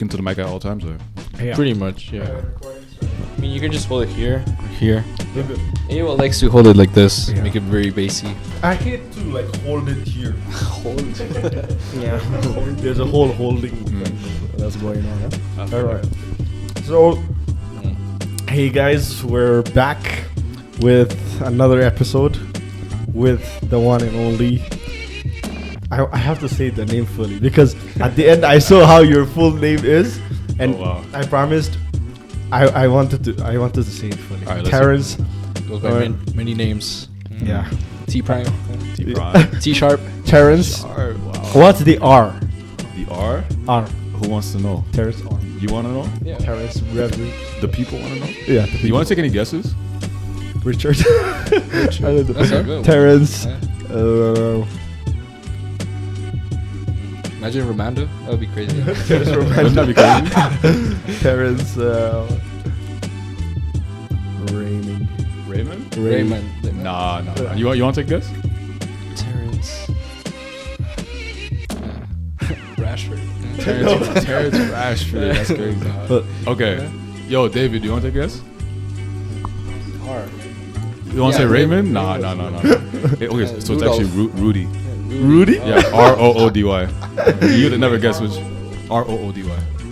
into the mic at all times, or? Yeah. Pretty much, yeah. I mean, you can just hold it here, here. Ayo likes to hold it like this, Yeah. make it very bassy. I hate to like hold it here. Hold. Yeah. There's a whole holding thing that's going on. Huh? All right. So, hey guys, we're back with another episode with the one and only. I have to say the name fully because at the end I saw how your full name is, and I promised I wanted to say it fully. All right, Terrence. Goes by many names. Yeah. T prime. T prime. T sharp. Terrence. Wow. What's the R? The R? R. Who wants to know? Terrence R. You want to know? Yeah. Terrence Reverend. The people want to know? Yeah. You want to take any guesses? Richard. That's a good one. Terrence. Yeah. Imagine Romando. That would be crazy. Terrence Wouldn't that be crazy? Terrence Raymond. Raymond. Nah. You want to take a guess? Terrence. Rashford. Terrence Rashford. That's crazy. Okay. Yo, David, do you want to take a guess? R. You want to say Raymond? Raymond. Nah. Okay, so it's Rudolph. actually Rudy. Rudy? Yeah, Roody. You'd have never guessed which Roody.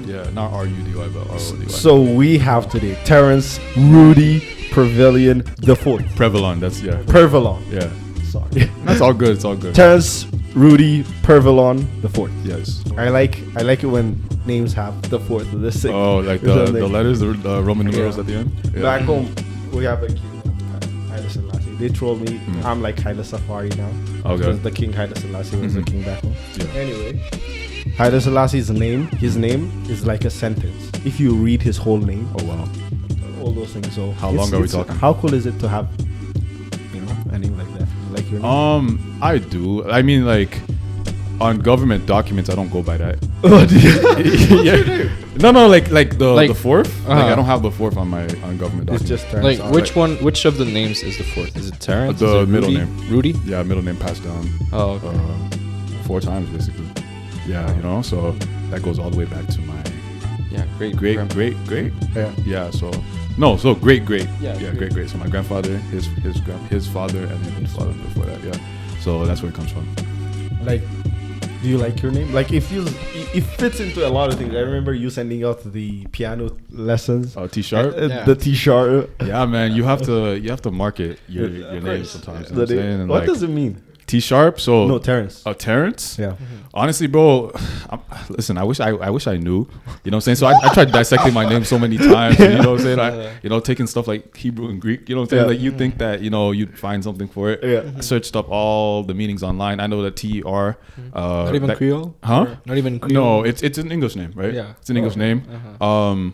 Yeah, not Rudy, but Roody. So we have today Terrence, Rudy, Previlon, the fourth. Previlon, that's Previlon. Yeah. Sorry. That's all good. It's all good. Terrence, Rudy, Previlon, the fourth. Yes. I like it when names have the fourth of the sixth. Oh, like the letters, the Roman numerals at the end. Yeah. Back home, we have a king, Haile Selassie. They troll me. I'm like Haile Safari now. Okay. Because the king Haile Selassie was the king back home. Yeah. Anyway, Haile Selassie's his name is like a sentence. If you read his whole name, Oh wow. all those things. So How long are we talking? How cool is it to have, a name like that, like your name? I do. I mean, like on government documents, I don't go by that. Oh, do you? Yeah. No, like the fourth. Uh-huh. Like I don't have the fourth on government documents. It's just Terrence. Like which of the names is the fourth? Is it Terrence? The Is it middle Rudy? name. Rudy? Yeah, middle name passed down. Oh, okay. 4 times basically. Yeah, so that goes all the way back to my Yeah, great. great. Yeah. Yeah, so great. Yeah, Yeah, great. So my grandfather, his father, and then his father before that. Yeah, so that's where it comes from. Like, do you like your name? Like, it fits into a lot of things. I remember you sending out the piano lessons. T sharp. Yeah. The T sharp. Yeah, man, you have to market your name sometimes. You know what I'm saying? And What like, does it mean? T sharp. So No, Terrence. Terrence. Yeah. Honestly, bro, listen. I wish I knew. You know what I'm saying? So I tried dissecting my name so many times. You know what I'm saying? Taking stuff like Hebrew and Greek. You know what I'm saying? Yeah. Like you think that you'd find something for it. Yeah. I searched up all the meanings online. I know that TER. Not even Creole? Huh? Or not even Creole? No, it's an English name, right? Yeah. It's an English name. Uh-huh.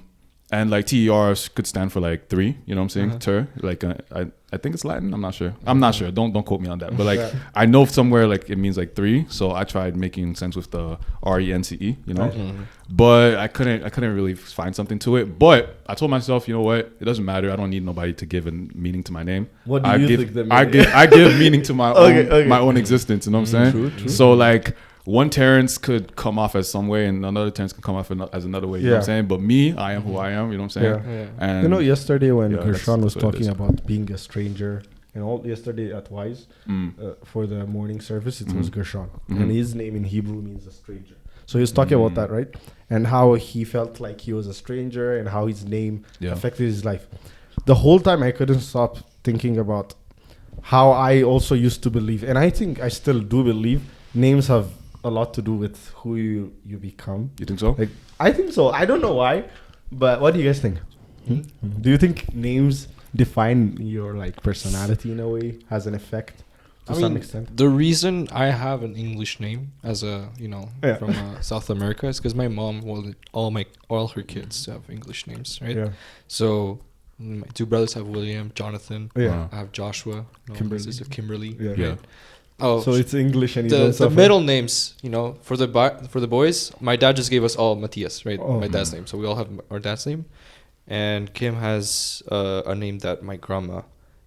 And like TER could stand for like 3. You know what I'm saying? Ter. Like I think it's Latin. I'm not sure. Don't quote me on that. But like I know somewhere like it means like 3. So I tried making sense with the RENCE. But I couldn't really find something to it. But I told myself, you know what? It doesn't matter. I don't need nobody to give a meaning to my name. What do you think the meaning? I give meaning to my my own existence. You know what I'm saying? True. So like. One Terrence could come off as some way, and another Terrence can come off as another way. You know what I'm saying? But me, I am who I am. You know what I'm saying? Yeah. And yesterday when yeah, Gershon was that's what it talking is. about being a stranger, yesterday at Wise, for the morning service, it was Gershon. And his name in Hebrew means a stranger. So he was talking about that, right? And how he felt like he was a stranger and how his name affected his life. The whole time I couldn't stop thinking about how I also used to believe, and I think I still do believe, names have a lot to do with who you become. You think so? Like, I think so. I don't know why, but what do you guys think? Do you think names define your like personality in a way, has an effect to some extent? The reason I have an English name as a from South America is because my mom wanted all her kids to have English names, right? Yeah. So my 2 brothers have William, Jonathan. Yeah. I have Joshua, Kimberly. my sister Kimberly. Yeah. Right? Oh, So it's English and you the don't suffer? middle names, for the boys, my dad just gave us all Matthias, right? Oh. My dad's name. So we all have our dad's name. And Kim has a name that my grandma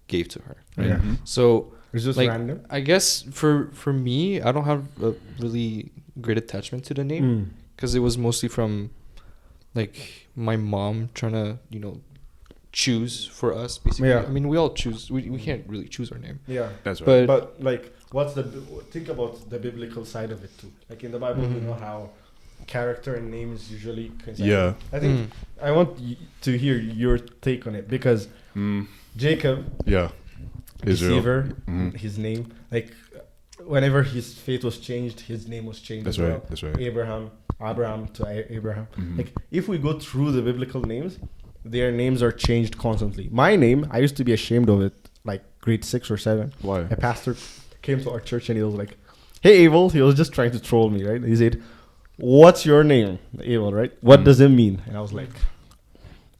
gave to her, right? Yeah. So It's just like, random. I guess for me, I don't have a really great attachment to the name because it was mostly from like my mom trying to, you know, choose for us basically. Yeah. I mean, we all choose. We can't really choose our name. Yeah. That's right. But like, think about the biblical side of it too. Like in the Bible, you know how character and names usually coincide. Yeah. I think I want to hear your take on it because Jacob, yeah, deceiver, his name, like whenever his fate was changed, his name was changed. That's as right. well. That's right. Abraham to Abraham. Like if we go through the biblical names, their names are changed constantly. My name, I used to be ashamed of it, like grade 6 or 7. Why? A pastor came to our church and he was like, "Hey, Abel," he was just trying to troll me, right? He said, "What's your name?" Abel, right? What does it mean? And I was like,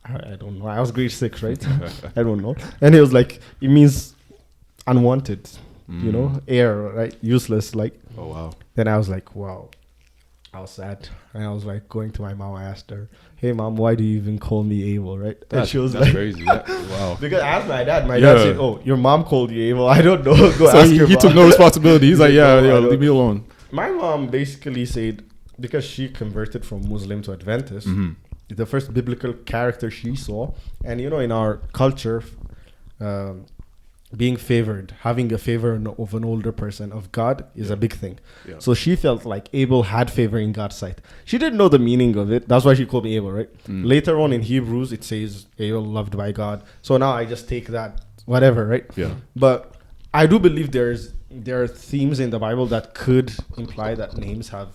I don't know. I was grade 6, right? I don't know. And he was like, "It means unwanted, you know, air, right? Useless, like." Oh, wow. Then I was like, wow. I was sad. And I was like going to my mom. I asked her, "Hey, Mom, why do you even call me Abel?" Right? And she was that's like, crazy. Wow. because I asked my dad. My dad said, "Oh, your mom called you Abel." I don't know. Go So ask your he mom. took no responsibility. He's like, yeah, No, leave me alone. My mom basically said, because she converted from Muslim to Adventist, the first biblical character she saw, and you know, in our culture, being favored, having a favor of an older person, of God, is a big thing. Yeah. So she felt like Abel had favor in God's sight. She didn't know the meaning of it. That's why she called me Abel, right? Later on in Hebrews, it says Abel loved by God. So now I just take that, whatever, right? Yeah. But I do believe there are themes in the Bible that could imply that names have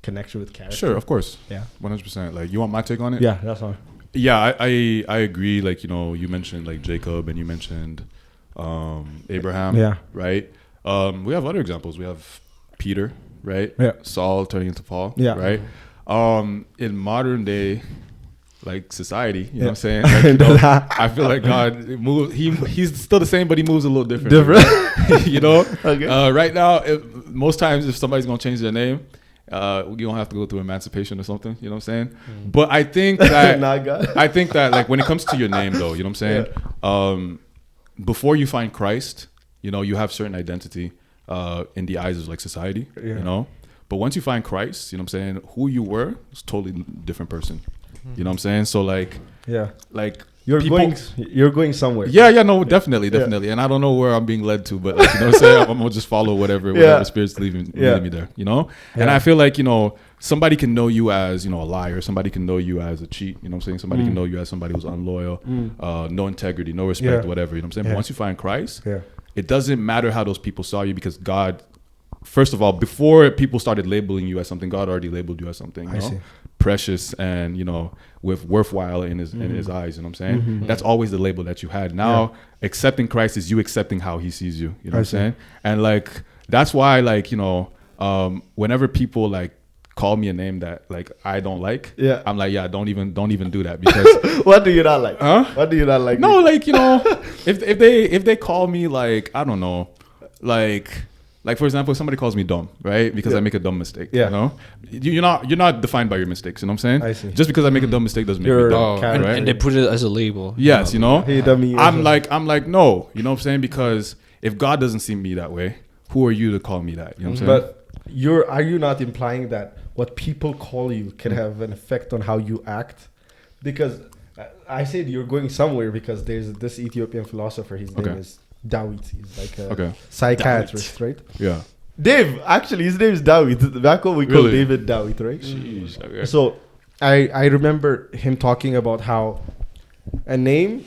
connection with character. Sure, of course. Yeah. 100%. Like, you want my take on it? Yeah, that's all. Yeah, I agree. Like, you know, you mentioned like Jacob and you mentioned Abraham. Yeah. Right. We have other examples. We have Peter, right? Yeah. Saul turning into Paul. Yeah. Right. In modern day, like society, you know what I'm saying? Like, you know, I feel like God moves. He's still the same, but he moves a little different. Right? You know. Okay. Right now, most times if somebody's gonna change their name, you don't have to go through emancipation or something. You know what I'm saying? But I think that like when it comes to your name, though, you know what I'm saying? Before you find Christ, you know, you have certain identity in the eyes of like society, you know. But once you find Christ, you know what I'm saying, who you were is totally different person. You know what I'm saying? So like, like you're going somewhere. Yeah, no, definitely. And I don't know where I'm being led to, but like, you know what I'm saying? I'm gonna just follow whatever spirit's leading me there, you know? And I feel like, you know, somebody can know you as, you know, a liar. Somebody can know you as a cheat. You know what I'm saying? Somebody can know you as somebody who's unloyal, no integrity, no respect, whatever. You know what I'm saying? But once you find Christ, it doesn't matter how those people saw you, because God, first of all, before people started labeling you as something, God already labeled you as something, you know? Precious and, you know, with worthwhile in his eyes. You know what I'm saying? That's always the label that you had. Now accepting Christ is you accepting how he sees you. You know what I'm saying? And like, that's why, like, you know, whenever people like call me a name that like I don't like, I'm like, don't even do that, because what do you not like? What do you not like? No, like, you know, if they call me like, I don't know, like for example, if somebody calls me dumb, right? Because I make a dumb mistake. You know, you're not defined by your mistakes. You know what I'm saying? I see. Just because I make a dumb mistake doesn't make me dumb, right? And they put it as a label. Yes, you know. Hey, dummy. I'm like no. You know what I'm saying? Because if God doesn't see me that way, who are you to call me that? You know what I'm saying? But are you not implying that what people call you can have an effect on how you act? Because I said you're going somewhere because there's this Ethiopian philosopher. His name is Dawit. He's like a psychiatrist, right? Yeah. Dave, actually, his name is Dawit. Back when we call David Dawit, right? Jeez, okay. So I remember him talking about how a name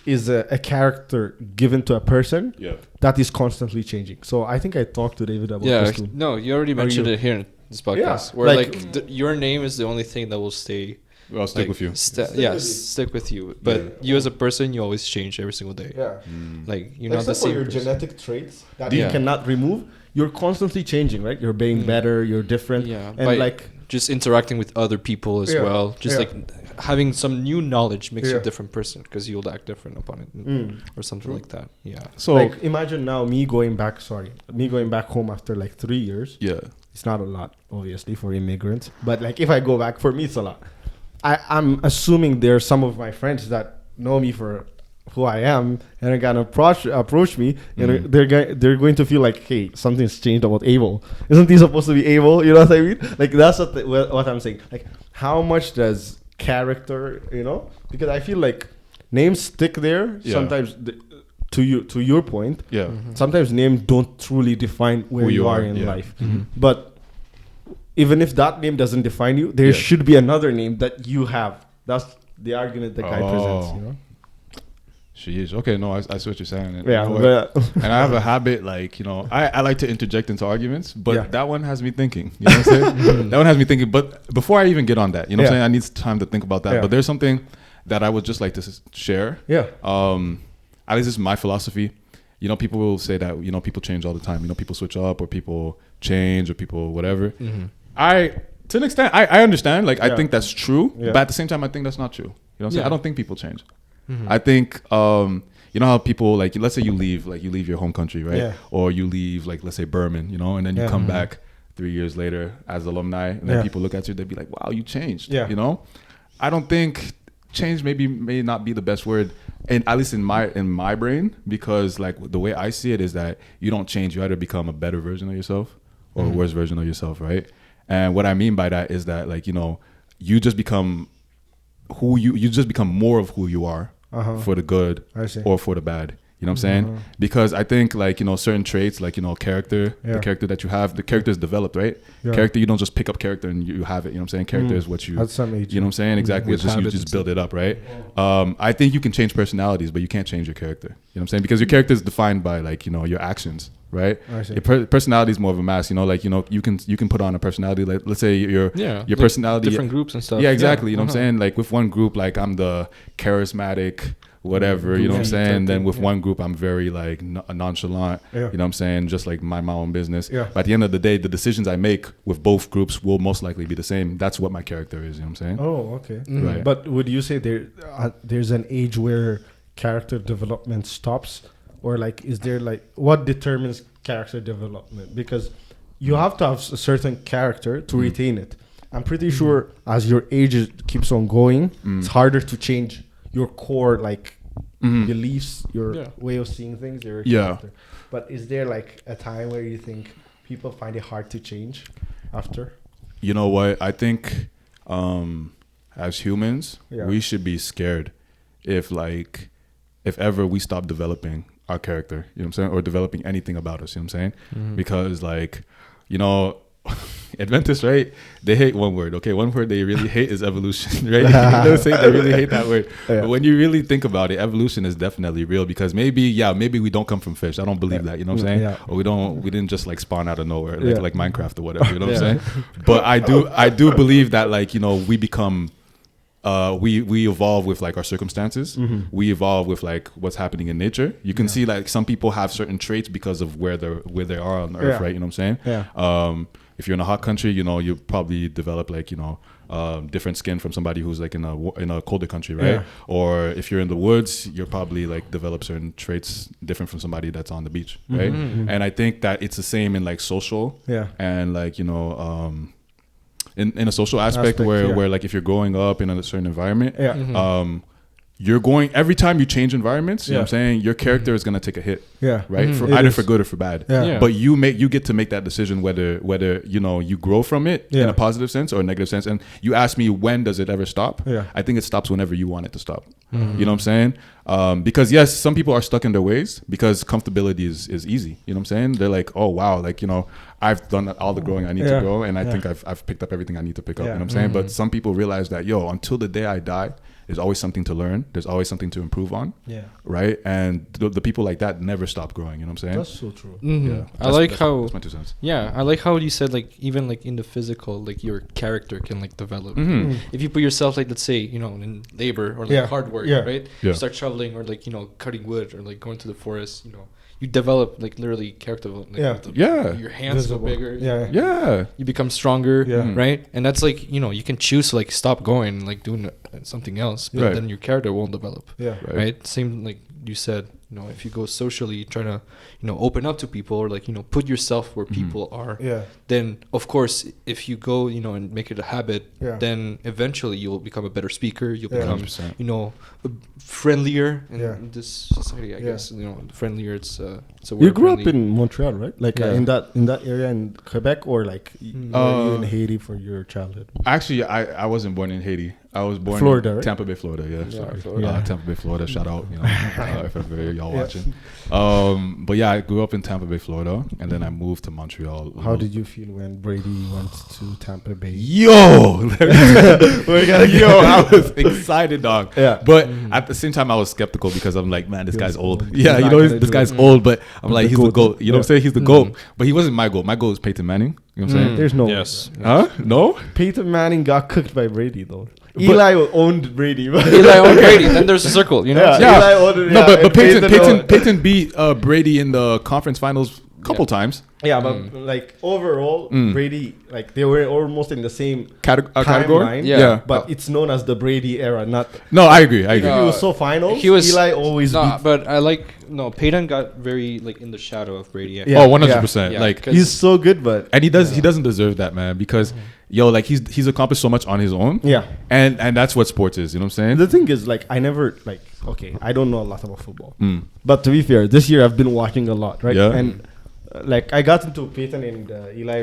is a character given to a person that is constantly changing. So I think I talked to David about this too. No, you already mentioned it here in this podcast. Where like your name is the only thing that will stay. I'll stick with you. Stick with you. But you as a person, you always change every single day. Yeah. Like you're not the same. Except for your genetic traits that you cannot remove, you're constantly changing, right? You're being better, you're different. Yeah. And like just interacting with other people as well. Just like having some new knowledge makes you a different person, because you'll act different upon it or something like that. Yeah. So like imagine now me going back home after like 3 years. Yeah. It's not a lot, obviously, for immigrants. But like if I go back, for me it's a lot. I'm assuming there are some of my friends that know me for who I am and are gonna approach me, and they're going to feel like, hey, something's changed about Abel. Isn't he supposed to be Abel? You know what I mean? Like that's what I'm saying. Like, how much does character, because I feel like names stick there sometimes. To your point, sometimes names don't truly define where you are in life. But even if that name doesn't define you, there should be another name that you have. That's the argument the guy presents. She is okay. No, I see what you're saying. And, and I have a habit, like I like to interject into arguments, but that one has me thinking. You know what I'm saying? That one has me thinking. But before I even get on that, you know what I'm saying? I need time to think about that. But there's something that I would just like to share. At least this is my philosophy. People will say that people change all the time. People switch up, or people change, or people whatever. To an extent, I understand. Like I think that's true, but at the same time, I think that's not true. You know what I'm saying? I don't think people change. I think how people, like, let's say you leave your home country, right? Or you leave, like, let's say Burman, and then you come back 3 years later as alumni, and then people look at you, they'd be like, wow, you changed. I don't think change may not be the best word, and at least in my brain, because like the way I see it is that you don't change, you either become a better version of yourself or a worse version of yourself, right? And what I mean by that is that, like, you just become you just become more of who you are. For the good or for the bad. You know what I'm saying? Because I think, like, certain traits, like, character, the character that you have, the character is developed, right? Character, you don't just pick up character and you have it. You know what I'm saying? Character is what you, at some age, you know what I'm saying? Exactly. It's just, you just build it up, right? I think you can change personalities, but you can't change your character. You know what I'm saying? Because your character is defined by, like, your actions, right? Your personality is more of a mask, like, you can put on a personality, like, let's say your personality, different groups and stuff. Yeah, exactly. You know what I'm saying? Like, with one group, like, I'm the charismatic whatever, you know what I'm saying? Then with one group, I'm very, like, nonchalant, you know what I'm saying? Just, like, mind my own business. But at the end of the day, the decisions I make with both groups will most likely be the same. That's what my character is, you know what I'm saying? Oh, okay. Right. But would you say there's an age where character development stops? Or, like, is there, like, what determines character development? Because you have to have a certain character to retain it. I'm pretty sure as your age keeps on going, it's harder to change your core, like, beliefs, your way of seeing things, your character. But is there, like, a time where you think people find it hard to change after? You know what? I think as humans, we should be scared if ever we stop developing our character, you know what I'm saying? Or developing anything about us, you know what I'm saying? Because, like, Adventists, right? They hate one word. Okay, one word they really hate is evolution, right? You know what I'm saying? They really hate that word. But when you really think about it, evolution is definitely real, because maybe we don't come from fish. I don't believe that. You know what I'm saying? Or we didn't just, like, spawn out of nowhere, like Minecraft or whatever. You know what I'm saying? But I do believe that, like, we become. We evolve with, like, our circumstances. We evolve with, like, what's happening in nature. You can see, like, some people have certain traits because of where they are on Earth, right? You know what I'm saying? If you're in a hot country, you probably develop, like, different skin from somebody who's, like, in a colder country, right? Or if you're in the woods, you'll probably, like, develop certain traits different from somebody that's on the beach, right? And I think that it's the same in, like, social and, like, in a social aspect where like, if you're growing up in a certain environment, you're going, every time you change environments, you know what I'm saying, your character is going to take a hit, right? For either for good or for bad. But you get to make that decision whether you grow from it in a positive sense or a negative sense. And you ask me, when does it ever stop? I think it stops whenever you want it to stop. You know what I'm saying? Because yes, some people are stuck in their ways because comfortability is easy. You know what I'm saying? They're like, oh wow, like, I've done all the growing I need to grow, and I think I've picked up everything I need to pick up. You know what I'm saying? But some people realize that, until the day I die, there's always something to learn. There's always something to improve on. Right? And the people like that never stop growing. You know what I'm saying? That's so true. I like how. That's my 2 cents. Yeah, I like how you said, like, even, like, in the physical, like, your character can, like, develop. If you put yourself, like, let's say, in labor or, like, hard work, right? You start traveling or, like, cutting wood or, like, going to the forest. You develop, like, literally character. Like, your hands go bigger. You become stronger, right? And that's, like, you can choose to, like, stop going, like, doing something else, but then your character won't develop. Right? Same, like you said, if you go socially, trying to, open up to people, or, like, put yourself where people are, then, of course, if you go, and make it a habit, then eventually you'll become a better speaker. You'll become, friendlier in this society, I guess. Friendlier, it's a word. You grew up in Montreal, right? Like, in that area in Quebec, or, like, were you in Haiti for your childhood? Actually, I wasn't born in Haiti. I was born Florida, in right? Tampa Bay, Florida. Yeah, sorry. Florida. Tampa Bay, Florida. Shout out, if ever y'all watching. But yeah, I grew up in Tampa Bay, Florida, and then I moved to Montreal. How did you feel when Brady went to Tampa Bay? Yo, I was excited, dog. Yeah. But at the same time, I was skeptical because I'm like, man, this guy's old. old. Yeah, this guy's old, but I'm like, he's the GOAT. You know what I'm saying? He's the GOAT. But he wasn't my GOAT. My GOAT is Peyton Manning. You know what I'm saying? There's no Yes. Huh? No? Peyton Manning got cooked by Brady though. Eli owned Brady. Eli owned Brady. Then there's a circle, you know. Yeah. Eli owned, No, but Peyton Peyton beat Brady in the conference finals a couple times. Yeah, but like overall, Brady, like they were almost in the same Category? timeline. Yeah. But it's known as the Brady era, not. No, I agree. He was so finals. Eli always beat. But Peyton got very like in the shadow of Brady. Yeah. Oh, 100%. Yeah, like he's so good, but and he doesn't deserve that, man, because like he's accomplished so much on his own. Yeah. And that's what sports is, you know what I'm saying? The thing is, like, I never I don't know a lot about football. But to be fair, this year I've been watching a lot, right? Yeah. And like I got into Peyton and Eli,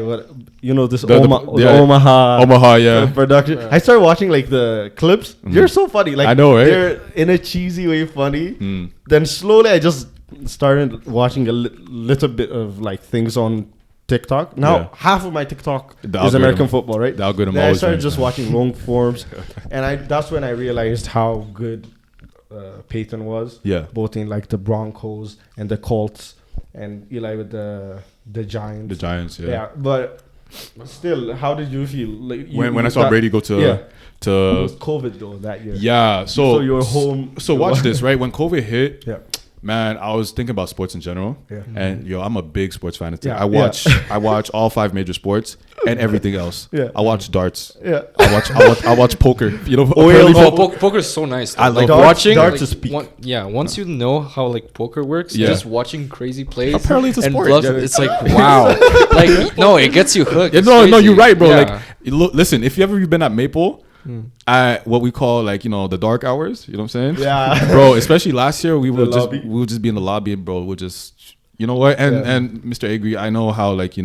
this The Omaha production. I started watching like the clips. They're so funny. Like I know, right? They're in a cheesy way funny. Then slowly I just started watching a little bit of like things on TikTok. Now half of my TikTok is American football, right? The algorithm. Then I started just watching long forms, and that's when I realized how good Peyton was. Yeah. Both in like the Broncos and the Colts, and Eli with the Giants. The Giants, yeah. Yeah, but still, how did you feel like when I saw Brady go to it was COVID though that year? Yeah, so you were home. So watch this, right? When COVID hit, Yeah. man, I was thinking about sports in general. Yeah. And I'm a big sports fan. Yeah. I watch all 5 major sports and everything else. Yeah. I watch darts. Yeah. I watch poker. You know, Poker is so nice. I love watching darts is peak. Once you know how like poker works, just watching crazy plays. Apparently it's a sport. Bluffs, it's like wow. Like no, it gets you hooked. Yeah, It's no, crazy. you're right, bro. Yeah. Like, listen, if you ever been at Maple, what we call like the dark hours, you know what I'm saying? Yeah. Bro, especially last year we would lobby. just be in the lobby, bro. We'll just you know what? And Mr. Agri, I know how like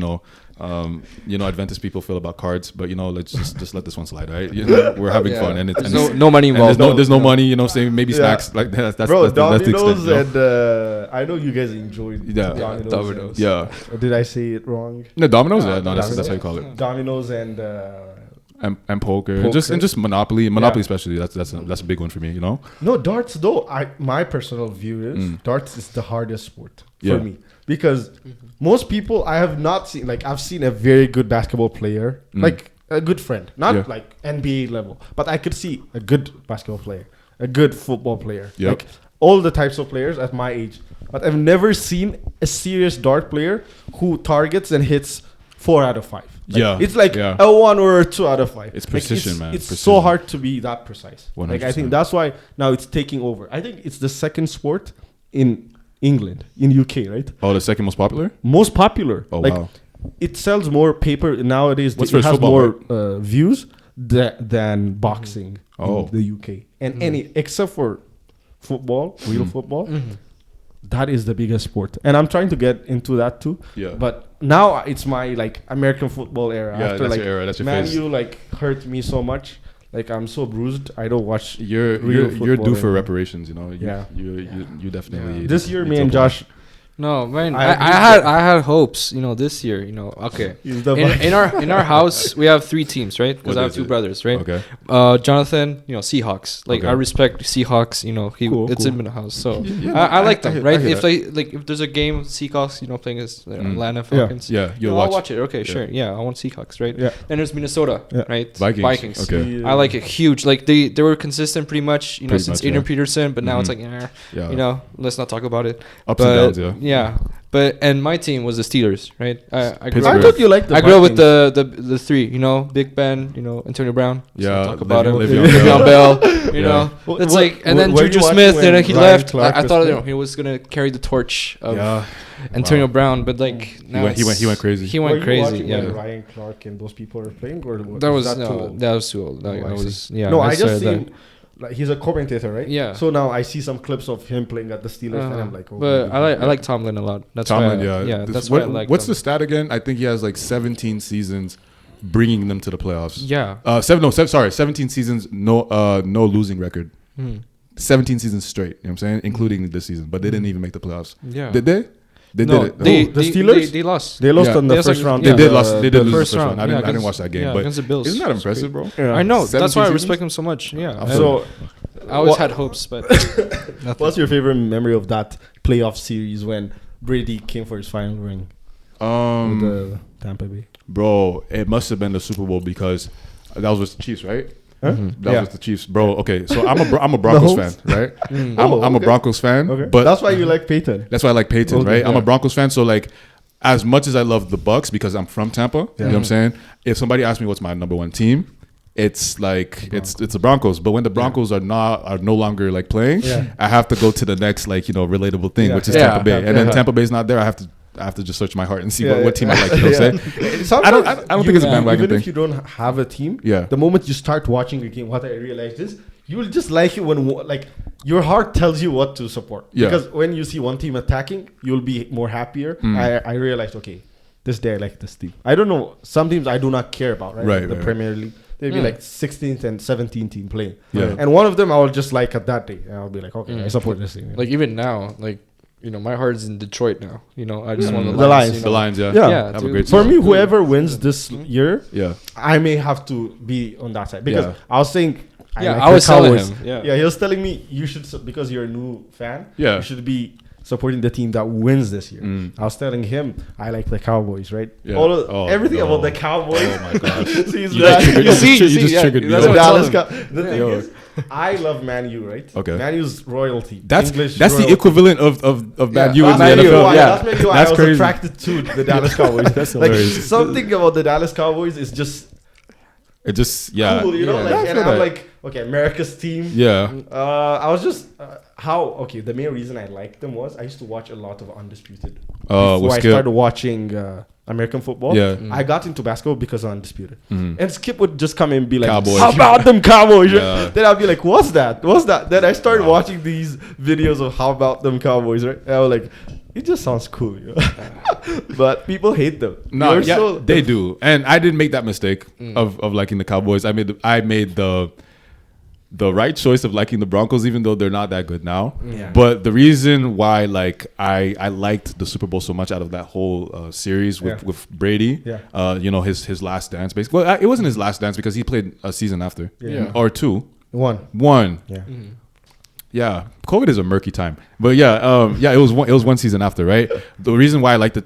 Adventist people feel about cards, but let's just let this one slide, right? We're having fun, and it's no money involved. There's no money, you know what I'm saying? Maybe snacks, like that's Bro, that's the Domino's extent, and I know you guys enjoyed Domino's. Yeah. Did I say it wrong? No, Domino's, no, that's how you call it. Domino's and poker. And just Monopoly, especially. That's a big one for me. No, darts though. My personal view is darts is the hardest sport for me because most people I have not seen. Like I've seen a very good basketball player, like a good friend, not like NBA level, but I could see a good basketball player, a good football player, like all the types of players at my age. But I've never seen a serious dart player who targets and hits 4 out of 5. It's like a 1 or a 2 out of 5. It's precision, man. It's so hard to be that precise. 100%. Like I think that's why now it's taking over. I think it's the second sport in England, in UK, right? Oh, the second most popular? Most popular. Oh, like, wow. It sells more paper nowadays. What's it has football, more views than boxing in the UK. And except for football, real football, that is the biggest sport. And I'm trying to get into that too. Yeah. But now it's my like American football era. Yeah, after that's like your era. That's your Man phase. U like hurt me so much. Like I'm so bruised. I don't watch. You're due for reparations. You definitely. This year, me and Josh. No, man. I had hopes. This year. Okay. In our house, we have 3 teams, right? Because I have 2 brothers, right? Okay. Jonathan, Seahawks. Like I respect Seahawks. It's in the house, so I like them, right? If there's a game Seahawks, playing as Atlanta Falcons, you'll watch it. Okay, sure. Yeah, I want Seahawks, right? Yeah. Then there's Minnesota, right? Vikings. Okay. I like it huge. Like they were consistent pretty much, since Adrian Peterson, but now it's like, let's not talk about it. Ups and downs, yeah, and my team was the Steelers, right? I thought you liked the I grew up with the 3, Big Ben, Antonio Brown. Yeah, talk about him. Le'Veon Bell. It's like, and then Juju Smith, he left. I thought he was gonna carry the torch of Antonio Brown, but like now he went crazy. He went crazy. Yeah, when Ryan Clark and those people were playing, or that was too old. I just seen. Like he's a commentator, right? Yeah. So now I see some clips of him playing at the Steelers, and I'm like, but I like Tomlin a lot. That's Tomlin, why that's why I like. What's the stat again? I think he has like 17 seasons bringing them to the playoffs. Yeah. 17 seasons, no losing record. 17 seasons straight, you know what I'm saying? Including this season. But they didn't even make the playoffs. Yeah. Did they? They No, did it. the Steelers? They lost. They lost on the They first round. They did lose the the first first round. round. I didn't watch that game. Yeah, but against the Bills. isn't that impressive, bro? Yeah. I know. That's why I 17 respect him so much. Yeah. So, I always had hopes, but what's your favorite memory of that playoff series when Brady came for his final ring with the Tampa Bay? Bro, it must have been the Super Bowl because that was with the Chiefs, right? Huh? That was the Chiefs, bro. Okay, so I'm a Broncos fan, right? I'm a Broncos fan, but that's why you like Peyton. That's why I like Peyton, Okay, right? I'm yeah. a Broncos fan, so like, as much as I love the Bucks because I'm from Tampa, you know what I'm saying? If somebody asks me what's my number one team, it's like it's the Broncos. But when the Broncos are no longer like playing, I have to go to the next like relatable thing, which is Tampa Bay. And then Tampa Bay's not there. I have to just search my heart and see what team I like. You know what I'm saying? I don't think it's a bandwagon even thing. if you don't have a team, Yeah. the moment you start watching a game, what I realized is you will just like it when like your heart tells you what to support. Yeah. Because when you see one team attacking, you'll be more happier. I realized, okay, this day I like this team. I don't know. Some teams I do not care about, right? Right, The right. Premier League. They'll be like 16th and 17th team playing. Yeah. And one of them I will just like at that day. And I'll be like, okay, I support this team. like even now, like my heart's in Detroit now. I just want The Lions. The Lions, yeah. Yeah. Have a dude. great For season. me, whoever wins this year, Yeah. I may have to be on that side because I was saying, I was telling him. Yeah, he was telling me you should because you're a new fan. Yeah. You should be supporting the team that wins this year. I was telling him I like the Cowboys, right? Yeah. Everything about the Cowboys. Oh my gosh. So he's You like, just triggered me. that's the what Dallas I'm The thing is, I love Man U, right? Okay. Man U's royalty. That's English the royalty. equivalent of Man U in the that's maybe NFL. why- Yeah, that's maybe why that's I was crazy. attracted to the Dallas Cowboys. That's like hilarious. something about the Dallas Cowboys is just It just cool, you know. Yeah. Like, I and feel I'm that. like, okay, America's team. Yeah. I was just the main reason I liked them was I used to watch a lot of Undisputed With before I Skip. started watching American football. Yeah. I got into basketball because of Undisputed, and Skip would just come in and be like, Cowboys. "How about them Cowboys?" Yeah. Then I'd be like, "What's that? What's that?" Then I started watching these videos of how about them Cowboys, right? And I was like, it just sounds cool, you know? But people hate them. No, You're yeah, they do, and I didn't make that mistake of liking the Cowboys. I made the right choice of liking the Broncos, even though they're not that good now. Yeah. But the reason why, like, I liked the Super Bowl so much out of that whole series with Brady, his last dance, basically. Well, it wasn't his last dance because he played a season after, or two. One. Yeah. Yeah, COVID is a murky time, but it was one season after, right? The reason why I like the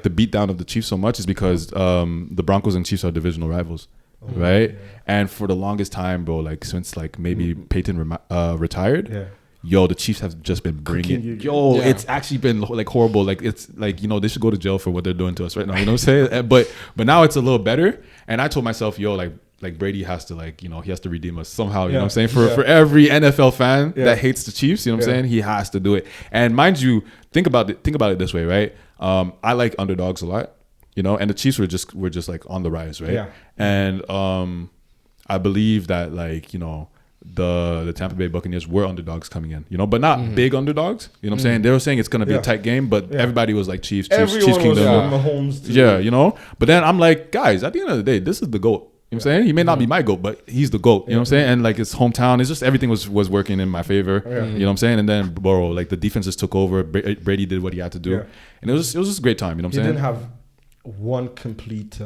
beatdown of the Chiefs so much is because the Broncos and Chiefs are divisional rivals, right? Yeah. And for the longest time, bro, like since like maybe Peyton retired, the Chiefs have just been bringing it's actually been like horrible. Like it's like they should go to jail for what they're doing to us right now. You know what I'm saying? But now it's a little better. And I told myself, like Brady has to he has to redeem us somehow, you know what I'm saying? For every NFL fan that hates the Chiefs, you know what I'm saying? He has to do it. And mind you, think about it this way, right? I like underdogs a lot, and the Chiefs were just like on the rise, right? Yeah. And I believe that the Tampa Bay Buccaneers were underdogs coming in, but not big underdogs. You know what I'm saying? They were saying it's going to be a tight game, but everybody was like Chiefs Kingdom. Mahomes too. Yeah, But then I'm like, guys, at the end of the day, this is the GOAT. You know what I'm saying? He may not be my GOAT, but he's the GOAT. You know what I'm saying? And like his hometown, it's just everything was working in my favor. You know what I'm saying? And then, bro, like the defense just took over. Brady did what he had to do. Yeah. And it was just a great time. You know what I'm saying? He didn't have one complete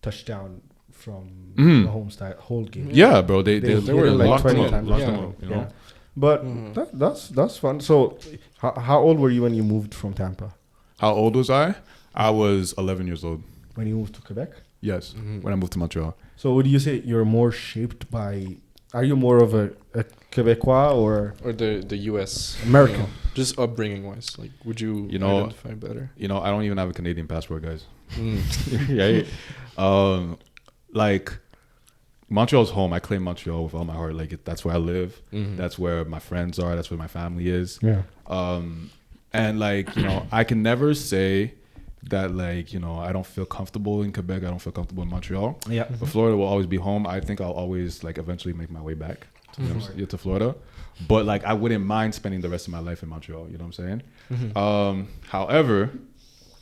touchdown from Mahomes that whole game. Yeah, bro. They were like locked 20 them times. up. You know? But that's fun. So how old were you when you moved from Tampa? How old was I? I was 11 years old. When you moved to Quebec? Yes, when I moved to Montreal. So would you say you're more shaped by... Are you more of a Quebecois or the U.S. American? Just upbringing wise, like would you identify better? I don't even have a Canadian passport, guys. Right? Like Montreal's home. I claim Montreal with all my heart. Like that's where I live. That's where my friends are. That's where my family is. Yeah. And like I can never say that I don't feel comfortable in Quebec. I don't feel comfortable in Montreal. Yeah. But Florida will always be home. I think I'll always eventually make my way back to Florida. But I wouldn't mind spending the rest of my life in Montreal. You know what I'm saying? However,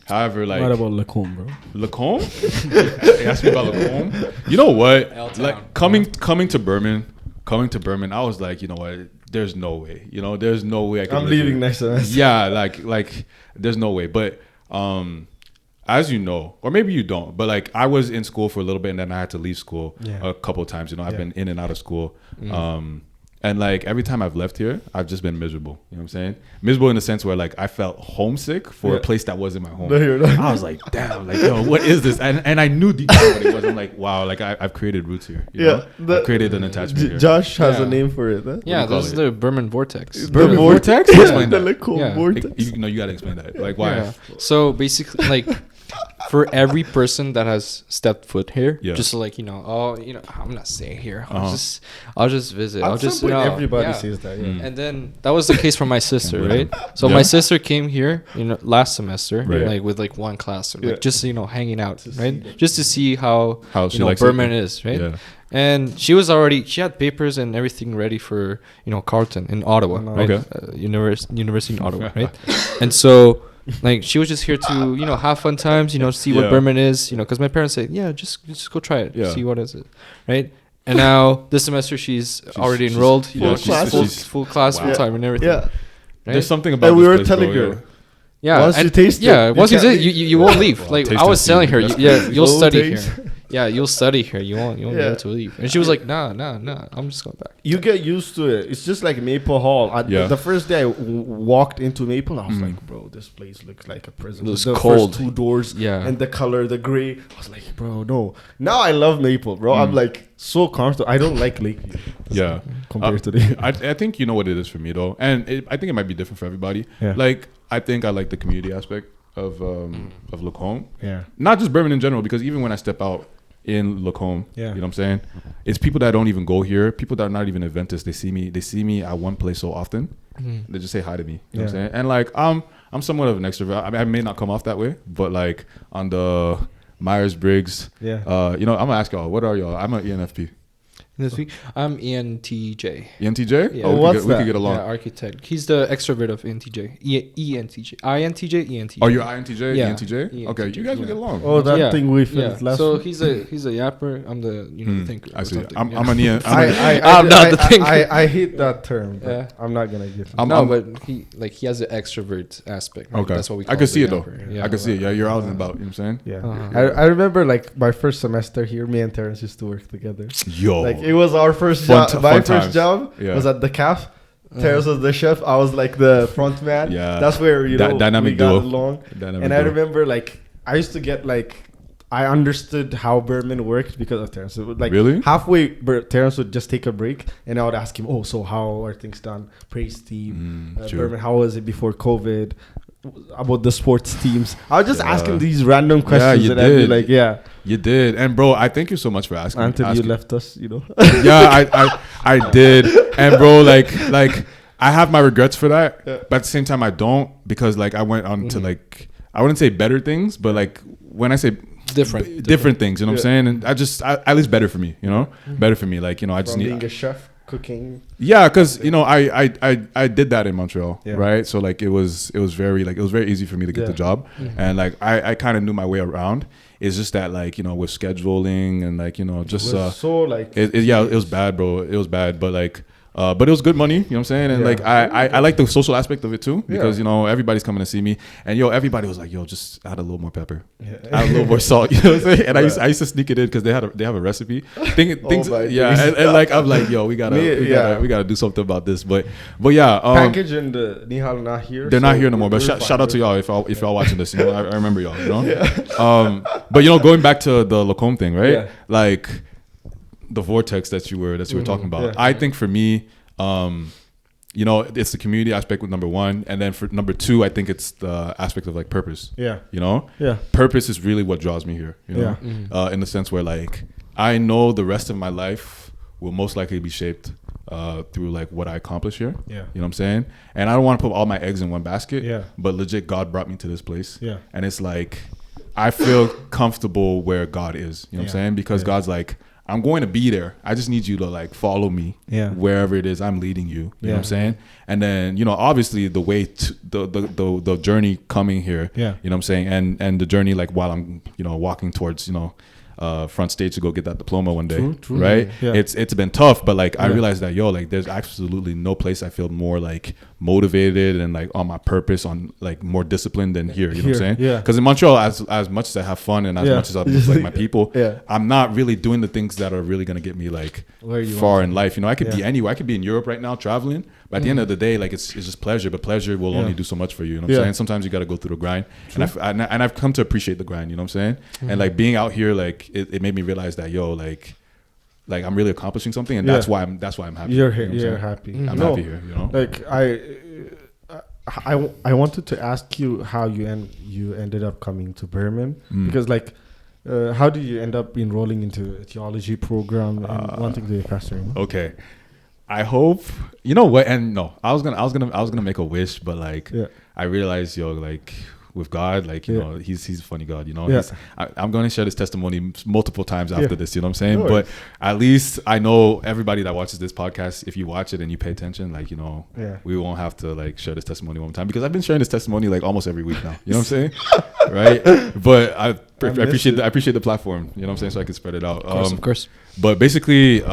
However, like what about Lacombe, bro? Lacombe? They asked me about Lacombe. You know what? L-town. Like coming to Burman, I was like, you know what? There's no way. You know, there's no way I can. I'm leaving next semester. Yeah, like there's no way. But as you know, or maybe you don't, but like I was in school for a little bit and then I had to leave school a couple of times. You know, I've been in and out of school. And like every time I've left here, I've just been miserable. You know what I'm saying? Miserable in the sense where like I felt homesick for a place that wasn't my home. I was like, damn, like, yo, what is this? And I knew deep down what it was. I'm like, wow, like I've created roots here. You know? I've created an attachment here. Josh has a name for it. Huh? Yeah, that's the Burman Vortex. The Vortex? Explain that. The Vortex. You got to explain that. Like, why? Yeah. So basically, like, for every person that has stepped foot here, just so like, I'm not staying here. I'll just visit. I'll just, everybody says that. Yeah. And then that was the case for my sister, right? So my sister came here, last semester, like with like one class, like just hanging out, right? Just to see how Burman is, right? Yeah. And she had papers and everything ready for Carleton in Ottawa, right? Okay. University in Ottawa, right? And so, like, she was just here to have fun times, see what Burman is, because my parents say, just go try it, see what is it, right? And now this semester she's already enrolled, she's full class, full time, and everything. Yeah, right? There's something about and this we were place, telling bro, her. Yeah, once you taste it, once you taste it, you won't leave. Like I was telling her, you'll study taste. here. Yeah, you'll study here. You won't be able to leave. And she was like, nah, I'm just going back. You get used to it. It's just like Maple Hall. The first day I walked into Maple, I was like, bro, this place looks like a prison. It's the cold. First 2 doors and the color, the gray. I was like, bro, no. Now I love Maple, bro. I'm like so comfortable. I don't like Lakeview. Yeah. Compared to the... I think you know what it is for me, though. And I think it might be different for everybody. Yeah. Like, I think I like the community aspect of Lacombe. Yeah. Not just Burman in general, because even when I step out in Lacombe, you know what I'm saying? It's people that don't even go here, people that are not even Adventists. They see me at one place so often. They just say hi to me. You know what I'm saying? And like I'm somewhat of an extrovert. I mean, I may not come off that way, but like on the Myers-Briggs, I'm gonna ask y'all, what are y'all? I'm an ENFP. This week, I'm ENTJ. ENTJ? Yeah. Oh, we could get along. Yeah, architect. He's the extrovert of ENTJ. ENTJ. INTJ, ENTJ. Oh, you're INTJ? Yeah. ENTJ? Okay, you guys will get along. Oh, that thing we finished last So he's a yapper. I'm the the thinker. I see. I'm an ENTJ. I'm not the thinker. I hate that term. But I'm not gonna give him. But he has the extrovert aspect. Right? Okay. That's what we call I can see it though. Yeah. I can see it. Yeah, you're out and about. You know what I'm saying? Yeah. I remember like my first semester here, me and Terrence used to work together. Yo. Like it was our first job. My first job was at the calf. Terrence was the chef. I was like the front man. Yeah. That's where dynamic we got duo. along. And I remember like I used to get like I understood how Burman worked because of Terrence. It would, like really? Halfway, Terrence would just take a break, and I would ask him, "Oh, so how are things done? Praise team, Burman. How was it before COVID? About the sports teams." I was just asking these random questions, and I'd be like, "Yeah, you did." And bro, I thank you so much for asking. Until you left us, Yeah, I did. And bro, like I have my regrets for that, but at the same time, I don't, because like I went on to like I wouldn't say better things, but like when I say different things, you know what I'm saying? And at least better for me, better for me. Like I just need being a chef. Cooking, because I did that in Montreal, right? So like it was very easy for me to get the job, and like I kind of knew my way around. It's just that like with scheduling and like just it was so like it was bad, bro. It was bad, but like but it was good money, you know what I'm saying? And like I like the social aspect of it too, because everybody's coming to see me, and everybody was like, just add a little more pepper, add a little more salt, you know what I'm saying? And I used to sneak it in because they have a recipe. Things, and like I'm like, we gotta do something about this, but package and the Nihal not here. They're not here no more. But shout out to y'all if y'all watching this. I remember y'all. But going back to the Lacombe thing, right? Yeah. Like the vortex that you were talking about. I think for me, it's the community aspect with number one, and then for number two, I think it's the aspect of like purpose. Purpose is really what draws me here. In the sense where like I know the rest of my life will most likely be shaped through like what I accomplish here. You know what I'm saying? And I don't want to put all my eggs in one basket. But legit, God brought me to this place. And it's like I feel comfortable where God is. You know what I'm saying? Because God's like, I'm going to be there. I just need you to like follow me wherever it is I'm leading you. You know what I'm saying? And then, you know, obviously the way to the journey coming here, you know what I'm saying? And the journey like while I'm, you know, walking towards, you know, front stage to go get that diploma one day, true. Right? Yeah. It's been tough, but like I realized that like there's absolutely no place I feel more like motivated and like on my purpose, on like more disciplined than here. You know what I'm saying? Yeah. Because in Montreal, as much as I have fun and as much as I love like my people, I'm not really doing the things that are really gonna get me like far in life. You know, I could be anywhere. I could be in Europe right now traveling. But at the end of the day, like it's just pleasure. But pleasure will only do so much for you. You know what I'm saying? Sometimes you got to go through the grind. And I've come to appreciate the grind. You know what I'm saying? And like being out here, like it made me realize that like I'm really accomplishing something, and that's why I'm happy. You're here. You're happy. I'm happy here. You know. Like I wanted to ask you how you ended up coming to Burman because like. How did you end up enrolling into a theology program and wanting to be a pastor? You know? Okay. I hope, you know what, and no, I was gonna make a wish, but like I realized, like with God, like you know, he's a funny God, you know. I'm gonna share this testimony multiple times after this, you know what I'm saying? Sure. But at least I know everybody that watches this podcast, if you watch it and you pay attention, like you know, we won't have to like share this testimony one time because I've been sharing this testimony like almost every week now. You know what I'm saying? Right? But I appreciate the platform, you know what I'm saying, so I can spread it out. Of course. But basically,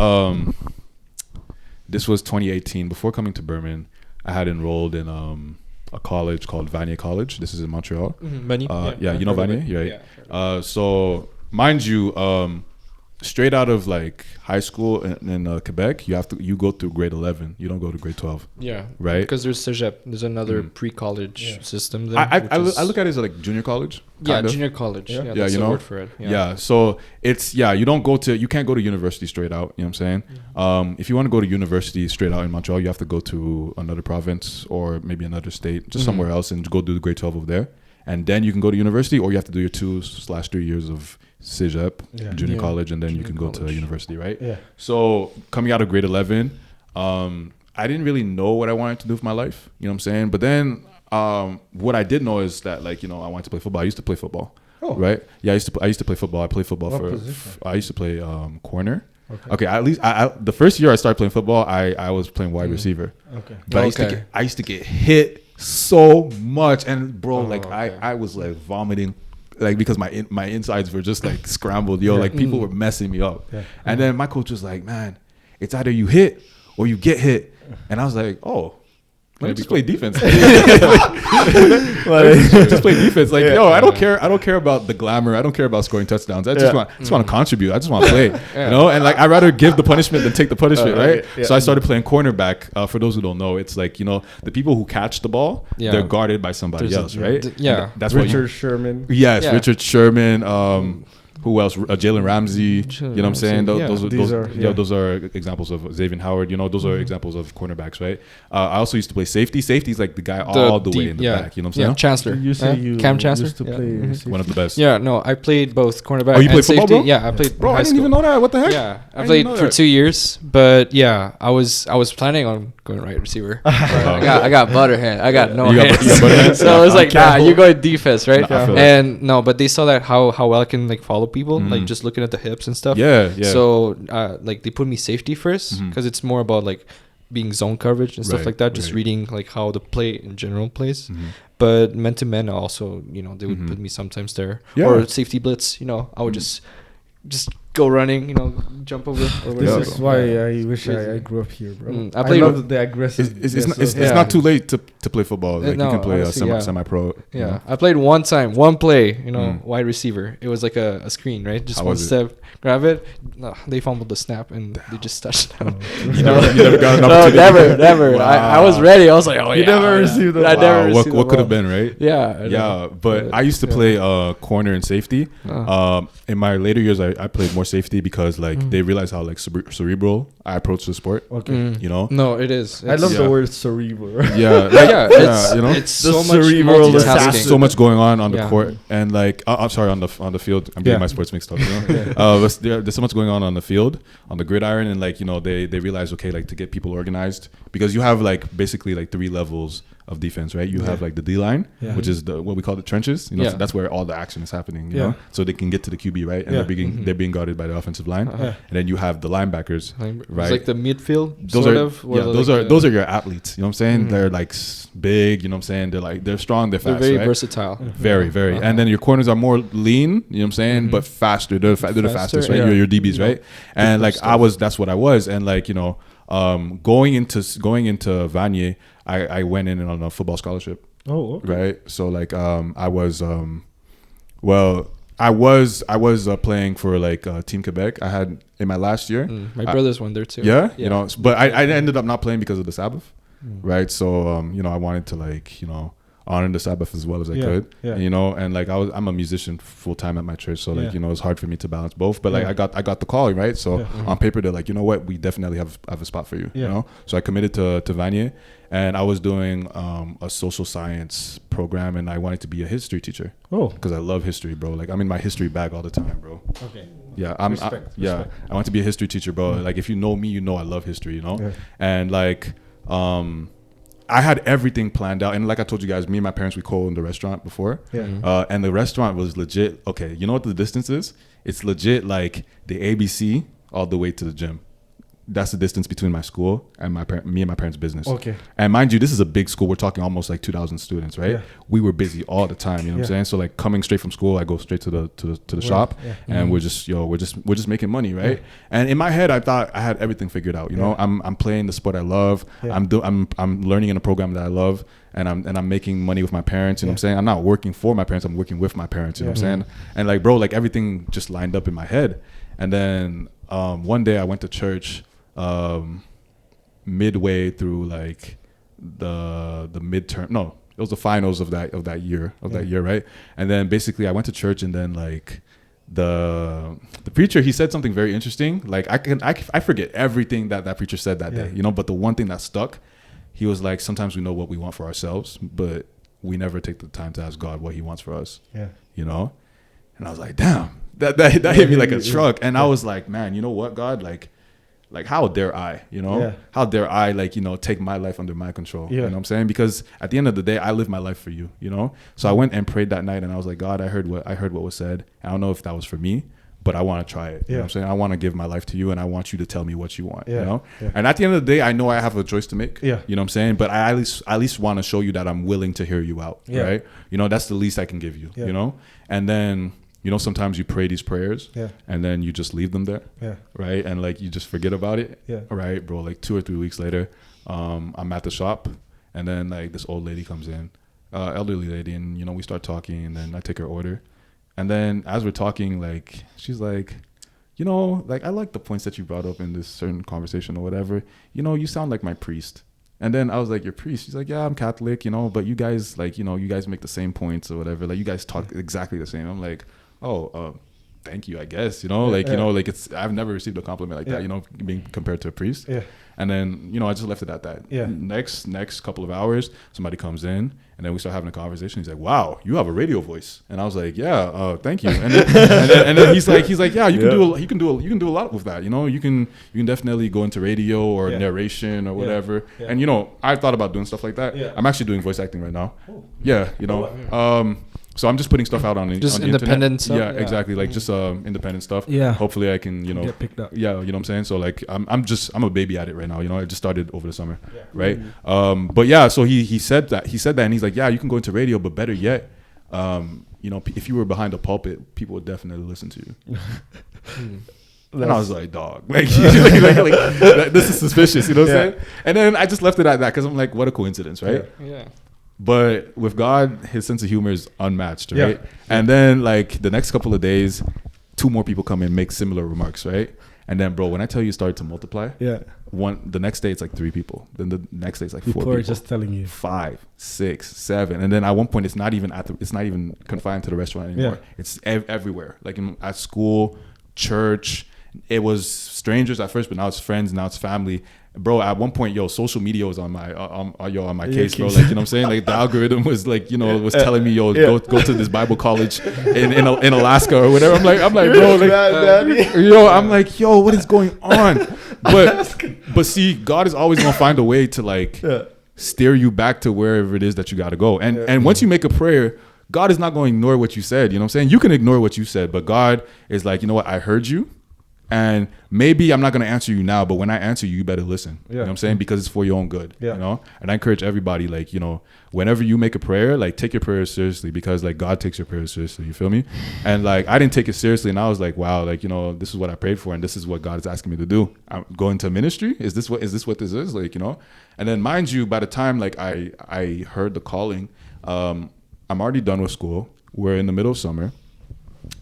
this was 2018. Before coming to Burman, I had enrolled in a college called Vanier College. This is in Montreal. Vanier? You know Vanier? Right? Yeah. So, mind you, straight out of like high school in Quebec, you go through grade 11. You don't go to grade 12. Yeah. Right? Because there's Cégep. There's another pre-college system there. I look at it as like junior college. Yeah, junior college. Yeah, that's you know? the word for it. Yeah. So it's you can't go to university straight out. You know what I'm saying? If you want to go to university straight out in Montreal, you have to go to another province or maybe another state, just somewhere else, and go do the grade 12 over there. And then you can go to university, or you have to do your 2/3 years of Cégep, junior college, and then you can go to university, right? Yeah. So coming out of grade 11, I didn't really know what I wanted to do with my life. You know what I'm saying? But then what I did know is that like, you know, I wanted to play football. I used to play football. Oh. Right? Yeah, I used to play football. I played football I used to play corner. Okay. At least the first year I started playing football, I was playing wide receiver. Okay. But I used to get hit so much, and bro, I was like vomiting, like because my insides were just like scrambled, like people were messing me up. And then my coach was like, man, it's either you hit or you get hit. And I was like, oh, let me just play defense. Just play defense. Like, I don't care about the glamour. I don't care about scoring touchdowns. I just want to contribute. I just want to play. You know, and like I'd rather give the punishment than take the punishment, right? So I started playing cornerback. For those who don't know, it's like, you know, the people who catch the ball, they're guarded by somebody else, right? That's Richard Sherman. Yes, Richard Sherman. Who else? Jalen Ramsey. You know what I'm saying? Those are examples of Xavier Howard. You know, those are examples of cornerbacks, right? I also used to play safety. Safety is like the guy all the way in the back. You know what I'm saying? Yeah, Chancellor. You say you Cam Chancellor used to play one of the best. Yeah, no, I played both cornerback. Oh, you played football, safety. bro? Yeah, I played. Bro, I didn't even know that. What the heck? Yeah, I played for 2 years, but yeah, I was planning on going right receiver. I got butterhead. I got no hands. So I was like, nah, you go defense, right? And no, but they saw that how well I can like follow people, like just looking at the hips and stuff. Yeah. So like they put me safety first because it's more about like being zone coverage and stuff like that. Just reading like how the play in general plays. But man to man also, you know, they would put me sometimes there or safety blitz. You know, I would just go running, you know, jump over. This is why I wish I grew up here, bro. I love the aggressive. It's not too late to play football. Like you can play honestly, semi-pro. Yeah, you know? I played one play, you know, wide receiver. It was like a screen, right? Just one step, grab it. No, they fumbled the snap and they just touched it. You never got an opportunity. No, never. Wow. I was ready. I was like, you never received it. I never received what could have been, right? Yeah. But I used to play corner and safety. In my later years, I played more safety because like they realize how like cerebral I approach the sport. Okay, you know. No, it is. I love the word cerebral. Yeah, it's, you know, it's so much there's so much going on the court, and like I'm sorry, on the field. I'm getting my sports mixed up. You know, but there's so much going on the field, on the gridiron, and like, you know, they realize, okay, like to get people organized, because you have like basically like 3 levels of defense, right? You have like the D line, which is what we call the trenches. You know, so that's where all the action is happening. You know, so they can get to the QB, right? And they're being guarded guarded by the offensive line, and then you have the linebackers, right? It's like the midfield. Those are your athletes. You know what I'm saying? They're like big. You know what I'm saying? They're strong. They're fast. They're very right? versatile. Very, very. And then your corners are more lean. You know what I'm saying? But faster. They're the fastest, right? Your DBs, right? And like that's what I was. And like going into Vanier, I went in on a football scholarship. Oh, okay. Right. So like I was playing for like Team Quebec. I had in my last year. My brothers went there too. Yeah. But I ended up not playing because of the Sabbath. Right. So I wanted to like honor the Sabbath as well as I could. Yeah. And like I'm a musician full time at my church, so like it's hard for me to balance both. But like I got the call, right? So on paper they're like, you know what, we definitely have a spot for you. You know. So I committed to Vanier, and I was doing a social science program, and I wanted to be a history teacher. Oh. Because I love history, bro. Like I'm in my history bag all the time, bro. Okay. Yeah. Respect. I want to be a history teacher, bro. Like if you know me, you know I love history. And like I had everything planned out, and like I told you guys, me and my parents, we co-owned the restaurant before. Yeah. And the restaurant was legit. Okay, you know what the distance is? It's legit like the ABC all the way to the gym. That's the distance between my school and me and my parents' business. Okay. And mind you, this is a big school. We're talking almost like 2,000 students, right? Yeah. We were busy all the time. You know what I'm saying? So like coming straight from school, I go straight to the shop, and we're just making money, right? Yeah. And in my head, I thought I had everything figured out. You know, I'm playing the sport I love. Yeah. I'm learning in a program that I love, and I'm making money with my parents. You know what I'm saying? I'm not working for my parents. I'm working with my parents. You know what I'm saying? And like, bro, like everything just lined up in my head. And then one day I went to church. Midway through like the midterm, no, it was the finals of that year, right? And then basically I went to church, and then like the preacher, he said something very interesting. Like I forget everything that preacher said that day, but the one thing that stuck, he was like, sometimes we know what we want for ourselves, but we never take the time to ask God what he wants for us. And I was like, damn, that hit me like a truck. And I was like, man, you know what, God, like how dare I, how dare I, like, take my life under my control, you know what I'm saying? Because at the end of the day, I live my life for you, So I went and prayed that night, and I was like, God, I heard what was said. I don't know if that was for me, but I want to try it. You know what I'm saying? I want to give my life to you, and I want you to tell me what you want, And at the end of the day, I know I have a choice to make, you know what I'm saying? But I at least want to show you that I'm willing to hear you out, right? That's the least I can give you, And then, sometimes you pray these prayers, and then you just leave them there, right? And like you just forget about it, right, bro? Like 2 or 3 weeks later, I'm at the shop, and then like this old lady comes in, elderly lady, and we start talking, and then I take her order, and then as we're talking, like she's like, like I like the points that you brought up in this certain conversation or whatever. You sound like my priest. And then I was like, your priest? She's like, yeah, I'm Catholic, but you guys like, you guys make the same points or whatever. Like you guys talk exactly the same. I'm like, oh, thank you, I guess, like, like it's, I've never received a compliment like that, being compared to a priest. And then, I just left it at that. Next couple of hours, somebody comes in, and then we start having a conversation. He's like, wow, you have a radio voice. And I was like, yeah, thank you. And then he's like, yeah, you can do a lot with that. You can definitely go into radio or narration or whatever. And, I thought about doing stuff like that. I'm actually doing voice acting right now. So I'm just putting stuff out on the independent stuff. Yeah, exactly. Like just independent stuff. Yeah. Hopefully I can, get picked up. Yeah, you know what I'm saying? So like I'm a baby at it right now. I just started over the summer. Yeah. Right. But yeah, so he said that and he's like, yeah, you can go into radio, but better yet, if you were behind a pulpit, people would definitely listen to you. And I was like, dog, like this is suspicious, you know what I'm saying? And then I just left it at that because I'm like, what a coincidence, right? Yeah. But with God, his sense of humor is unmatched, right? And then like the next couple of days, 2 more people come in, make similar remarks, right? And then, bro, when I tell you it started to multiply, the next day it's like 3 people. Then the next day it's like 4 people. People are just telling you 5, 6, 7, and then at one point it's not even confined to the restaurant anymore. It's everywhere, like at school, church. It was strangers at first, but now it's friends, now it's family. Bro, at one point, social media was on my case, bro. Like, you know what I'm saying? Like the algorithm was like, was telling me, go to this Bible college in Alaska or whatever. I'm like, bro, like, I'm like, what is going on? But see, God is always gonna find a way to like steer you back to wherever it is that you got to go. And once you make a prayer, God is not going to ignore what you said. You know what I'm saying? You can ignore what you said, but God is like, you know what? I heard you. And maybe I'm not going to answer you now, but when I answer you, you better listen. Yeah. You know what I'm saying? Because it's for your own good, Yeah. you know? And I encourage everybody, like, you know, whenever you make a prayer, like, take your prayers seriously, because, like, God takes your prayers seriously. You feel me? And, like, I didn't take it seriously, and I was like, wow, like, you know, this is what I prayed for, and this is what God is asking me to do. I'm going to ministry? Is this what this is? Like, you know? And then, mind you, by the time, like, I heard the calling, I'm already done with school. We're in the middle of summer.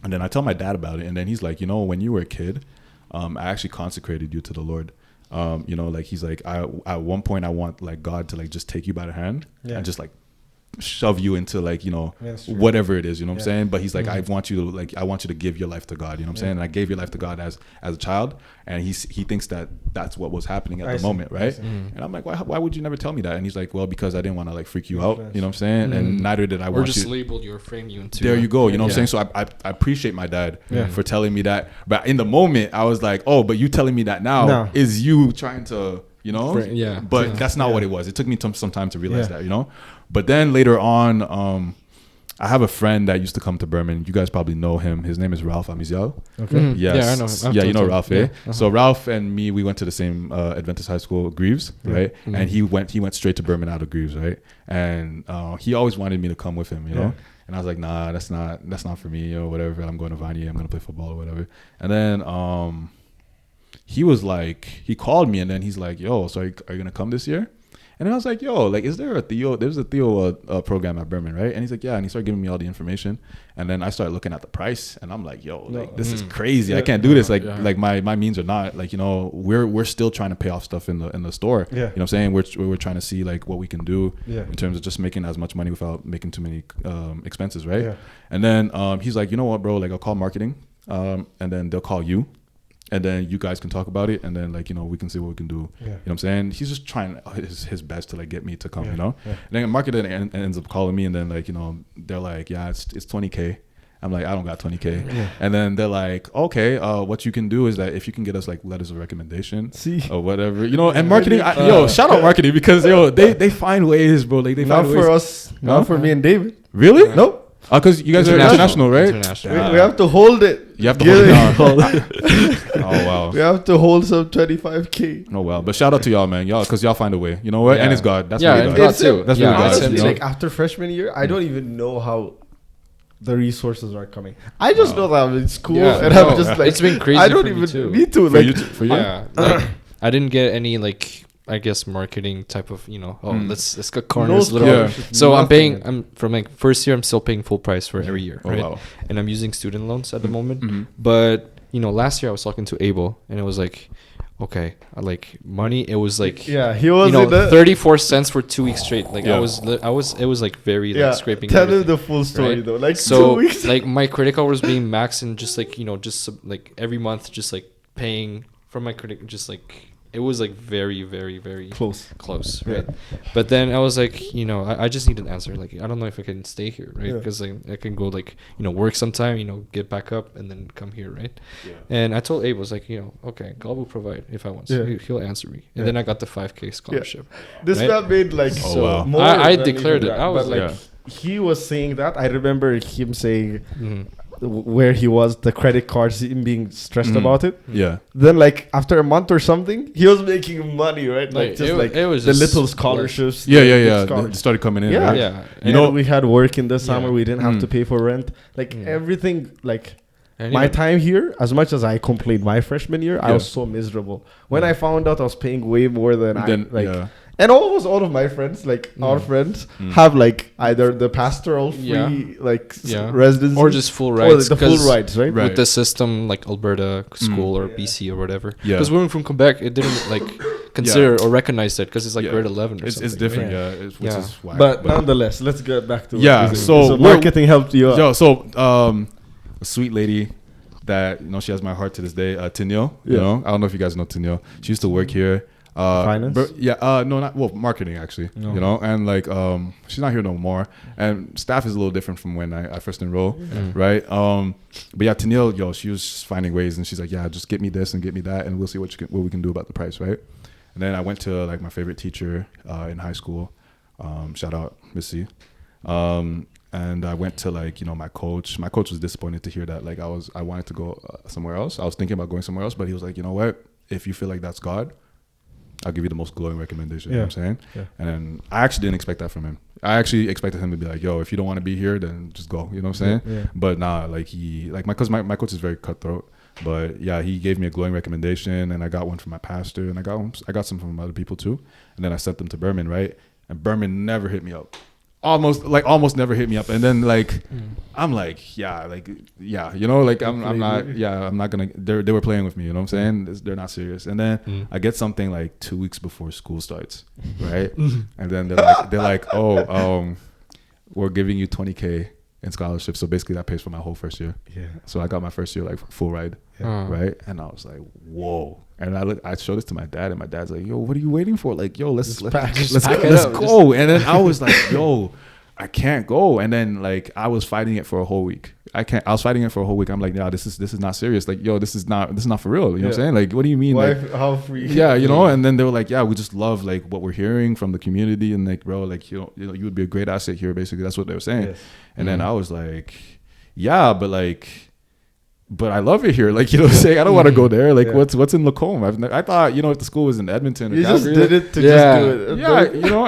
And then I tell my dad about it, and then he's like, you know, when you were a kid, I actually consecrated you to the Lord. You know, like, he's like, at one point I want, like, God to, like, just take you by the hand and just, like, shove you into, like, you know, whatever it is, you know what I'm saying? But he's like, I want you to give your life to God, you know what I'm saying? And I gave your life to God as a child, and he thinks that that's what was happening at the moment, right? And I'm like, why would you never tell me that? And he's like, well, because I didn't want to, like, freak you out, you know what I'm saying? And neither did I want you. Or just labeled you or frame you into. There you go, you know what I'm saying? So I appreciate my dad for telling me that, but in the moment I was like, oh, but you telling me that now is you trying to, you know? But that's not what it was. It took me some time to realize that, you know? But then later on, I have a friend that used to come to Burman. You guys probably know him. His name is Ralph Amiziel. Okay. Yes. Yeah, I know him. Yeah, you know Ralph, eh? So Ralph and me, we went to the same Adventist high school, Greaves, right? And he went straight to Burman out of Greaves, right? And he always wanted me to come with him, you know? And I was like, nah, that's not for me, or whatever. I'm going to Vanier. I'm going to play football or whatever. And then he was like, he called me, and then he's like, yo, so are you going to come this year? And then I was like, yo, like, is there a Theo? There's a Theo program at Burman, right? And he's like, yeah. And he started giving me all the information. And then I started looking at the price, and I'm like, yo, like, this is crazy. I can't do this. Like my means are not, like, you know, we're still trying to pay off stuff in the store. You know what I'm saying? We're trying to see, like, what we can do in terms of just making as much money without making too many expenses, right? And then he's like, you know what, bro? Like, I'll call marketing, and then they'll call you. And then you guys can talk about it, and then, like, you know, we can see what we can do. You know what I'm saying? He's just trying his best to, like, get me to come, you know? And then marketing ends up calling me, and then, like, you know, they're like, yeah, it's $20K. I'm like, I don't got $20K. And then they're like, okay, what you can do is that if you can get us, like, letters of recommendation or whatever, you know, and marketing, shout out marketing, because, they find ways, bro. Like, they find ways. Not for us, not for me and David. Really? Nope. Because you guys are international, right? International. We have to hold it. You have to hold it down. Oh, wow. We have to hold some 25K. Oh, well. But shout out to y'all, man. Because y'all find a way. You know what? And it's God. That's really God. God too. That's really God. Honestly, like, after freshman year, I don't even know how the resources are coming. I just know that I'm in school, and I'm just like... It's been crazy. I don't even... Me too. Like, for you? Yeah. Like, I didn't get any, like... I guess marketing type of, you know, let's cut corners a little bit. So I'm from, like, first year, I'm still paying full price for every year, right? Wow. And I'm using student loans at the moment. But, you know, last year I was talking to Abel, and it was like, okay, like, money, it was like, he was, you know, 34 cents for 2 weeks straight. Like, it was like very, like, scraping. Tell him the full story, right? Though. Like, so 2 weeks. Like, my credit card was being maxed, and just, like, you know, just like every month, just, like, paying from my credit, just, like, it was, like, very, very, very close, right? But then I was like, you know, I just need an answer. Like, I don't know if I can stay here, right? Because, like, I can go, like, you know, work sometime, you know, get back up, and then come here, right? And I told Abe, I was like, you know, okay, God will provide if I want. He'll answer me. And then I got the 5K scholarship. This man made, like, more. I declared it. I was like, he was saying that. I remember him saying where he was, the credit cards, him being stressed about it. Then, like, after a month or something, he was making money, right? Like, just it was the little scholarships. They started coming in. Right? You know, we had work in the summer. We didn't have to pay for rent. Like, everything, like, my time here, as much as I complained my freshman year, I was so miserable. When I found out I was paying way more than and almost all of my friends, like our friends, have, like, either the pastoral free residency or just full rights. Or the full rights, right? With the system, like Alberta school or BC or whatever. Because we're from Quebec, it didn't, like, consider or recognize that, because it's like grade 11 or something. It's different, which is whack. But nonetheless, let's get back to so marketing helped you out. So a sweet lady that, you know, she has my heart to this day, Tinyo. You know, I don't know if you guys know Tinyo. She used to work here. Finance? Marketing, actually. You know, and, like, she's not here no more, and staff is a little different from when I first enrolled, right? But yeah, Tanil, she was just finding ways, and she's like, yeah, just get me this and get me that, and we'll see what we can do about the price, right? And then I went to, like, my favorite teacher in high school, shout out Missy. and I went to like, my coach. My coach was disappointed to hear that like I wanted to go somewhere else. I was thinking about going somewhere else, but he was like, you know what? If you feel like that's God, I'll give you the most glowing recommendation. You know what I'm saying? Yeah. And then I actually didn't expect that from him. I actually expected him to be like, yo, if you don't want to be here, then just go. You know what I'm saying? Yeah. But nah, like my coach is very cutthroat. But yeah, he gave me a glowing recommendation, and I got one from my pastor, and I got some from other people too. And then I sent them to Burman, right? And Burman never hit me up. Almost never hit me up. And then like I'm like, you know, like I'm not gonna. They were playing with me, you know what I'm saying? They're not serious. And then I get something like 2 weeks before school starts, right? And then they're like, oh, we're giving you $20,000 in scholarship, so basically that pays for my whole first year. Yeah. So I got my first year like full ride, right? And I was like, whoa. And I showed this to my dad, and my dad's like, yo, what are you waiting for? Like, yo, let's go. And then I was like, yo, I can't go. And then like I was fighting it for a whole week. I was fighting it for a whole week. I'm like, yeah, this is not serious. Like, yo, this is not for real. You know what I'm saying? Like, what do you mean? Why, like, how free? Yeah, you know. And then they were like, yeah, we just love like what we're hearing from the community, and like, bro, like, you would be a great asset here. Basically, that's what they were saying. Yes. And then I was like, yeah, but I love it here. Like, you know what I'm saying? I don't want to go there. Like, what's in Lacombe? I thought, if the school was in Edmonton or you Calgary. Just did it to just do it. Yeah,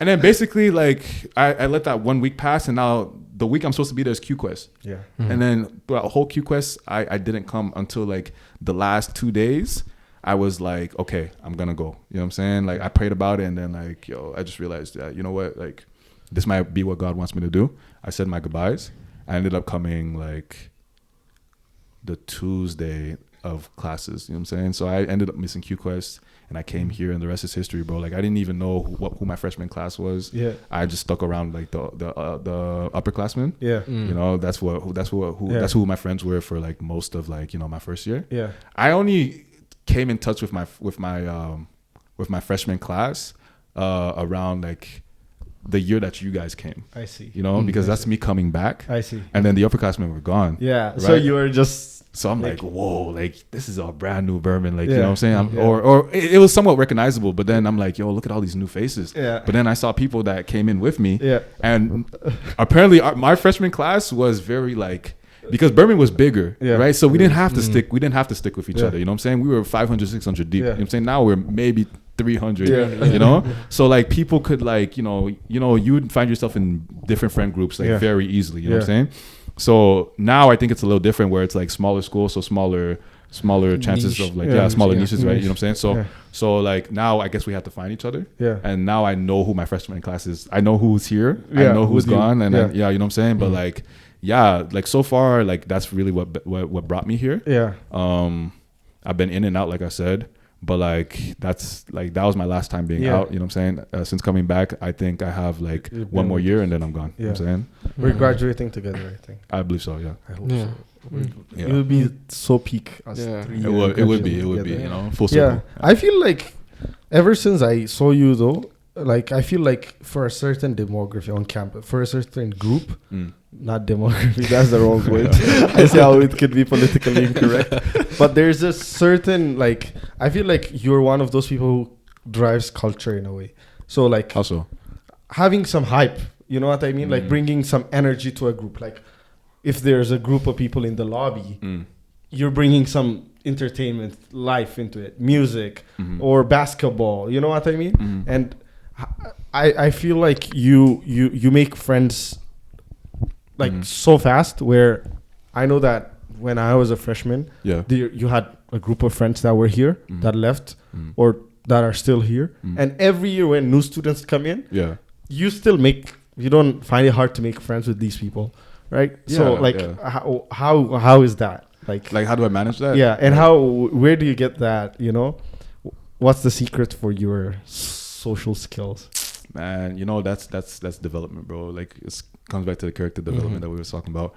and then basically, like, I let that 1 week pass, and now the week I'm supposed to be there is QQuest. Yeah. And then throughout whole QQuest, I didn't come until, like, the last 2 days. I was like, okay, I'm going to go. You know what I'm saying? Like, I prayed about it, and then, like, I just realized that, you know what? Like, this might be what God wants me to do. I said my goodbyes. I ended up coming, like, the Tuesday of classes, you know what I'm saying? So I ended up missing QQuest, and I came here, and the rest is history, bro. Like, I didn't even know who my freshman class was. Yeah. I just stuck around like the upperclassmen. Yeah. You know, that's who my friends were for like most of like, my first year. Yeah. I only came in touch with my freshman class around like the year that you guys came. I see. Because that's me coming back. I see. And then the upperclassmen were gone. Yeah. Right? So you were just... So I'm like, whoa, like, this is a brand new Burman. Like, you know what I'm saying? Or it was somewhat recognizable. But then I'm like, yo, look at all these new faces. Yeah. But then I saw people that came in with me. Yeah. And apparently my freshman class was very like... Because Burman was bigger, right? So we didn't have to stick. We didn't have to stick with each other. You know what I'm saying? We were 500, 600 deep. You know what I'm saying? Now we're maybe 300. You know? So like people could like, you would find yourself in different friend groups like very easily. You know what I'm saying? So now I think it's a little different where it's like smaller schools, so smaller chances of like smaller niches, right? You know what I'm saying? So like now I guess we have to find each other. Yeah. And now I know who my freshman class is. I know who's here. I know who's gone, and then, you know what I'm saying? But like. Yeah, like so far, like that's really what brought me here. Yeah. I've been in and out, like I said, but like that was my last time being out. You know what I'm saying? Since coming back, I think I have like one more year and then I'm gone. You know what I'm saying? We're graduating together, I think. I believe so. Yeah. I hope so. It would be so peak. It would be. Full circle. Yeah. I feel like ever since I saw you though, like I feel like for a certain demography on campus, for a certain group. Not demography, that's the wrong word. I see how it could be politically incorrect. But there's a certain, like, I feel like you're one of those people who drives culture in a way. So, like, also having some hype, you know what I mean? Like, bringing some energy to a group. Like, if there's a group of people in the lobby, you're bringing some entertainment, life into it, music or basketball, you know what I mean? And I feel like you make friends like so fast, where I know that when I was a freshman, you had a group of friends that were here that left or that are still here, and every year when new students come in, you don't find it hard to make friends with these people, right? So like how is that like how do I manage that? And where do you get that, what's the secret for your social skills? Man, that's development, bro. Like it comes back to the character development that we were talking about,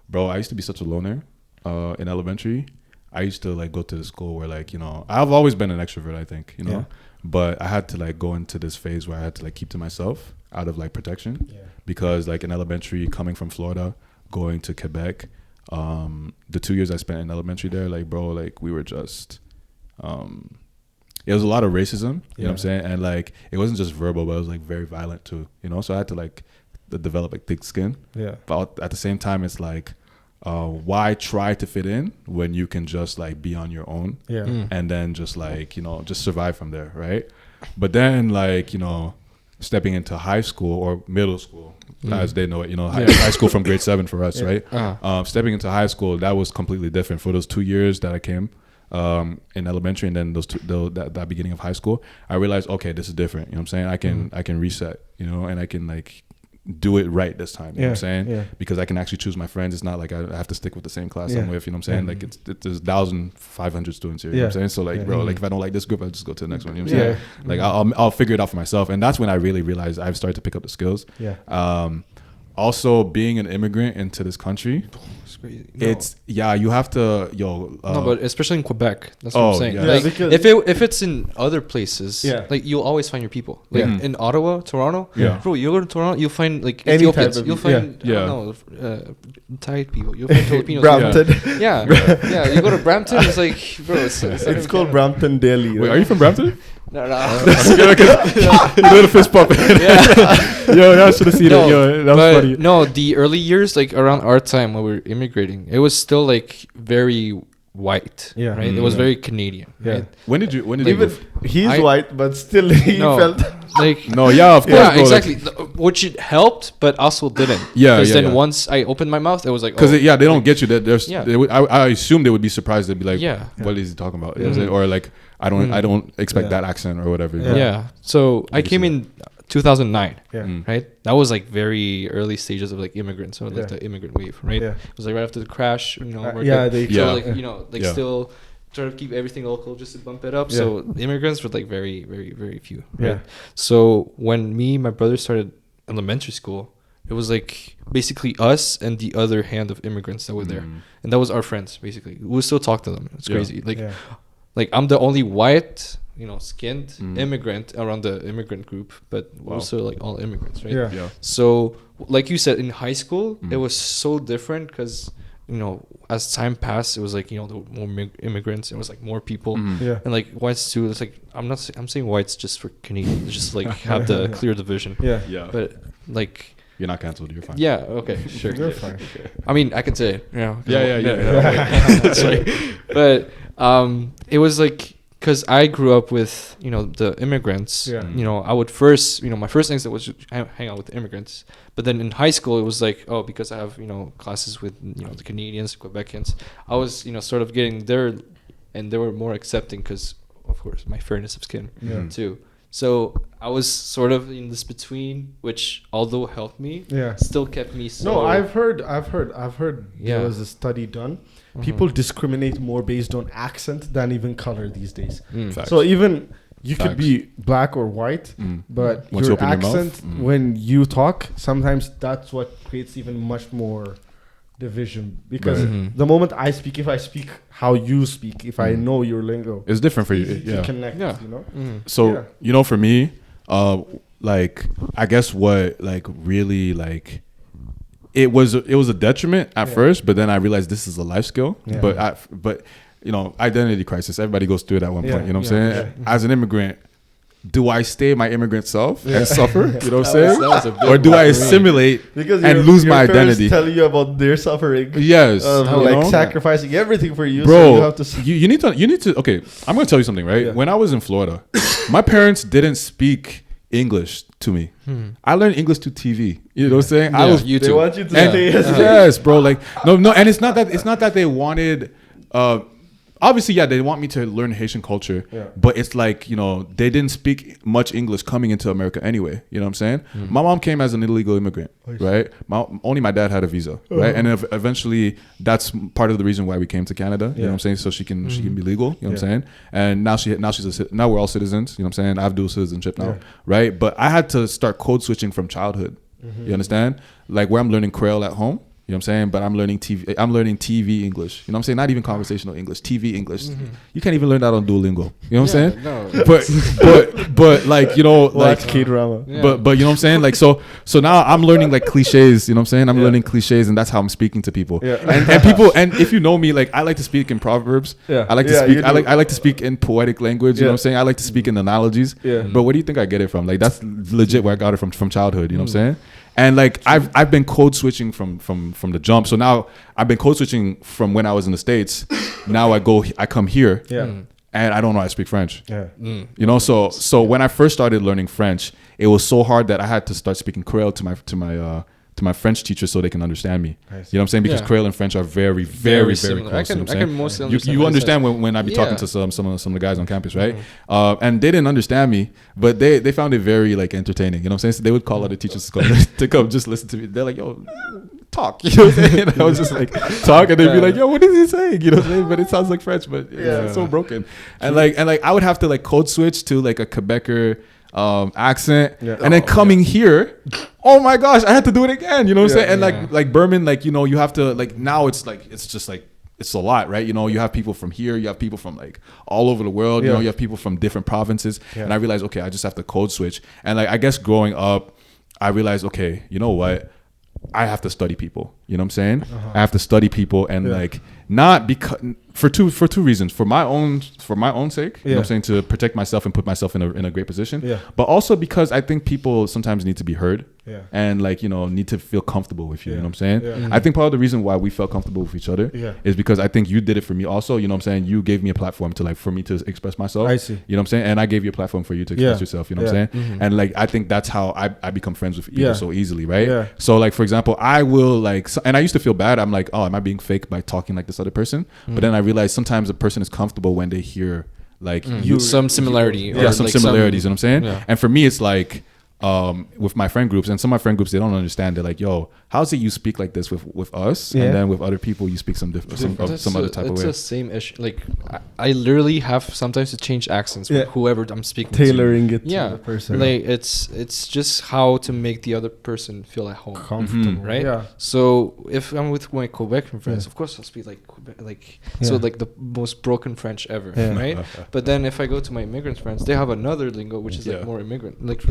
bro. I used to be such a loner in elementary. I used to like go to the school where like I've always been an extrovert, I think, but I had to like go into this phase where I had to like keep to myself out of like protection, because like in elementary, coming from Florida, going to Quebec, the 2 years I spent in elementary there, like bro, like we were just it was a lot of racism, you know what I'm saying? And like, it wasn't just verbal, but it was like very violent too, so I had to like develop like thick skin. Yeah. But at the same time, it's like, why try to fit in when you can just like be on your own? Yeah. And then just like, just survive from there, right? But then like, stepping into high school or middle school, as they know it, high school from grade 7 for us, right? Stepping into high school, that was completely different. For those 2 years that I came in elementary, and then that beginning of high school, I realized, okay, this is different. You know what I'm saying? I can reset, and I can like do it right this time. You know what I'm saying? Yeah. Because I can actually choose my friends. It's not like I have to stick with the same class I'm with. You know what I'm saying? Like there's 1,500 students here. You know what I'm saying? So like, bro, like if I don't like this group, I'll just go to the next one. You know what I'm saying? Like I'll figure it out for myself. And that's when I really realized I've started to pick up the skills. Yeah. Also, being an immigrant into this country, it's crazy. You have to, no, but especially in Quebec, that's what I'm saying. Yeah. Like, if it's in other places, like you'll always find your people. Like in Ottawa, Toronto, bro, you go to Toronto, you'll find like Ethiopians, you'll find Thai people, you'll find Filipinos. Brampton, yeah. You go to Brampton, it's like, bro, it's called Brampton Daily. Wait, are you from Brampton? No. You little fist pump. Yo, I should have seen it. Yo, that was funny. No, the early years, like around our time when we were immigrating, it was still like very white. Yeah. Right. It was very Canadian. Yeah. Right? When did you move? He's white, but still he felt like no. Yeah, of course. Yeah, exactly. Which it helped, but also didn't. Because then once I opened my mouth, it was like because they don't get you. I assume they would be surprised. They'd be like, what is he talking about? Or like. I don't expect that accent or whatever. Yeah. So I came in 2009. Right. That was like very early stages of like immigrants or like the immigrant wave. Right. It was like right after the crash. Still trying to keep everything local just to bump it up. So the immigrants were like very, very, very few. Right. So when my brother started elementary school, it was like basically us and the other hand of immigrants that were there, and that was our friends. Basically, we would still talk to them. It's crazy. Like I'm the only white, skinned immigrant around the immigrant group, but we're also like all immigrants, right? Yeah. So like you said, in high school, it was so different because, as time passed, it was like, there were more immigrants. It was like more people. And like whites too. It's like, I'm saying whites just for Canadians, just like have the clear division. Yeah. But like. You're not canceled. You're fine. Yeah. Okay. Sure. You're fine. I mean, I can say it. Yeah. Sorry. But it was like because I grew up with the immigrants. Yeah. I would first my first instinct was to hang out with the immigrants. But then in high school, it was like because I have classes with the Canadians, Quebecans. I was sort of getting there, and they were more accepting because of course my fairness of skin too. So I was sort of in this between, which although helped me, still kept me. No, I've heard. There was a study done. People discriminate more based on accent than even color these days. So even you could be black or white, but once your accent when you talk, sometimes that's what creates even much more division, because the moment I speak, if I speak how you speak, if I know your lingo, it's different for you. To connect, So for me, like I guess what like really like it was a detriment at first, but then I realized this is a life skill. But identity crisis, everybody goes through it at one point. You know what I'm saying? As an immigrant, do I stay my immigrant self and suffer? You know what I'm saying? Or do I assimilate and lose my identity? Tell you about their suffering. Yes, sacrificing everything for you. Bro, so you have to. You need to. Okay, I'm gonna tell you something, right? When I was in Florida, my parents didn't speak English to me. I learned English through TV. You know what I'm saying? I was YouTube. They want you to stay. Yes, bro. Like no, and it's not that they wanted. Obviously, they want me to learn Haitian culture, but it's like, they didn't speak much English coming into America anyway. You know what I'm saying? My mom came as an illegal immigrant, right? Only my dad had a visa, right? And eventually, that's part of the reason why we came to Canada. You know what I'm saying? So she can be legal. You know what I'm saying? And now we're all citizens. You know what I'm saying? I have dual citizenship now, right? But I had to start code switching from childhood. You understand? Like where I'm learning Creole at home. You know what I'm saying? But I'm learning TV English. You know what I'm saying? Not even conversational English, TV English. You can't even learn that on Duolingo. You know what I'm saying? No. But like, like K-drama. But you know what I'm saying? Like so now I'm learning like cliches, you know what I'm saying? I'm learning cliches, and that's how I'm speaking to people. And people, and if you know me, like I like to speak in proverbs. I like to speak I like to speak in poetic language, you know what I'm saying? I like to speak in analogies. But where do you think I get it from? Like that's legit where I got it from childhood, you know what I'm saying? And like I've been code switching from the jump. So now I've been code switching from when I was in the States. Now I come here. And I don't know how to speak French. You know, so when I first started learning French, it was so hard that I had to start speaking Creole to my French teachers so they can understand me. You know what I'm saying? Because Creole and French are very, very, very close. I can mostly understand. You understand when I be talking to some of the guys on campus, right? And they didn't understand me, but they found it very like entertaining. You know what I'm saying? So they would call other teachers to come just listen to me. They're like, yo, talk. You know what I'm saying? And I was just like talk, and they'd be like, yo, what is he saying? You know what I'm saying? But it sounds like French, but it's so broken. And like I would have to like code switch to like a Quebecer accent, and then coming here, oh my gosh, I had to do it again. You know what I'm saying? And like Burman, like, you know, you have to like, now it's just like it's a lot, right? You know, you have people from here, you have people from like all over the world, you know, you have people from different provinces, and I realized, okay, I just have to code switch. And like, I guess growing up, I realized, okay, you know what, I have to study people. You know what I'm saying? I have to study people, and like, not because for two reasons. For my own sake, you know what I'm saying, to protect myself and put myself in a great position. But also because I think people sometimes need to be heard. And like, you know, need to feel comfortable with you. You know what I'm saying? I think part of the reason why we felt comfortable with each other is because I think you did it for me also. You know what I'm saying? You gave me a platform to like, for me to express myself. I see. You know what I'm saying? And I gave you a platform for you to express yourself. You know what I'm saying? And like, I think that's how I become friends with people so easily, right? So like, for example, I will like, and I used to feel bad. I'm like, oh, am I being fake by talking like this other person? But then I realized sometimes a person is comfortable when they hear like some similarity. Some like similarities. You know what I'm saying? And for me, it's like, with my friend groups, and some of my friend groups, they don't understand. They're like, yo, how's it you speak like this with us, and then with other people you speak some other type of way? It's the same issue. Like I literally have sometimes to change accents with whoever I'm speaking tailoring to. It to the person. Like it's just how to make the other person feel at home, comfortable, right? So if I'm with my Quebecan friends, of course I'll speak like Quebec, so like the most broken French ever, right? But then if I go to my immigrant friends, they have another lingo which is like more immigrant. Like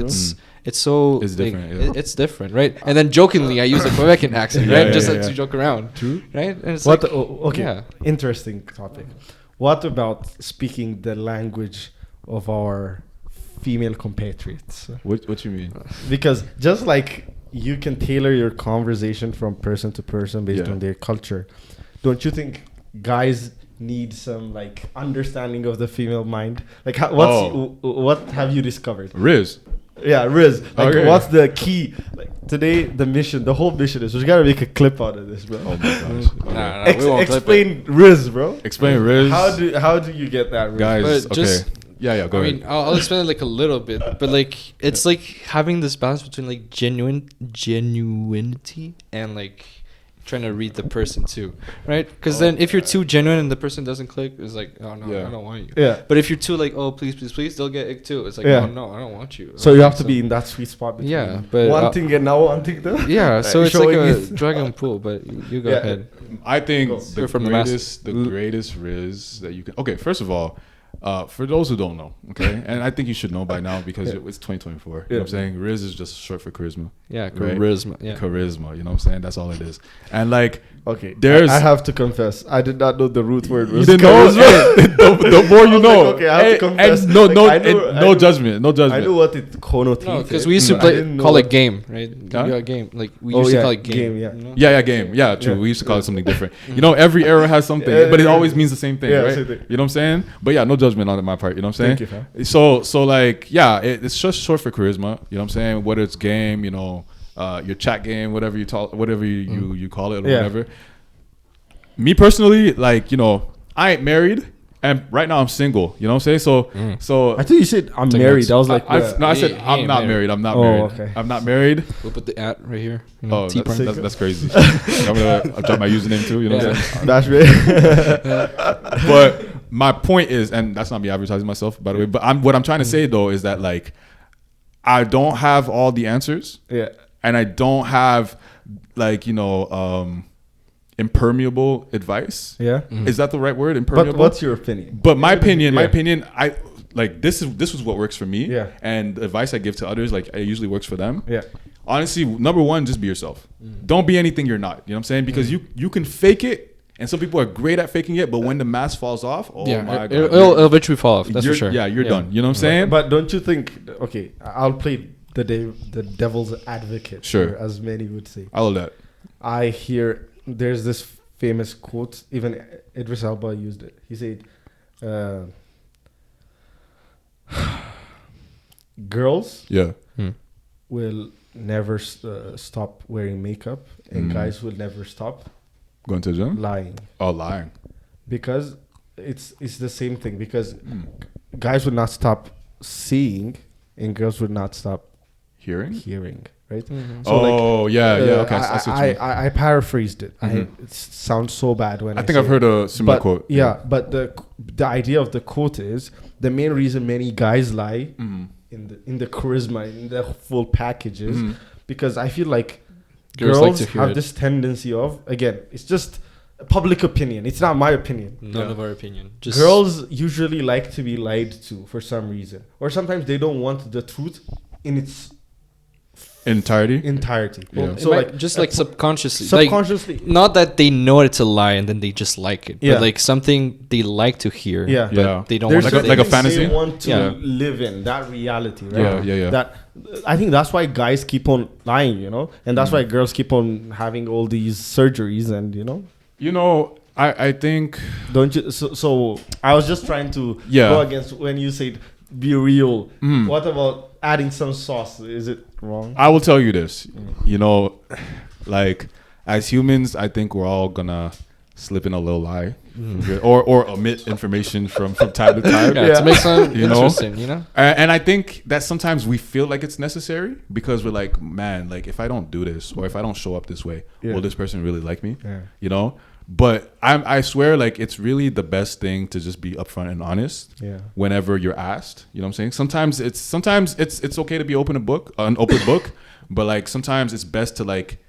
it's so it's different. Like, it's different, right? And then jokingly I use a Quebecan accent, right? Just to joke around, right? And it's interesting topic. What about speaking the language of our female compatriots? What you mean? Because just like you can tailor your conversation from person to person based on their culture, don't you think guys need some like understanding of the female mind? Like what have you discovered? Riz. Yeah, Riz. Like, what's the key? Like today, the whole mission is we gotta make a clip out of this, bro. Oh my gosh! Explain Riz, bro. Explain Riz. How do you get that, Riz? Guys? But okay. Go ahead. I mean, I'll explain it like a little bit, but like it's like having this balance between like genuinity and like trying to read the person too, right? Because then if you're too genuine and the person doesn't click, it's like, oh no, I don't want you. But if you're too like, oh please, they'll get it too. It's like, oh no, I don't want you. So you have to be in that sweet spot between but wanting and now wanting to. So it's like a dragon pool. But you go ahead. I think the greatest Riz that you can. Okay, first of all, for those who don't know, okay, and I think you should know by now because it's 2024. You know what I'm saying? Riz is just short for charisma. Charisma. Right? Charisma. You know what I'm saying? That's all it is. And like, okay, I have to confess, I did not know the root word was. You didn't know the more you know. Like, okay, I have to confess. No judgment. I know what it connotes. No, because we used to call it game, right? Game. Like we used to call it game. Game. Yeah, true. We used to call it something different. You know, every era has something, but it always means the same thing, right? Same thing. You know what I'm saying? But yeah, no judgment on my part. You know what I'm saying? Thank you, fam. So like, yeah, it's just short for charisma. You know what I'm saying? Whether it's game, you know, your chat game, whatever you call it or whatever. Me personally, like, you know, I ain't married. And right now I'm single, you know what I'm saying? So I think you said I'm married. I was like, I said I'm not married. I'm not married. Okay. I'm not married. We'll put the @ right here. That's crazy. I'll drop my username too. You know what I'm saying? That's right. But my point is, and that's not me advertising myself, by the way. But what I'm trying to say though is that like, I don't have all the answers. Yeah. And I don't have like, you know, impermeable advice. Yeah. Is that the right word? Impermeable. But what's your opinion? But my opinion, I like this was what works for me. Yeah. And the advice I give to others, like it usually works for them. Yeah. Honestly, number one, just be yourself. Don't be anything you're not. You know what I'm saying? Because you can fake it. And some people are great at faking it, but when the mask falls off, my God. It'll eventually fall off. That's for sure. Yeah, you're done. You know what I'm saying? But don't you think, okay, I'll play the devil's advocate. Sure. As many would say. I love that. I hear there's this famous quote. Even Idris Elba used it. He said, "Girls will never stop wearing makeup, and guys will never stop going to the gym, lying. Oh, lying, because it's the same thing. Because guys would not stop seeing, and girls would not stop hearing." Right. Mm-hmm. So Okay. I paraphrased it. It sounds so bad when I think I've heard a similar quote. Yeah, but the idea of the quote is the main reason many guys lie in the charisma, in the full packages, because I feel like girls like have this tendency of, again, it's just public opinion. It's not my opinion. None of our opinion. Just girls usually like to be lied to for some reason, or sometimes they don't want the truth in its entirety. Well, so like subconsciously, like, not that they know it's a lie and then they just like it, but like something they like to hear, but they don't want to, like a fantasy they want to live in that reality, right? That I think that's why guys keep on lying, and that's why girls keep on having all these surgeries, and I think, don't you? So I was just trying to go against when you said be real. What about adding some sauce? Is it wrong? I will tell you this. Like, as humans, I think we're all gonna slip in a little lie, or omit information from time to time. To make some interesting, And I think that sometimes we feel like it's necessary because we're like, man, like if I don't do this or if I don't show up this way, will this person really like me? But I swear, like, it's really the best thing to just be upfront and honest. Whenever you're asked, you know what I'm saying? Sometimes it's okay to be an open book, but like sometimes it's best to like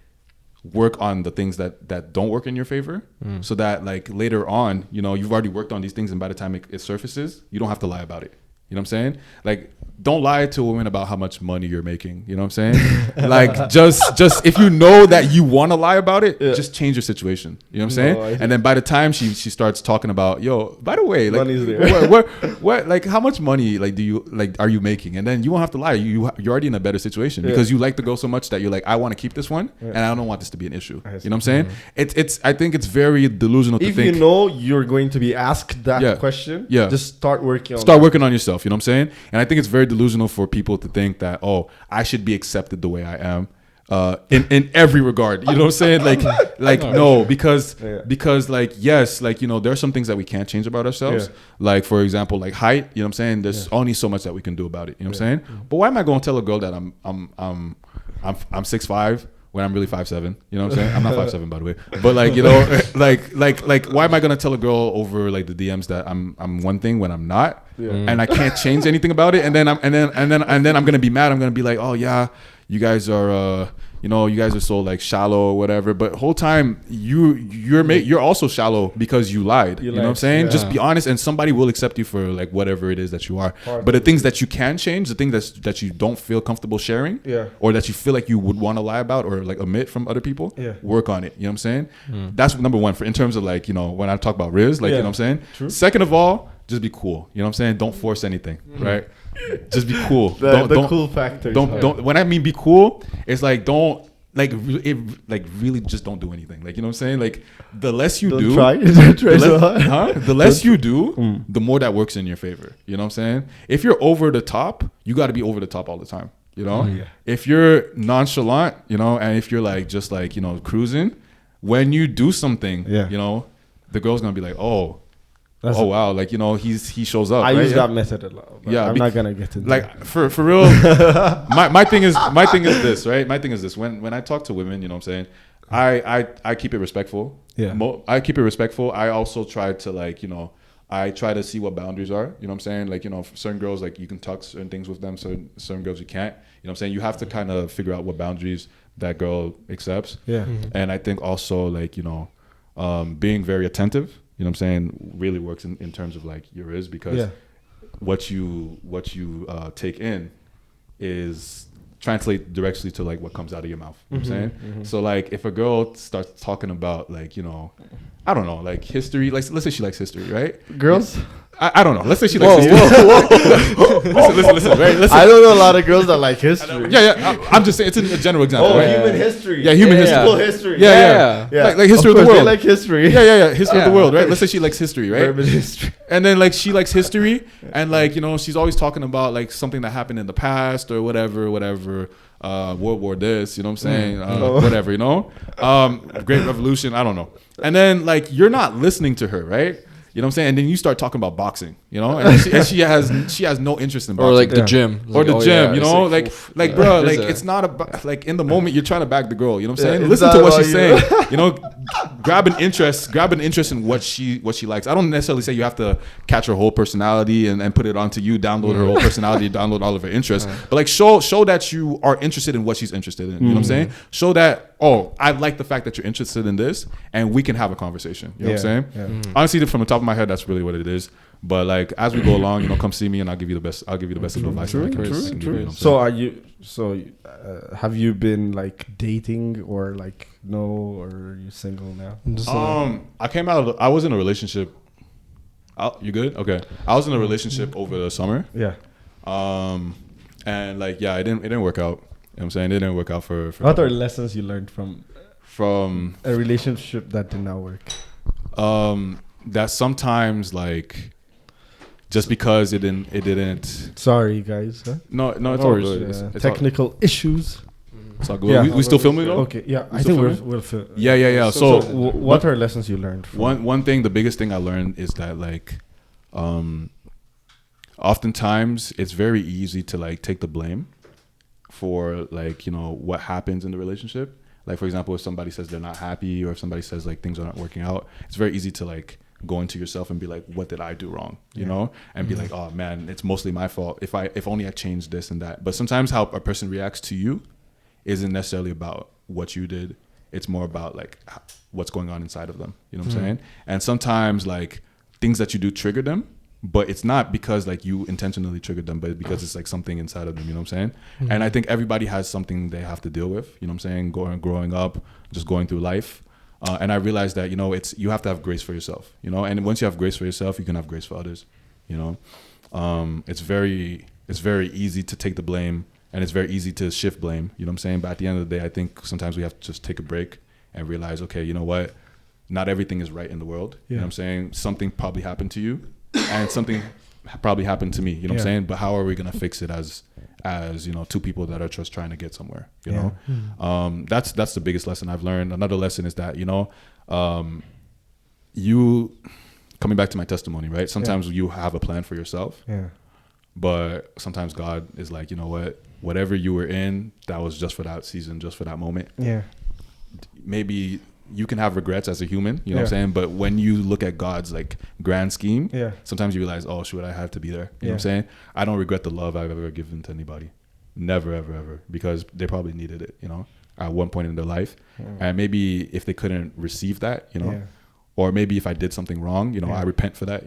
work on the things that don't work in your favor, so that like later on, you've already worked on these things, and by the time it surfaces, you don't have to lie about it. You know what I'm saying? Like, don't lie to a woman about how much money you're making. You know what I'm saying? Like, just if you know that you want to lie about it, just change your situation. You know what I'm saying? And then by the time she starts talking about, yo, by the way, like, money's there. what, like, how much money like are you making? And then you won't have to lie. You're already in a better situation because you like the girl so much that you're like, I want to keep this one, and I don't want this to be an issue. You know what I'm saying? It's I think it's very delusional to think. If you're going to be asked that question, just start working on yourself. You know what I'm saying? And I think it's very delusional for people to think that, oh, I should be accepted the way I am, in every regard. You know what I'm saying? Like no, because like, yes, like, there are some things that we can't change about ourselves. Like, for example, like height. You know what I'm saying? There's only so much that we can do about it. You know what I'm saying? But why am I going to tell a girl that I'm 6'5" when I'm really 5'7"? You know what I'm saying? I'm not 5'7", by the way. But like, like why am I gonna tell a girl over like the DMs that I'm one thing when I'm not, and I can't change anything about it? And then I'm gonna be mad. I'm gonna be like, oh yeah, you guys are you guys are so like shallow or whatever. But whole time you're also shallow because you lied. You know what I'm saying? Just be honest, and somebody will accept you for like whatever it is that you are. But the things that you can change, the things that you don't feel comfortable sharing, or that you feel like you would want to lie about or like omit from other people, work on it. You know what I'm saying? That's number one in terms of like, when I talk about Riz, like, you know what I'm saying? True. Second of all, just be cool. You know what I'm saying? Don't force anything, right? Just be cool. The cool factor. Don't. When I mean be cool, it's like don't really just don't do anything. Like, you know what I'm saying? Like, the less you do, the less you do, the more that works in your favor. You know what I'm saying? If you're over the top, you got to be over the top all the time. If you're nonchalant, and if you're like just like cruising, when you do something, the girl's gonna be like, oh. Wow, like he shows up. I use that method a lot. I'm not gonna get into like for real. my thing is this, right? My thing is this. When I talk to women, you know what I'm saying, I keep it respectful. I keep it respectful. I also try to like I try to see what boundaries are. You know what I'm saying? Like for certain girls, like you can talk certain things with them. Certain girls you can't. You know what I'm saying? You have to kind of figure out what boundaries that girl accepts. And I think also like being very attentive. You know what I'm saying, really works in terms of like your Riz, because what you take in is translate directly to like what comes out of your mouth. You know what I'm saying? So like if a girl starts talking about like, I don't know, like history, like let's say she likes history, right? Girls? I don't know. Let's say she likes history. Listen. Right? Listen. I don't know a lot of girls that like history. Yeah. I'm just saying it's a general example. Oh, right? human history. Yeah, human history. School history. Yeah. Like history of the world. They like history. Yeah. History of the world, right? Let's say she likes history, right? Urban history. And then like she likes history, and like she's always talking about like something that happened in the past or whatever. World War this, you know what I'm saying? Whatever, Great Revolution, I don't know. And then like you're not listening to her, right? You know what I'm saying? And then you start talking about boxing, and she has no interest in boxing. Or like the gym. Or the gym, like bro, like a... it's not about like in the moment you're trying to back the girl, you know what I'm saying? Yeah, Listen to what she's saying. Grab an interest in what she likes. I don't necessarily say you have to catch her whole personality and put it onto you, download her whole personality, download all of her interests. But like show that you are interested in what she's interested in. You know what I'm saying? Show that, I like the fact that you're interested in this and we can have a conversation. You know what I'm saying? Yeah. Honestly, from the top of my head, that's really what it is. But like as we go along, come see me and I'll give you the best advice. True. So have you been like dating or like no, or are you single now? I was in a relationship. You good? Okay. I was in a relationship over the summer. Yeah. And like it didn't work out. You know what I'm saying? It didn't work out for what are lessons you learned from a relationship that did not work? That sometimes like just because it didn't. Sorry, guys. Huh? No, it's all good. It's technical issues. It's all good. Yeah, we still filming though? Okay, yeah. I think we'll film. Yeah. So what are lessons you learned? One thing, the biggest thing I learned is that like, oftentimes it's very easy to like take the blame for like what happens in the relationship. Like for example, if somebody says they're not happy, or if somebody says like things aren't working out, it's very easy to like go into yourself and be like, what did I do wrong? And be like, oh man, it's mostly my fault. If only I changed this and that. But sometimes how a person reacts to you isn't necessarily about what you did. It's more about like what's going on inside of them. You know what I'm saying? And sometimes like things that you do trigger them, but it's not because like you intentionally triggered them, but because it's like something inside of them. You know what I'm saying? And I think everybody has something they have to deal with. You know what I'm saying? Growing up, just going through life. And I realized that, you have to have grace for yourself, and once you have grace for yourself, you can have grace for others, It's very easy to take the blame, and it's very easy to shift blame, you know what I'm saying? But at the end of the day, I think sometimes we have to just take a break and realize, okay, you know what? Not everything is right in the world. You know what I'm saying? Something probably happened to you and something probably happened to me, you know what I'm saying? But how are we going to fix it as two people that are just trying to get somewhere, you know? That's the biggest lesson I've learned. Another lesson is that, you coming back to my testimony, right? Sometimes you have a plan for yourself, but sometimes God is like, you know what, whatever you were in, that was just for that season, just for that moment. Maybe you can have regrets as a human, you know what I'm saying? But when you look at God's like grand scheme, sometimes you realize, oh, should I have to be there? You know what I'm saying? I don't regret the love I've ever given to anybody. Never, ever, ever. Because they probably needed it, at one point in their life. And maybe if they couldn't receive that, or maybe if I did something wrong, I repent for that,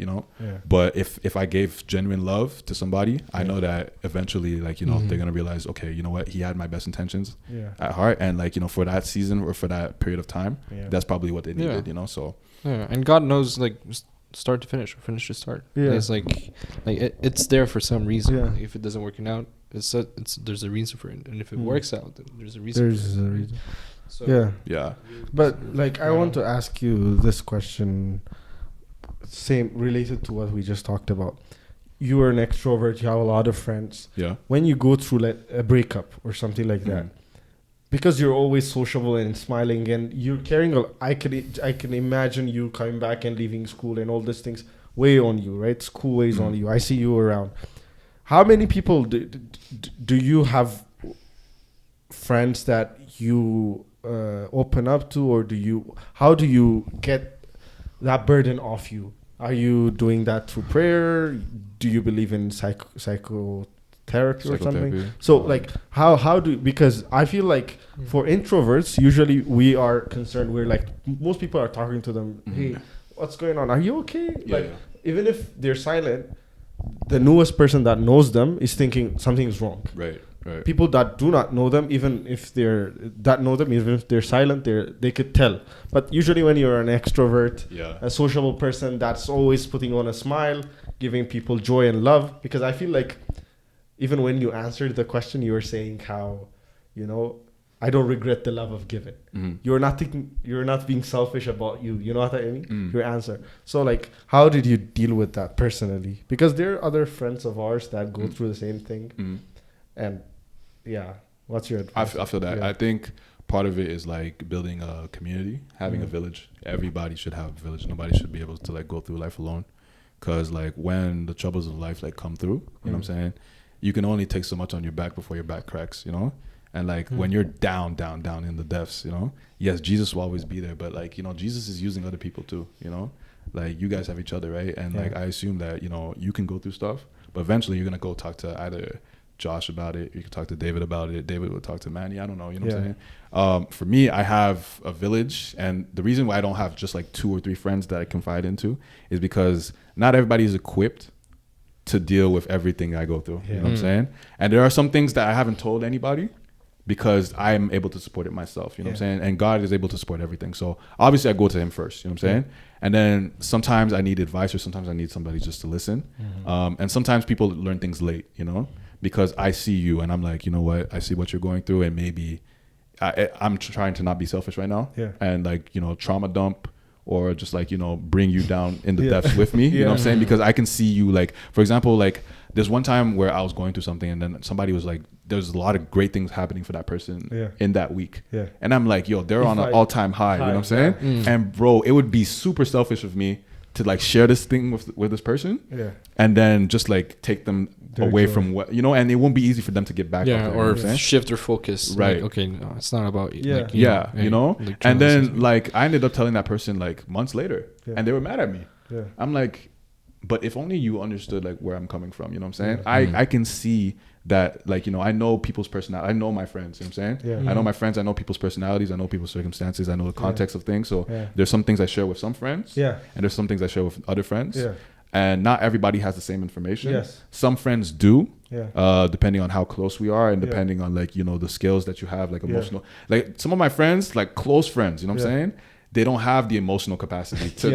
But if I gave genuine love to somebody, I know that eventually, like, they're going to realize, okay, you know what? He had my best intentions at heart. And like, for that season or for that period of time, that's probably what they needed, so. Yeah. And God knows, like, start to finish or finish to start. It's like it's there for some reason. If it doesn't work out, there's a reason for it. And if it works out, then there's a reason. So, yeah. But like, I want to ask you this question, same related to what we just talked about. You are an extrovert. You have a lot of friends. Yeah. When you go through like a breakup or something like that, because you're always sociable and smiling and you're carrying I can imagine you coming back and leaving school and all these things weigh on you, right? School weighs on you. I see you around. How many people do you have friends that you open up to, or how do you get that burden off you? Are you doing that through prayer? Do you believe in psychotherapy or something? So like because I feel like for introverts, usually we are concerned. We're like, most people are talking to them, hey, what's going on? Are you okay? Even if they're silent, the newest person that knows them is thinking something's wrong. Right. Right. People that do not know them, even if they're silent, they could tell. But usually when you're an extrovert, a sociable person that's always putting on a smile, giving people joy and love, because I feel like even when you answered the question, you were saying how, I don't regret the love of giving. Mm-hmm. You're not being selfish about you. You know what I mean? Your answer. So like, how did you deal with that personally? Because there are other friends of ours that go through the same thing. And what's your advice? I feel that. I think part of it is like building a community, having a village. Everybody should have a village. Nobody should be able to like go through life alone. Because like when the troubles of life like come through, you know what I'm saying? You can only take so much on your back before your back cracks, And like when you're down in the depths, yes, Jesus will always be there, but like, Jesus is using other people too, like you guys have each other, right? And like I assume that, you can go through stuff, but eventually you're going to go talk to either Josh about it, you can talk to David about it, David will talk to Manny, I don't know, what I'm saying? For me, I have a village, and the reason why I don't have just like 2 or 3 friends that I confide into is because not everybody is equipped to deal with everything I go through, you know what I'm saying? And there are some things that I haven't told anybody, because I'm able to support it myself, you know what I'm saying? And God is able to support everything. So obviously I go to him first, you know what I'm saying? And then sometimes I need advice, or sometimes I need somebody just to listen. And sometimes people learn things late, because I see you and I'm like, you know what? I see what you're going through, and maybe I'm trying to not be selfish right now. And like, trauma dump, or just like, bring you down in the depths with me, you know what I'm saying? Because I can see you, like, for example, like there's one time where I was going through something, and then somebody was like, there's a lot of great things happening for that person in that week. And I'm like, yo, they're on an all-time high, you know what I'm saying? And bro, it would be super selfish of me to like share this thing with this person, and then just like take them away from what, and it won't be easy for them to get back. Or shift their focus. Right. Like, okay, no, it's not about like, like, and then like I ended up telling that person like months later, and they were mad at me. I'm like, but if only you understood like where I'm coming from, you know what I'm saying? I can see that, like, I know people's personality. I know my friends, you know what I'm saying? I know my friends, I know people's personalities, I know people's circumstances, I know the context of things. So there's some things I share with some friends, and there's some things I share with other friends. And not everybody has the same information. Some friends do, depending on how close we are, and depending on like, the skills that you have, like emotional. Like some of my friends, like close friends, you know what I'm saying? They don't have the emotional capacity to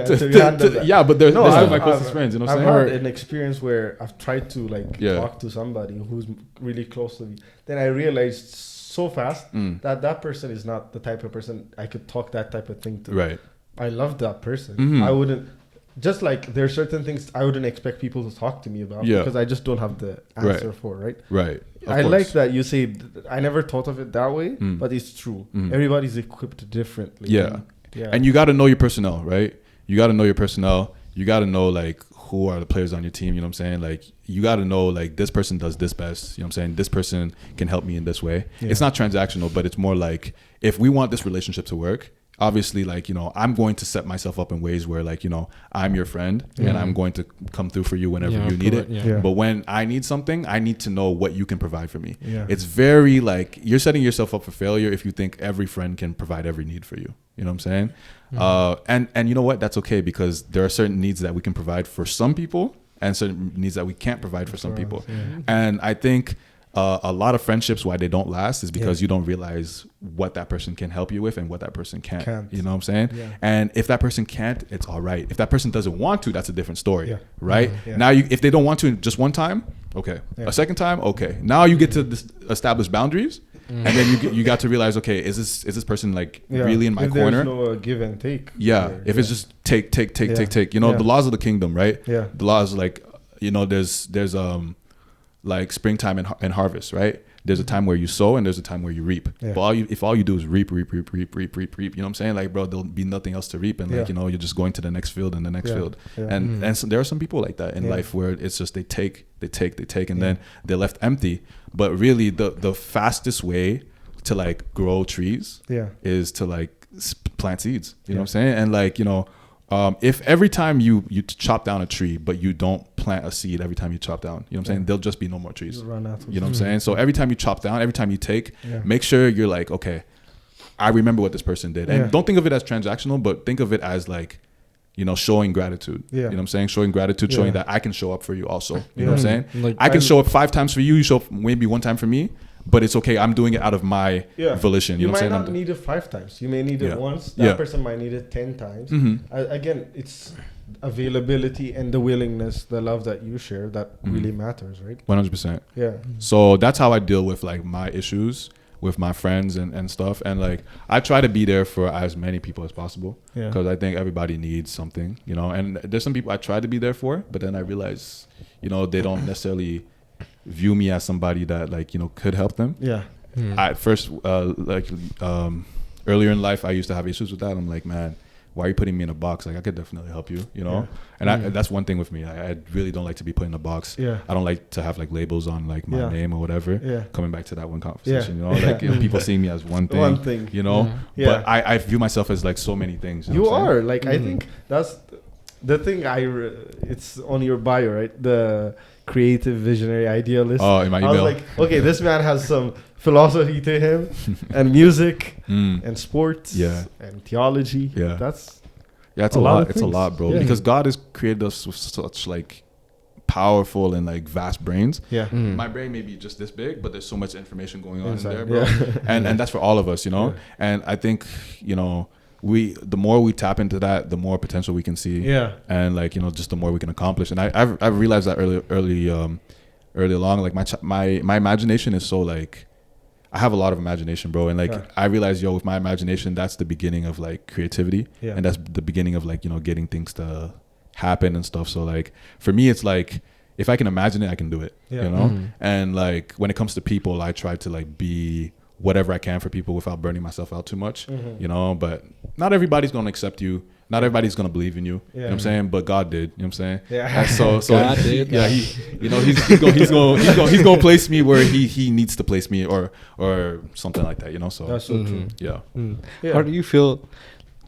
but they're still my closest friends, you know what I'm saying? I've had an experience where I've tried to like talk to somebody who's really close to me. Then I realized so fast that person is not the type of person I could talk that type of thing to. Right. I love that person. I wouldn't, just like there are certain things I wouldn't expect people to talk to me about because I just don't have the answer for, right? Right. I like that you say, I never thought of it that way, but it's true. Everybody's equipped differently. And you got to know your personnel, right? You got to know your personnel. You got to know like who are the players on your team, you know what I'm saying? Like you got to know like this person does this best, you know what I'm saying? This person can help me in this way. It's not transactional, but it's more like if we want this relationship to work, obviously, like, I'm going to set myself up in ways where like, I'm your friend and I'm going to come through for you whenever you need it. But when I need something, I need to know what you can provide for me. It's very like you're setting yourself up for failure if you think every friend can provide every need for you. You know what I'm saying? And you know what? That's okay, because there are certain needs that we can provide for some people and certain needs that we can't provide for some people. And I think a lot of friendships, why they don't last is because you don't realize what that person can help you with and what that person can't. You know what I'm saying? And if that person can't, it's all right. If that person doesn't want to, that's a different story, right? Now, if they don't want to just one time, okay. A second time, okay. Now you get to establish boundaries. And then you got to realize, okay, is this person like really in my corner? There's no give and take. If it's just take. The laws of the kingdom, right? The laws like, there's like springtime and harvest, right? There's a time where you sow and there's a time where you reap. But if all you do is reap, you know what I'm saying? Like, bro, there'll be nothing else to reap, and like, you're just going to the next field and the next field. And so there are some people like that in life where it's just they take, and then they're left empty. But really, the fastest way to like grow trees is to like plant seeds. You know what I'm saying? And like, if every time you chop down a tree, but you don't plant a seed every time you chop down, you know what I'm saying? There'll just be no more trees. You know what I'm saying? So every time you chop down, every time you take, make sure you're like, okay, I remember what this person did. And don't think of it as transactional, but think of it as like, showing gratitude. You know what I'm saying? Showing gratitude, showing that I can show up for you also. You know what I'm saying? Like I can show up 5 times for you, you show up maybe 1 time for me. but it's okay. I'm doing it out of my volition. You know what I'm saying? You might not need it 5 times. You may need it once. That person might need it 10 times. Again, it's availability and the willingness, the love that you share that really matters, right? 100%. Yeah. So that's how I deal with like my issues with my friends and stuff. And like, I try to be there for as many people as possible, because I think everybody needs something, you know. And there's some people I try to be there for, but then I realize, you know, they don't necessarily view me as somebody that, like, you know, could help them. At first, earlier in life, I used to have issues with that. I'm like, man, why are you putting me in a box? Like, I could definitely help you, you know? And that's one thing with me. I really don't like to be put in a box. I don't like to have like labels on like my name or whatever. Coming back to that one conversation, you know, like, you know, people see me as one thing, you know, but I view myself as like so many things. You are like, I think that's the thing. It's on your bio, right? The creative visionary idealist. Oh, in my email. I was like, okay, this man has some philosophy to him, and music, and sports, and theology. That's it's a lot. It's a lot, bro. Because God has created us with such like powerful and like vast brains. My brain may be just this big, but there's so much information going on inside, in there, bro. And that's for all of us, you know. And I think, you know, the more we tap into that, the more potential we can see. And like, you know, just the more we can accomplish. And I've realized that early along, like my imagination is so like, I have a lot of imagination, bro. And like, I realize, with my imagination, that's the beginning of like creativity. And that's the beginning of like, you know, getting things to happen and stuff. So like, for me, it's like, if I can imagine it, I can do it, you know? And like, when it comes to people, I try to like be whatever I can for people without burning myself out too much, you know? But not everybody's going to accept you. Not everybody's going to believe in you. You know what I'm saying? But God did. You know what I'm saying? So God did. Yeah, you know, he's going to place me where he needs to place me, or something like that, you know? So that's so true. Yeah. How do you feel?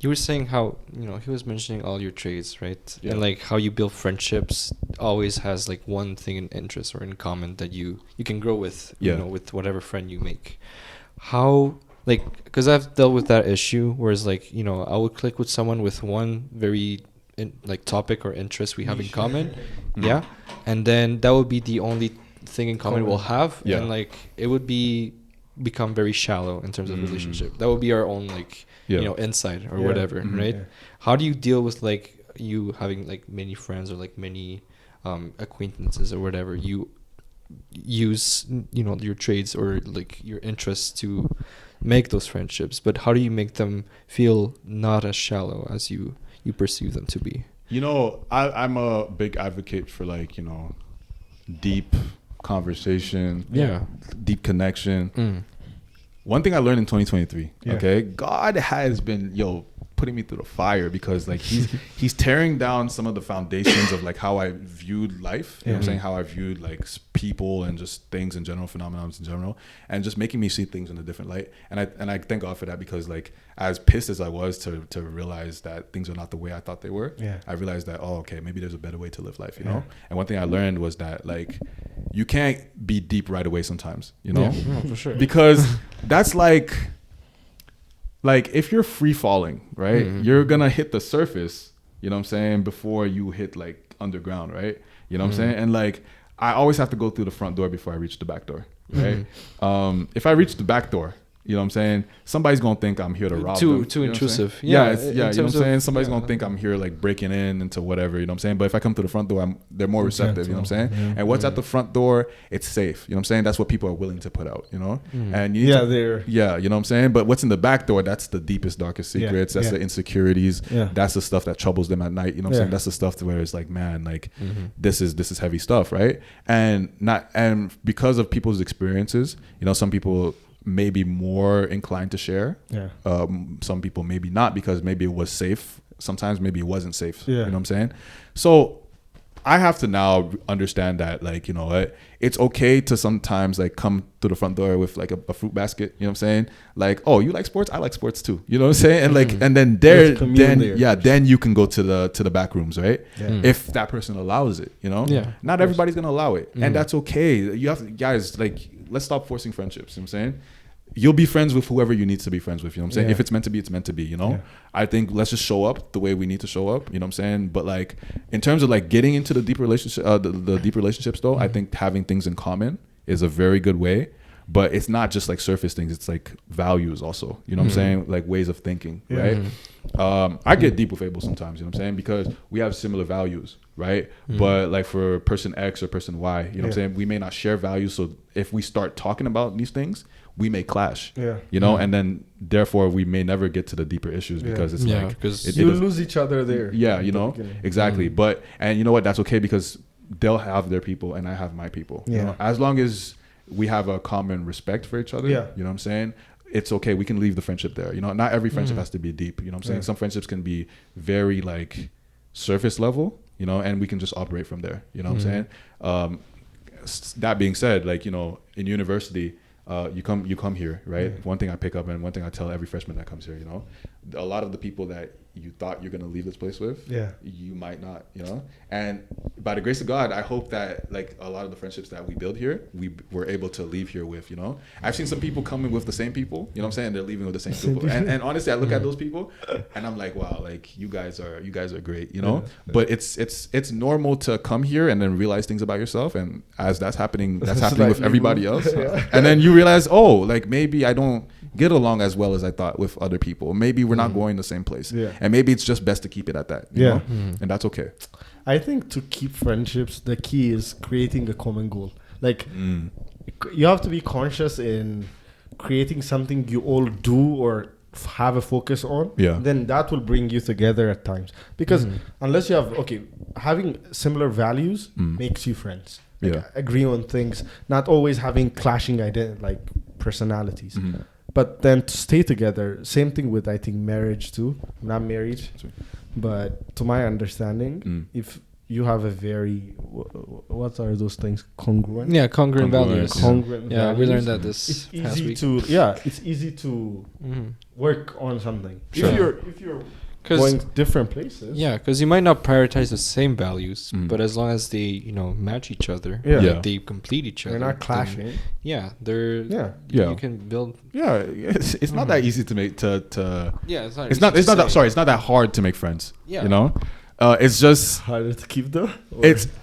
You were saying how, you know, he was mentioning all your traits, right? And like how you build friendships always has like one thing in interest or in common that you can grow with, you know, with whatever friend you make. How, like, because I've dealt with that issue, whereas like, you know, I would click with someone with one very like topic or interest we have in common, and then that would be the only thing in common we'll have, and like it would become very shallow in terms of relationship. That would be our own like, you know, insight or whatever, right? How do you deal with like you having like many friends or like many acquaintances or whatever? You use, you know, your traits or like your interests to make those friendships, but how do you make them feel not as shallow as you perceive them to be? You know, I'm a big advocate for like, you know, deep conversation, deep connection. One thing I learned in 2023, okay, God has been putting me through the fire, because like he's tearing down some of the foundations of like how I viewed life, you know what I'm saying, how I viewed like people and just things in general, phenomena in general, and just making me see things in a different light. And I thank God for that, because like, as pissed as I was to realize that things are not the way I thought they were, I realized that, oh, okay, maybe there's a better way to live life, you know? And one thing I learned was that like, you can't be deep right away sometimes, you know? No, for sure. Because that's like if you're free falling, right, you're gonna hit the surface, you know what I'm saying, before you hit like underground, right? You know what I'm saying? And like, I always have to go through the front door before I reach the back door, right? If I reach the back door, you know what I'm saying, somebody's gonna think I'm here to rob them. Too intrusive. You know what I'm saying? Somebody's gonna think I'm here like breaking in into whatever, you know what I'm saying? But if I come to the front door, they're more receptive, you know what I'm saying? And what's at the front door, it's safe, you know what I'm saying? That's what people are willing to put out, you know? And you need you know what I'm saying? But what's in the back door, that's the deepest, darkest secrets. That's the insecurities. That's the stuff that troubles them at night, you know what I'm saying? That's the stuff where it's like, man, like this is heavy stuff, right? And because of people's experiences, you know, some people may be more inclined to share. Some people maybe not, because maybe it was safe. Sometimes maybe it wasn't safe. You know what I'm saying? So I have to now understand that, like, you know what, it's okay to sometimes like come to the front door with like a fruit basket, you know what I'm saying? Like, oh, you like sports? I like sports too. You know what I'm saying? And like, and then then you can go to the back rooms, right? If that person allows it, you know? Not everybody's gonna allow it. And that's okay. You have to, guys, like, let's stop forcing friendships, you know what I'm saying? You'll be friends with whoever you need to be friends with, you know what I'm saying? If it's meant to be, it's meant to be, you know? I think let's just show up the way we need to show up, you know what I'm saying? But like, in terms of like getting into the deep relationship, the deep relationships though, I think having things in common is a very good way. but it's not just like surface things. It's like values also. You know what I'm saying? Like ways of thinking, right? I get deep with Abel sometimes. You know what I'm saying? Because we have similar values, right? But like for person X or person Y, you know what I'm saying? We may not share values. So if we start talking about these things, we may clash, you know, and then therefore we may never get to the deeper issues because it's like because you lose each other there. Yeah, you know, exactly. But and you know what? That's okay because they'll have their people and I have my people. You know? As long as we have a common respect for each other, you know what I'm saying? It's okay. We can leave the friendship there. You know, not every friendship has to be deep. You know what I'm saying? Some friendships can be very like surface level, you know, and we can just operate from there. You know what I'm saying? That being said, like, you know, in university, you come here, right? One thing I pick up and one thing I tell every freshman that comes here, you know, a lot of the people that you thought you're going to leave this place with, you might not, you know, and by the grace of God, I hope that like a lot of the friendships that we build here, we were able to leave here with, you know. I've seen some people coming with the same people, you know what I'm saying? They're leaving with the same people. And honestly, I look at those people and I'm like, wow, like you guys are great, you know, but it's normal to come here and then realize things about yourself. And as that's happening with everybody else. And then you realize, oh, like maybe I don't get along as well as I thought with other people. Maybe we're not going the same place. And maybe it's just best to keep it at that. You know? And that's okay. I think to keep friendships, the key is creating a common goal. Like you have to be conscious in creating something you all do or have a focus on. Then that will bring you together at times. Because unless you have, having similar values makes you friends. Like agree on things, not always having clashing like personalities. But then to stay together, same thing with, I think, marriage too. I'm not married, but to my understanding, if you have a very, what are those things? Congruent? Yeah, congruent values. Congruent values. We learned that this past week. It's easy to work on something. Sure. If you're going different places. Yeah, because you might not prioritize the same values, but as long as they, you know, match each other, like they complete each other. They're not clashing. You can build. Yeah, it's not that easy to make it's not that hard to make friends. Yeah. You know? It's just harder to keep them.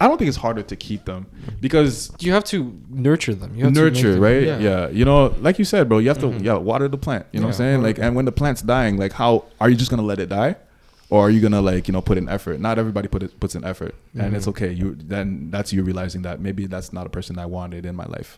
I don't think it's harder to keep them because you have to nurture them. You have to right? Yeah. You know, like you said, bro, you have to water the plant. You know what I'm saying? Like, and when the plant's dying, like, how are you just gonna let it die, or are you gonna like, you know, put in effort? Not everybody puts in effort, and it's okay. Then that's you realizing that maybe that's not a person I wanted in my life,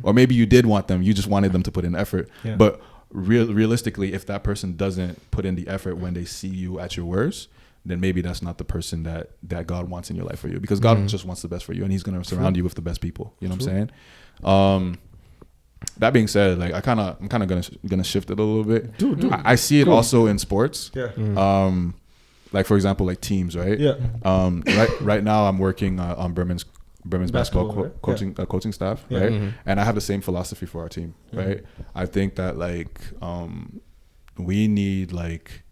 or maybe you did want them. You just wanted them to put in effort, but realistically, if that person doesn't put in the effort when they see you at your worst, then maybe that's not the person that God wants in your life for you, because God just wants the best for you, and He's going to surround you with the best people. You know what I'm saying? That being said, like I'm kind of gonna shift it a little bit. I see it also in sports. Like for example, like teams, right? Right now I'm working on Burman's basketball coaching staff, right? And I have the same philosophy for our team, right? I think that like we need like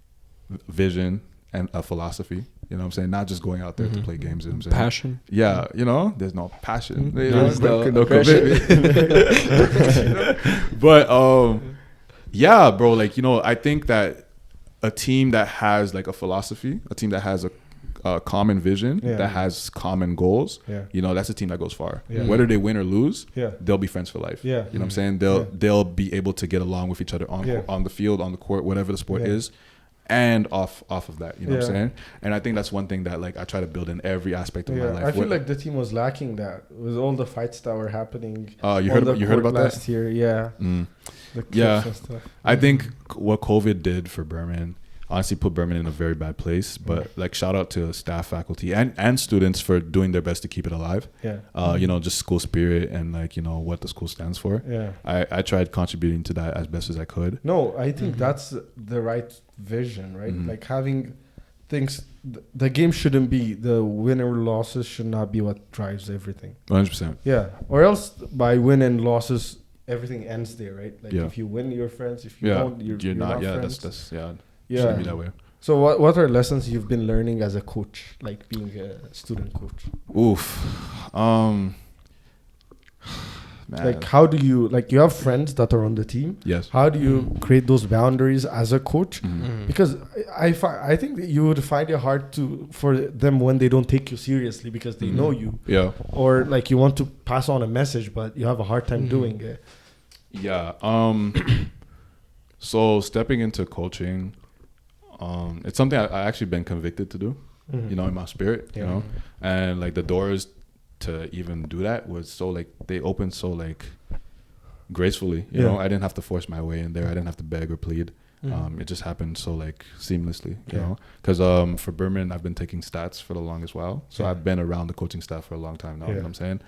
vision and a philosophy, you know what I'm saying? Not just going out there to play games, you know what I'm saying? Passion. Yeah, you know, there's no passion. There's no commitment. But yeah, bro, like, you know, I think that a team that has like a philosophy, a team that has a common vision, that has common goals, you know, that's a team that goes far. Whether they win or lose, they'll be friends for life. You know what I'm saying? They'll be able to get along with each other on the field, on the court, whatever the sport is. And off of that, you know what I'm saying? And I think that's one thing that like I try to build in every aspect of my life. I feel like the team was lacking that with all the fights that were happening. You heard about last that year? Yeah. The clips and stuff. I think what COVID did for Burman honestly put Burman in a very bad place. But like shout out to staff, faculty, and students for doing their best to keep it alive. You know, just school spirit and like, you know, what the school stands for. I tried contributing to that as best as I could. No, I think that's the right vision, right? Like having things, the game shouldn't be, the win or losses should not be what drives everything. 100%. Yeah. Or else by win and losses, everything ends there, right? Like if you win, you're friends. If you don't, you're not friends. That's shouldn't be that way. So what are lessons you've been learning as a coach, like being a student coach? Man. Like how do you, like you have friends that are on the team. Yes. How do you create those boundaries as a coach? Because I think that you would find it hard for them when they don't take you seriously because they know you. Yeah. Or like you want to pass on a message, but you have a hard time doing it. Yeah. So stepping into coaching, it's something I actually been convicted to do, you know, in my spirit, you know, and like the doors to even do that was so like they opened so like gracefully, you know. I didn't have to force my way in there. I didn't have to beg or plead. It just happened so like seamlessly, you know, because for Burman, I've been taking stats for the longest while. So I've been around the coaching staff for a long time now, you know what I'm saying?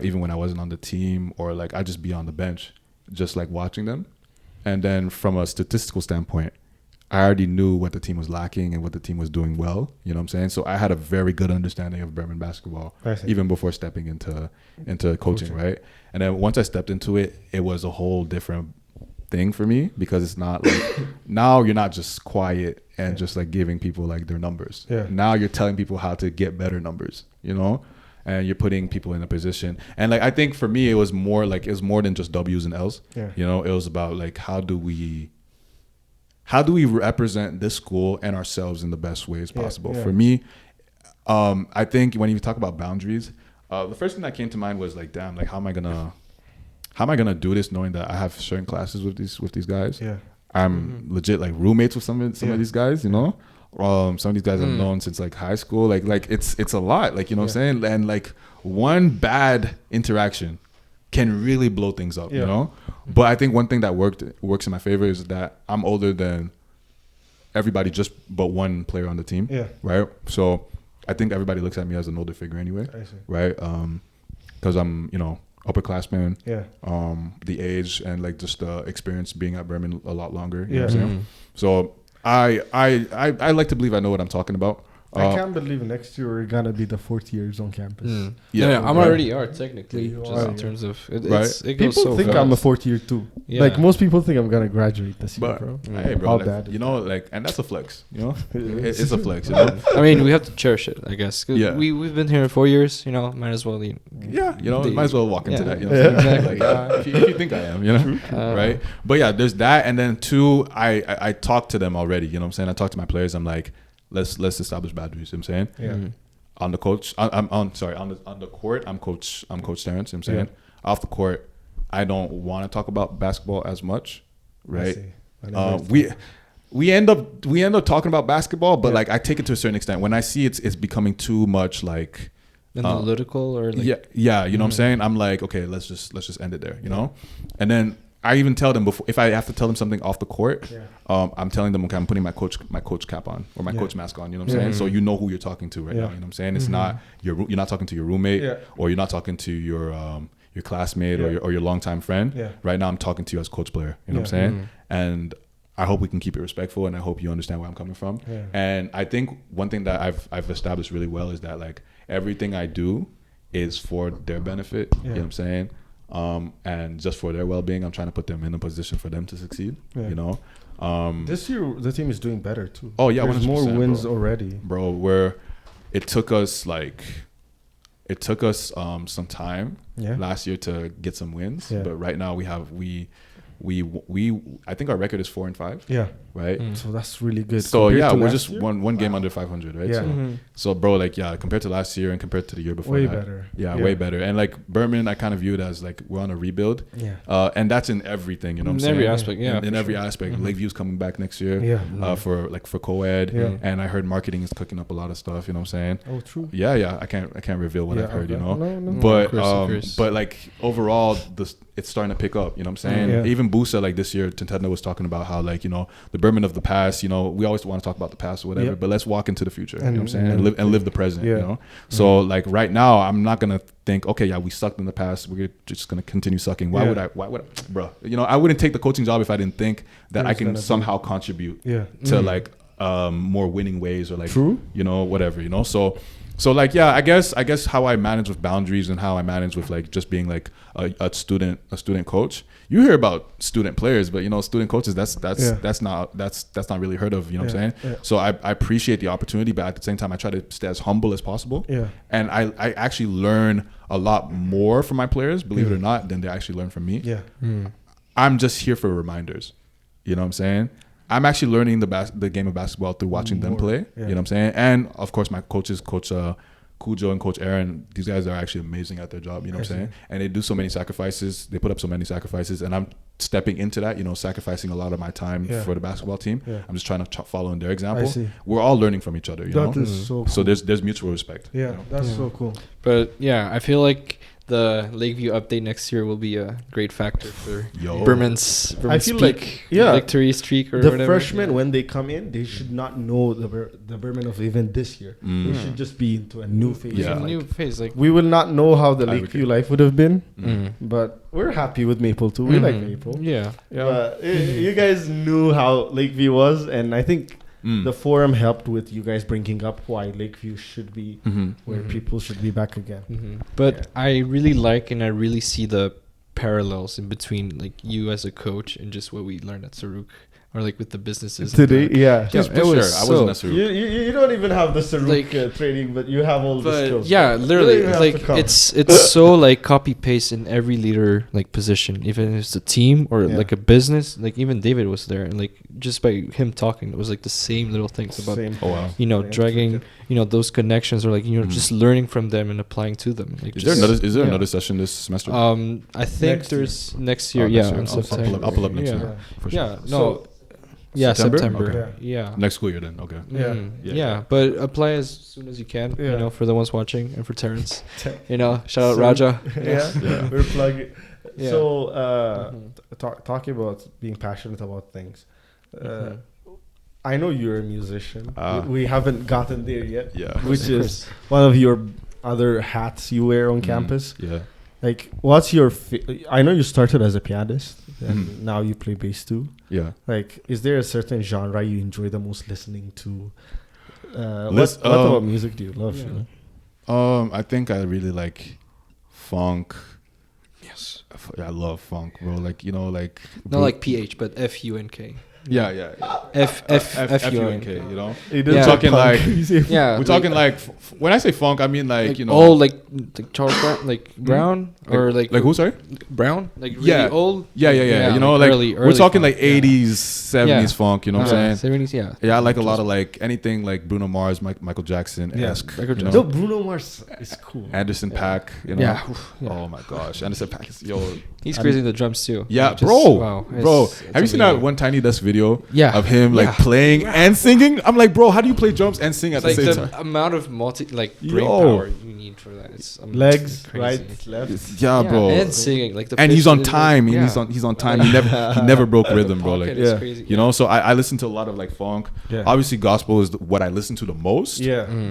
Even when I wasn't on the team or like I just be on the bench, just like watching them. And then from a statistical standpoint, I already knew what the team was lacking and what the team was doing well, you know what I'm saying? So I had a very good understanding of Burman basketball even before stepping into coaching, right? And then once I stepped into it, it was a whole different thing for me because it's not like now you're not just quiet and just like giving people like their numbers. Now you're telling people how to get better numbers, you know, and you're putting people in a position. And like I think for me it was more than just W's and L's. You know, it was about like how do we represent this school and ourselves in the best ways possible. For me, I think when you talk about boundaries, the first thing that came to mind was like, damn, like how am I gonna do this knowing that I have certain classes with these guys? I'm legit like roommates with some of these guys, you know. Some of these guys I've known since like high school. Like it's a lot, like, you know what I'm saying? And like one bad interaction can really blow things up, you know. But I think one thing that works in my favor is that I'm older than everybody just but one player on the team, right? So I think everybody looks at me as an older figure anyway, right? Because I'm, you know, upperclassman, the age and like just the experience being at Burman a lot longer. You know what I'm saying? So I like to believe I know what I'm talking about. I can't believe next year we're gonna be the 4th years on campus. I'm already technically, just in terms of it goes people so think fast. I'm a 4th year too. Like most people think I'm gonna graduate this year, bro. Hey, bro, like, you know, like, and that's a flex. You know, it's a flex. You know? I mean, we have to cherish it, I guess. Cause we've been here 4 years. You know, might as well. You know, might as well walk into that. You know, exactly. Like, if you think I am, you know, right? But yeah, there's that, and then two, I talked to them already. You know what I'm saying? I talked to my players. I'm like, let's establish boundaries. You know what I'm saying? On the coach, on the court, I'm Coach Terrence. You know what I'm saying? Off the court, I don't want to talk about basketball as much, right? We end up talking about basketball, but like I take it to a certain extent. When I see it's becoming too much like analytical or like you know what I'm saying? I'm like, okay, let's just end it there, you know? And then I even tell them before, if I have to tell them something off the court, I'm telling them, okay, I'm putting my coach cap on or my coach mask on, you know what I'm saying? So you know who you're talking to right now, you know what I'm saying? It's not you're not talking to your roommate or you're not talking to your classmate or your longtime friend. Right now I'm talking to you as coach player, you know what I'm saying? And I hope we can keep it respectful, and I hope you understand where I'm coming from. And I think one thing that I've established really well is that like everything I do is for their benefit, you know what I'm saying? And just for their well-being, I'm trying to put them in a position for them to succeed, you know? This year, the team is doing better too. Oh yeah, there's more wins already. Bro, where it took us some time last year to get some wins, but right now we I think our record is 4-5. Yeah. Right. So that's really good. So we're just one game under 500, right? Yeah. So bro, like compared to last year and compared to the year before, way better. Yeah, way better. And like Burman, I kind of view it as like we're on a rebuild. Yeah. And that's in everything, you know what I'm saying? Every aspect, yeah. In every aspect. Lakeview's coming back next year. Yeah. For co-ed. Yeah. And I heard marketing is cooking up a lot of stuff. You know what I'm saying? Oh, true. Yeah. I can't reveal what I've heard. You know. No. But like overall, it's starting to pick up. You know what I'm saying? Yeah. Even Busa, like this year, Tintedna was talking about how like, you know, the Burman of the past, you know, we always want to talk about the past or whatever, but let's walk into the future, you know what I'm saying? And live the present, you know? So like right now, I'm not going to think, okay, yeah, we sucked in the past. We're just going to continue sucking. Why would I, bro, you know, I wouldn't take the coaching job if I didn't think that I can somehow contribute to like more winning ways or like, you know, whatever, you know? So like, yeah, I guess how I manage with boundaries and how I manage with like just being like a student coach. You hear about student players, but you know, student coaches, that's not really heard of, you know what I'm saying? Yeah. So I appreciate the opportunity, but at the same time, I try to stay as humble as possible. Yeah. And I actually learn a lot more from my players, believe it or not, than they actually learn from me. Yeah. I'm just here for reminders. You know what I'm saying? I'm actually learning the game of basketball through watching them play. Yeah. You know what I'm saying? And of course, my coaches, Coach Cujo and Coach Aaron, these guys are actually amazing at their job, you know what I'm saying? And they do so many sacrifices. They put up so many sacrifices, and I'm stepping into that, you know, sacrificing a lot of my time for the basketball team. I'm just trying to follow in their example. We're all learning from each other, you know? That is so cool. So there's mutual respect. Yeah, you know? that's so cool. But yeah, I feel like the Lakeview update next year will be a great factor for Burman's victory streak or whatever. The freshmen, when they come in, they should not know the Burman of even this year. They should just be into a new phase. Yeah, new phase. Like, we will not know how the Lakeview life would have been, but we're happy with Maple too. We like Maple. Yeah. But you guys knew how Lakeview was, and I think the forum helped with you guys bringing up why Lakeview should be where people should be back again. But I really like and I really see the parallels in between like you as a coach and just what we learned at Saruk. Or like with the businesses today, yes, for sure. I wasn't a Saruk. You don't even have the Saruk training, but you have all the skills. Yeah, literally, like it's so like copy paste in every leader like position, even if it's a team or like a business. Like even David was there, and like just by him talking, it was like the same little things about you know dragging you know those connections or like you know just learning from them and applying to them. Like, is there another session this semester? I think next year. In September. I'll pull up next year. For sure. Yeah, no. Yeah, September. Okay. Yeah. Next school year then. Okay. Yeah. But apply as soon as you can. You know, for the ones watching and for Terrence. You know, shout out Raja. We're plugging. Yeah. So, talking about being passionate about things. I know you're a musician. We haven't gotten there yet. Yeah. Which is one of your other hats you wear on campus. Yeah. Like, what's your? I know you started as a pianist, and now you play bass too. Yeah. Like, is there a certain genre you enjoy the most listening to? What about music do you love? I think I really like funk. Yes, I love funk, bro. Like like not like PH, but FUNK. Yeah. FUNK, you know? We're talking like... we're talking like... When I say funk, I mean like, you know... Old, like Charles Brown, like Brown? Or like... Like who, sorry? Brown? Like really old? Yeah. You know, like... Early we're talking funk, like 80s, 70s funk, you know what I'm saying? 70s, yeah. Yeah, I like a lot of like... Anything like Bruno Mars, Michael Jackson-esque. You know? Bruno Mars is cool. Anderson .Paak, you know? Yeah. Oh my gosh. Anderson .Paak is... He's crazy in the drums too. Yeah, bro. Have you seen that One Tiny Desk video of him like playing and singing? I'm like, bro, how do you play drums and sing at the same time? The amount of brain power you need for that. It's legs, right, left. Yeah, bro. And singing like the. And he's on time. He's on time. He never broke rhythm, bro. Like you know. So I listen to a lot of like funk. Obviously, gospel is what I listen to the most.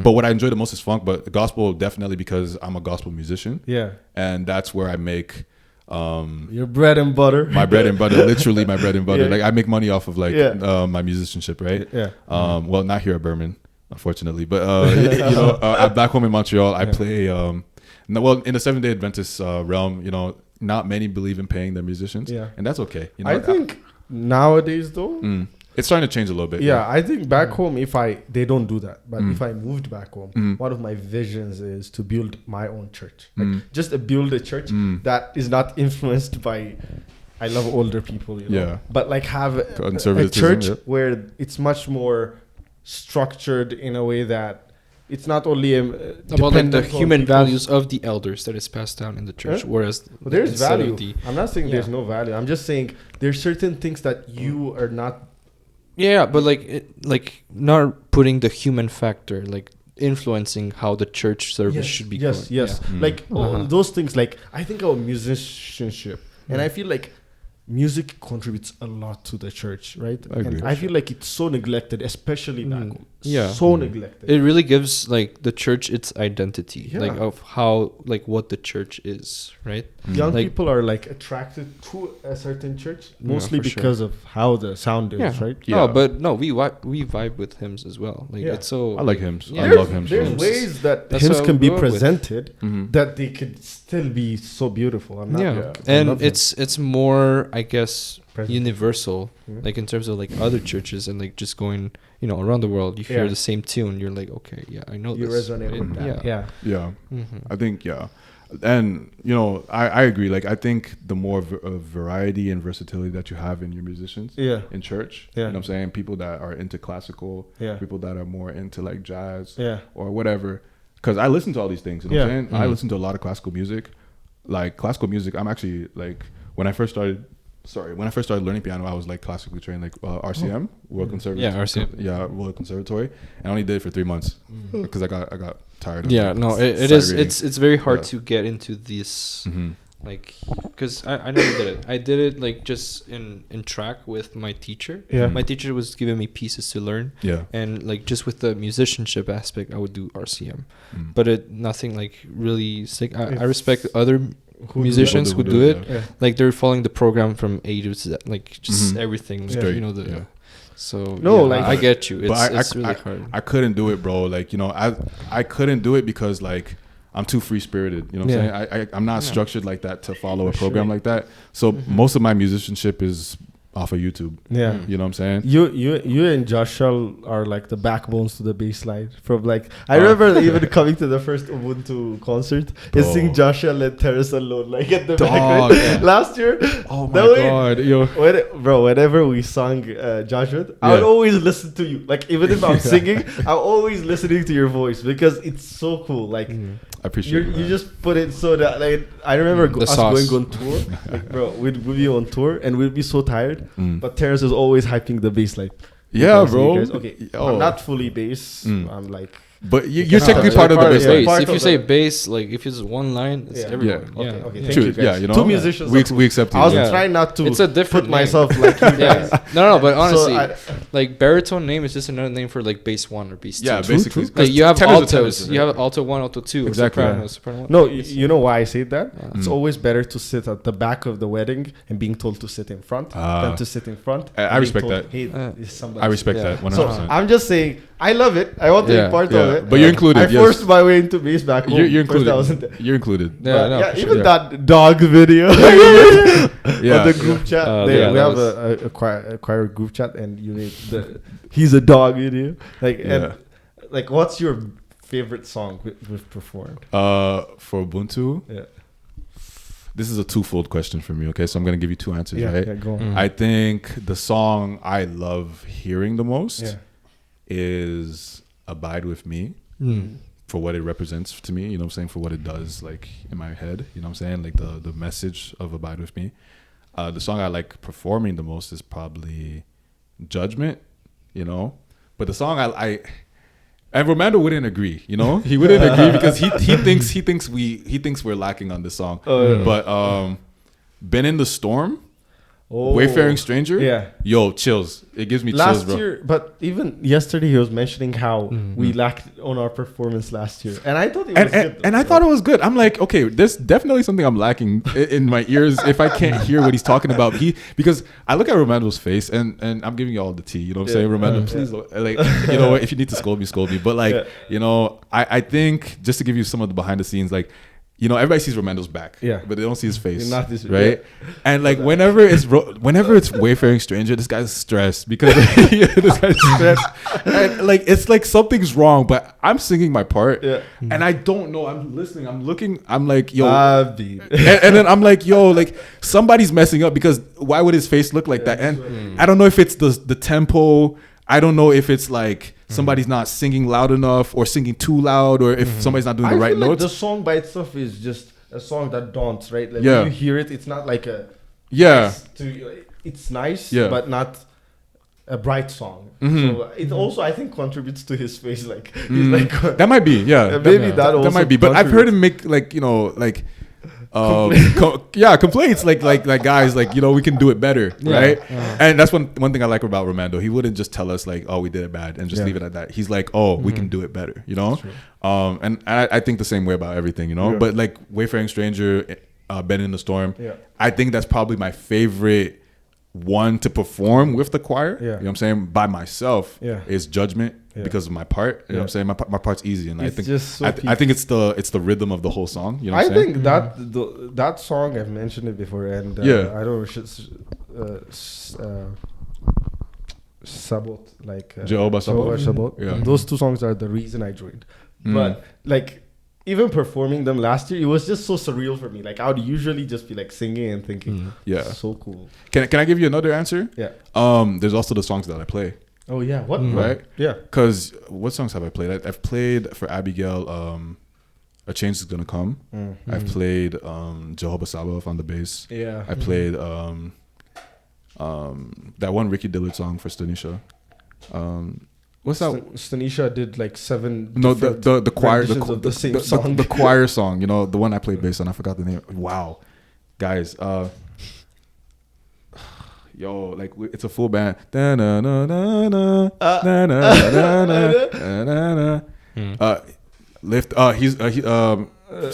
But what I enjoy the most is funk. But gospel definitely because I'm a gospel musician. And that's where I make. Your bread and butter. My bread and butter, literally my bread and butter. Like I make money off of like my musicianship, right? Well, not here at Burman, unfortunately, but back home in Montreal, I play. In the Seventh-day Adventist realm, you know, not many believe in paying their musicians, and that's okay. You know, I think nowadays though. It's starting to change a little bit. Yeah, I think back home, they don't do that. But if I moved back home, one of my visions is to build my own church. Like just build a church that is not influenced by, I love older people, you know. But like have a church where it's much more structured in a way that it's not only about like the human values of the elders that is passed down in the church, whereas there's value. I'm not saying there's no value. I'm just saying there's certain things that you are not. Yeah, but like not putting the human factor, like influencing how the church service should be. Yes. Like those things. Like I think our musicianship, and I feel like music contributes a lot to the church, right? I feel like it's so neglected, especially back home. So neglected. It really gives like the church its identity, like of how like what the church is, right? Young people are like attracted to a certain church mostly because of how the sound is, right? No, but no, we vibe with hymns as well. Like it's so I like hymns. Yeah. I love hymns. There's ways that hymns can be presented that they could still be so beautiful. And it's more, I guess, universal, like in terms of like other churches and like just going, you know, around the world, you hear the same tune, you're like, okay, I know you this. You resonate with that. I think and you know, I agree. Like I think the more variety and versatility that you have in your musicians in church, you know what I'm saying, people that are into classical, people that are more into like jazz or whatever, because I listen to all these things. You know what I'm saying? I listen to a lot of classical music. Like classical music, I'm actually like when I first started learning piano, I was like classically trained, like RCM, World Conservatory. Yeah, RCM. Yeah, World Conservatory. And I only did it for 3 months because I got tired. Yeah, no, it is. It's very hard to get into this, like, because I never did it. I did it like just in track with my teacher. Yeah, my teacher was giving me pieces to learn. Yeah, and like just with the musicianship aspect, I would do RCM, but nothing like really sick. I respect other musicians who do it. Yeah. Like they're following the program from A to Z, like just everything. Like, you know So like I get you. It's really hard. I couldn't do it, bro. Like I couldn't do it because like I'm too free spirited. You know what I'm saying? I'm not structured like that to follow a program like that. So most of my musicianship is off of YouTube. Yeah, you know what I'm saying? You and Joshua are like the backbones to the bass line. From like I remember even coming to the first Ubuntu concert and seeing Joshua let Terrence alone like at the back last year. Oh my god, yo, whenever we sung Joshua, I would always listen to you. Like even if I'm singing, I'm always listening to your voice because it's so cool. Like I appreciate you just put it so that like I remember us going on tour. Like, bro, we'd be on tour and we'd be so tired. But Terrence is always hyping the bass like, bro. I'm not fully bass. I'm like, but you're technically part of the bass. If you say bass, like if it's one line, it's everyone. Okay. Thank you, guys. You know, two musicians. We accept it. I was trying not to. It's a different put myself like you guys. No, but honestly, like baritone name is just another name for like bass 1 or bass 2. Yeah, basically. Like you have altos. You have alto 1, alto 2. Exactly. Soprano 1. No, you know why I say that? It's always better to sit at the back of the wedding and being told to sit in front than to sit in front. I respect that. I respect that 100%. So I'm just saying, I love it. I want to be part of it. But you're included. I forced my way into bass back home. You're included. You're included. Even that dog video on the group chat. We have a choir group chat, and you need he's a dog video. Like, what's your favorite song we've performed? For Ubuntu. Yeah. This is a twofold question for me. Okay, so I'm gonna give you two answers. Right? Yeah, go on. I think the song I love hearing the most is "Abide with Me." For what it represents to me, you know what I'm saying, for what it does like in my head, you know what I'm saying, like the message of Abide with Me. The song I like performing the most is probably Judgment, you know, but the song I and Romando wouldn't agree, you know, he wouldn't agree because he thinks we're lacking on this song. But Been in the Storm, Wayfaring Stranger, yo, chills. It gives me chills, bro. Last year, but even yesterday he was mentioning how we lacked on our performance last year, and I thought it was good. And I thought it was good. I'm like, okay, there's definitely something I'm lacking in my ears if I can't hear what he's talking about. Because I look at Romando's face, and I'm giving you all the tea. You know what I'm saying, Romando? Please, like, you know, if you need to scold me. But like, you know, I think just to give you some of the behind the scenes, like, you know, everybody sees Romando's back, but they don't see his face, right? And like whenever it's Wayfaring Stranger, this guy's stressed because this guy's stressed, and like it's like something's wrong. But I'm singing my part, and I don't know. I'm listening. I'm looking. I'm like, yo, and then I'm like, yo, like somebody's messing up because why would his face look like that? And I don't know if it's the tempo. I don't know if it's like somebody's not singing loud enough or singing too loud, or if somebody's not doing the right notes. The song by itself is just a song that daunts, right? Like when you hear it, it's not like a it's nice, but not a bright song. So it also, I think, contributes to his face. Like he's like that might be, maybe that might be. But I've heard him make like, you know, like complaints like guys, like, you know, we can do it better, right? And that's one thing I like about Romando. He wouldn't just tell us like, oh, we did it bad and just leave it at that. He's like, oh, we can do it better, you know. And I think the same way about everything, you know. But like Wayfaring Stranger, Been in the Storm, I think that's probably my favorite one to perform with the choir. You know what I'm saying, by myself is Judgment. Because of my part, you know what I'm saying, my part's easy, and it's I think it's the rhythm of the whole song. You know what I'm saying? That that song, I've mentioned it before, and I don't know, Sabot, like Jehovah Sabot. Those two songs are the reason I joined. But like even performing them last year, it was just so surreal for me. Like I would usually just be like singing and thinking, so cool. Can I give you another answer? Yeah. There's also the songs that I play. Oh yeah, what? Right? Yeah. Because what songs have I played? I've played for Abigail, A Change Is Gonna Come. I've played Jehovah Sabaoth on the bass. Yeah. I played that one Ricky Dillard song for Stanisha. What's that? Stanisha did like 7. No, the choir, of the same song. The choir song. You know, the one I played bass on. I forgot the name. Wow, guys. Yo, like it's a full band. Lift. He's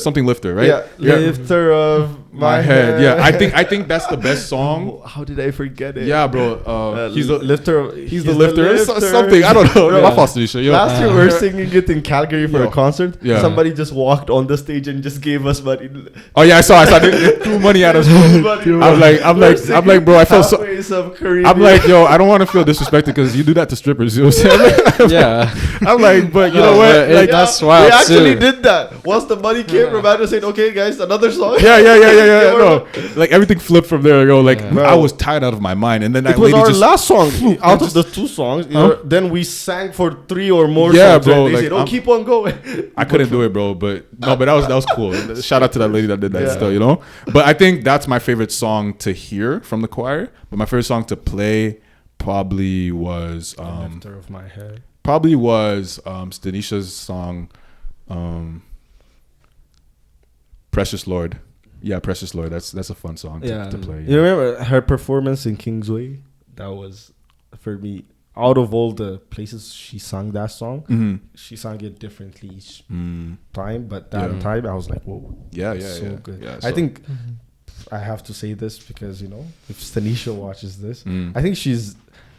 something lifter, right? Yeah, lifter of my head. Yeah, I think that's the best song. How did I forget it? Yeah, bro. He's the lifter. He's the lifter. Something I don't know. My fault, Tanisha. Last year we were singing it in Calgary for a concert. Yeah. Somebody just walked on the stage and just gave us money. Oh yeah, I saw. They threw money at us. I'm like, bro. I felt so. I'm like, yo, I don't want to feel disrespected because you do that to strippers. You know what I'm saying? Yeah. I'm like, but you know what? Like, that's wild. We actually did that. Once the money came, Romano said, "Okay, guys, another song." Yeah. No, like everything flipped from there. Yo, like I was tired out of my mind, and then it was our last song out of the 2 songs. Then we sang for 3 or more. Yeah, songs, bro. They Like, said, "Oh, keep on going." I couldn't do it, bro. But that was cool. Shout out to that lady that did that still, you know. But I think that's my favorite song to hear from the choir. But my favorite song to play probably was Lifter of my head. Probably was Stanisha's song, Precious Lord. Yeah, Precious Lord. That's a fun song to play. You remember her performance in Kingsway? That was, for me, out of all the places she sang that song, she sang it differently each time. But that time, I was like, whoa. Yeah, so good. Yeah, I think I have to say this because, you know, if Stanisha watches this, I think she's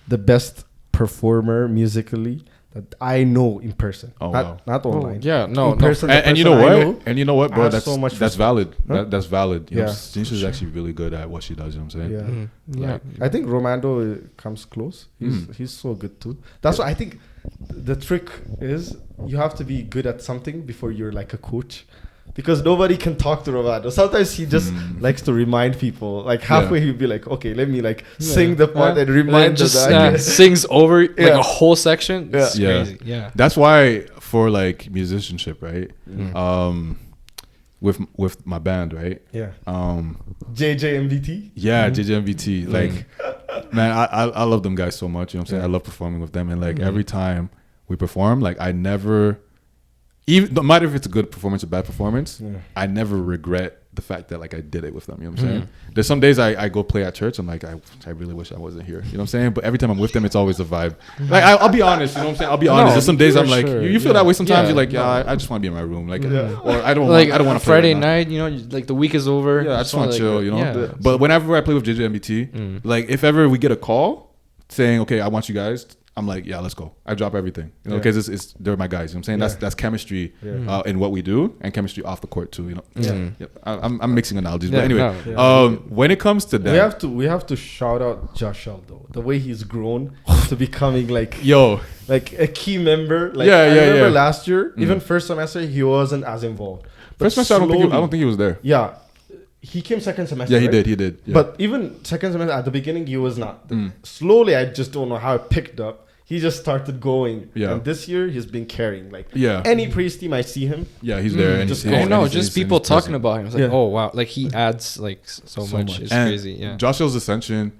the best performer musically that I know in person. Oh, not online. Yeah, no. Person, and you know what? And you know what, bro? That's so much that's valid. That's valid. You know, Yeah, Stanisha's actually really good at what she does. You know what I'm saying? Yeah. I think Romando comes close. He's so good too. That's why I think the trick is you have to be good at something before you're like a coach. Because nobody can talk to Romando. Sometimes he just likes to remind people. Like halfway he'll be like, okay, let me like sing the part and remind them that. Sings over like a whole section. It's crazy. Yeah. That's why for like musicianship, right? With my band, right? Yeah. JJMVT. Yeah, JJMVT. Like, man, I love them guys so much. You know what I'm saying? I love performing with them. And like every time we perform, like I never... Even no matter if it's a good performance or bad performance, I never regret the fact that like I did it with them. You know what I'm saying? There's some days I go play at church. I'm like, I really wish I wasn't here. You know what I'm saying? But every time I'm with them, it's always a vibe. Like I'll be honest. You know what I'm saying? I'll be honest. There's some days I'm like, you feel that way sometimes. You're like, I just want to be in my room. Like, or I don't like I don't want to. Friday night, you know, like the week is over. Yeah, I just want to chill. You know. But whenever I play with JJMBT, like if ever we get a call saying, okay, I want you guys. I'm like, yeah, let's go. I drop everything, you know, because it's they're my guys. You know what I'm saying? That's chemistry in what we do, and chemistry off the court too. You know, I'm mixing analogies, but anyway, when it comes to that, we have to shout out Joshel though. The way he's grown to becoming like like a key member. Like I remember last year, even first semester, he wasn't as involved. But first semester, I don't think he was there. Yeah. He came second semester. Yeah, he did. Yeah. But even second semester at the beginning, he was not. Slowly, I just don't know how it picked up. He just started going. Yeah. And this year, he's been carrying. Like, any praise team I see him. Yeah, he's there. And just just people talking about him. It's like, oh, wow. Like, he adds, like, so much. It's crazy. Yeah. Joshua's ascension,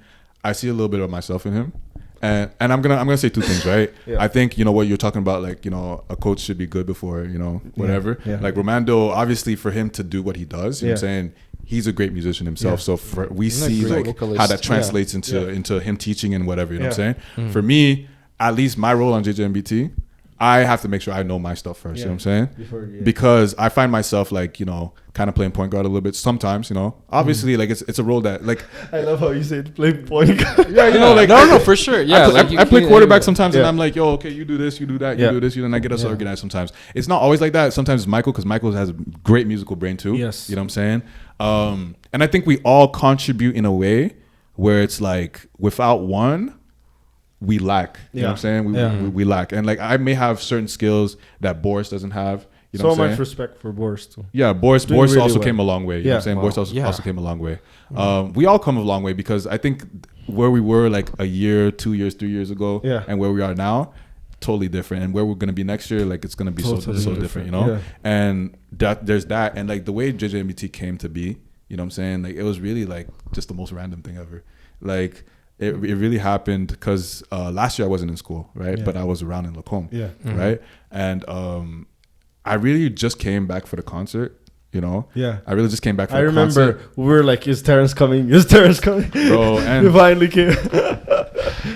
I see a little bit of myself in him. And I'm gonna say 2 things, right? I think, you know, what you're talking about, like, you know, a coach should be good before, you know, whatever. Like, Romando, obviously, for him to do what he does, you know what I'm saying? He's a great musician himself, so we see like vocalist. How that translates into him teaching and whatever. You know what I'm saying? For me, at least my role on JJMBT, I have to make sure I know my stuff first. You know what I'm saying? Because I find myself like, you know, kind of playing point guard a little bit sometimes. You know, obviously like it's a role that like. I love how you said play point guard. Yeah, you know, like no, for sure. Yeah, I play quarterback sometimes, and I'm like, yo, okay, you do this, you do that, you do this, and I get us organized sometimes. It's not always like that. Sometimes it's Michael, because Michael has a great musical brain too. Yes, you know what I'm saying? And I think we all contribute in a way where it's like without one, we lack. You know what I'm saying? We lack. And like I may have certain skills that Boris doesn't have. You know so much respect for Boris too. Yeah, Boris really also came a long way. You know what I'm saying? Wow. Boris also came a long way. We all come a long way because I think where we were like a year, 2 years, 3 years ago, and where we are now, totally different. And where we're gonna be next year, like it's gonna be so different, you know. Yeah. And there's that, and like the way JJMBT came to be, you know what I'm saying? Like it was really like just the most random thing ever. Like it really happened because last year I wasn't in school, right? Yeah. But I was around in Lacombe, right? And I really just came back for the concert, you know? Yeah. I really just came back for the concert. I remember we were like, is Terrence coming? Is Terrence coming? Bro, and he finally came.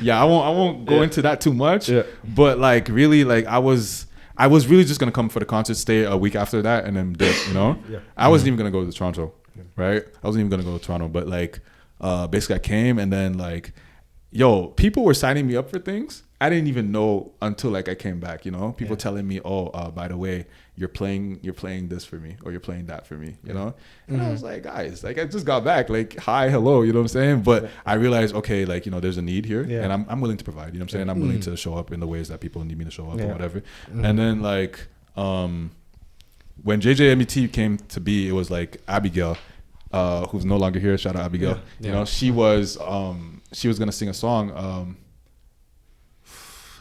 Yeah, I won't go into that too much. Yeah. But like really, like I was really just gonna come for the concert, stay a week after that, and then dip, you know? Yeah. I wasn't even gonna go to Toronto, right? I wasn't even gonna go to Toronto, but like basically I came, and then like, yo, people were signing me up for things. I didn't even know until like I came back, you know, people telling me, oh, by the way, you're playing this for me, or you're playing that for me, you know? And I was like, guys, like I just got back, like, hi, hello, you know what I'm saying? But I realized, okay, like, you know, there's a need here, and I'm willing to provide, you know what I'm saying? I'm willing to show up in the ways that people need me to show up or whatever. And then like, when JJMET came to be, it was like Abigail, who's no longer here, shout out Abigail, you know, she was gonna sing a song,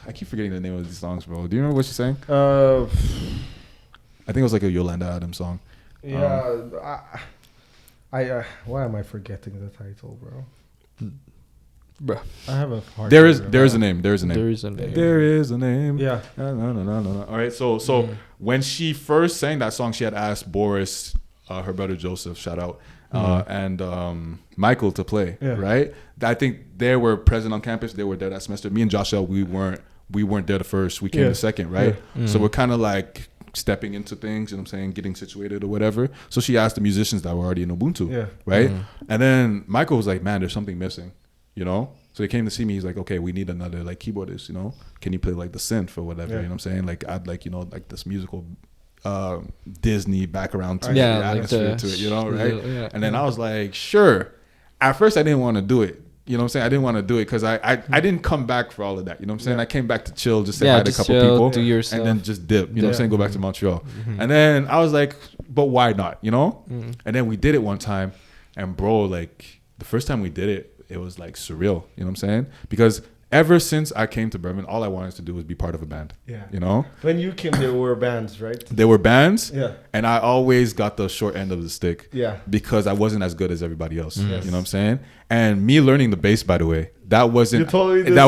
I keep forgetting the name of these songs, bro. Do you remember what she sang? I think it was like a Yolanda Adams song. Yeah, why am I forgetting the title, bro? I have a hard. There is a name. There is a name. Yeah. No. All right. So when she first sang that song, she had asked Boris, her brother Joseph, shout out, and Michael to play. Yeah. Right. I think they were present on campus. They were there that semester. Me and Joshua, we weren't there the first. We came the second. Right. Yeah. So we're kind of like stepping into things, you know what I'm saying, getting situated or whatever. So she asked the musicians that were already in Ubuntu, right? And then Michael was like, man, there's something missing, you know? So he came to see me. He's like, okay, we need another like keyboardist, you know? Can you play like the synth or whatever, you know what I'm saying? Like add like, you know, like this musical Disney background to the atmosphere to it, you know, right? Yeah. And then I was like, sure. At first I didn't want to do it. You know what I'm saying? I didn't want to do it because I didn't come back for all of that. You know what I'm saying? I came back to chill, just say hi to a couple people, and then just dip. You know what I'm saying? Go back to Montreal. And then I was like, but why not? You know? And then we did it one time, and bro, like the first time we did it, it was like surreal. You know what I'm saying? Because ever since I came to Burman, all I wanted to do was be part of a band. Yeah. You know? When you came, there were bands, right? There were bands. Yeah. And I always got the short end of the stick. Yeah. Because I wasn't as good as everybody else. Yes. You know what I'm saying? And me learning the bass, by the way, that wasn't. You told me this, that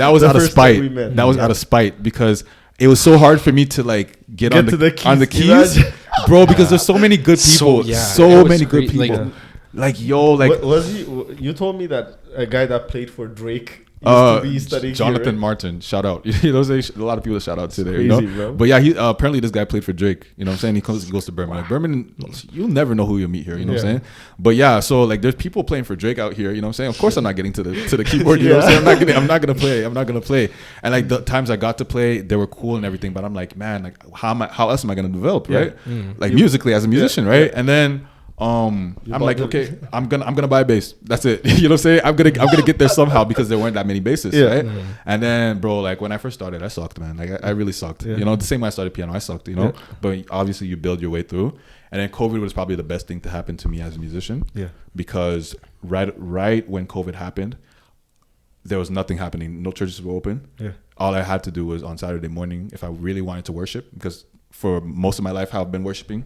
was out of spite. That was out of spite because it was so hard for me to like get on the keys, bro. Because there's so many good people. So many good people. Like yo, like was he? You told me that a guy that played for Drake. To be studying Jonathan here, right? Martin, shout out. You know, a lot of people shout out today. Crazy, you know? Bro. But yeah, he apparently this guy played for Drake. You know what I'm saying? He goes to Burman. Wow. Like Burman, you'll never know who you'll meet here. You know what I'm saying? But yeah, so like there's people playing for Drake out here. You know what I'm saying? Of course, I'm not getting to the keyboard. You know what I'm saying? I'm not gonna play. And like the times I got to play, they were cool and everything. But I'm like, man, like how else am I gonna develop, right? Like musically as a musician, right? And then. I'm like, okay, I'm gonna buy a bass. That's it. You know what I'm saying? I'm gonna get there somehow because there weren't that many basses, right? And then, bro, like when I first started, I sucked, man. Like I really sucked. You know, the same way I started piano, I sucked. You know, but obviously you build your way through. And then COVID was probably the best thing to happen to me as a musician. Yeah. Because right when COVID happened, there was nothing happening. No churches were open. Yeah. All I had to do was on Saturday morning, if I really wanted to worship, because for most of my life I've been worshiping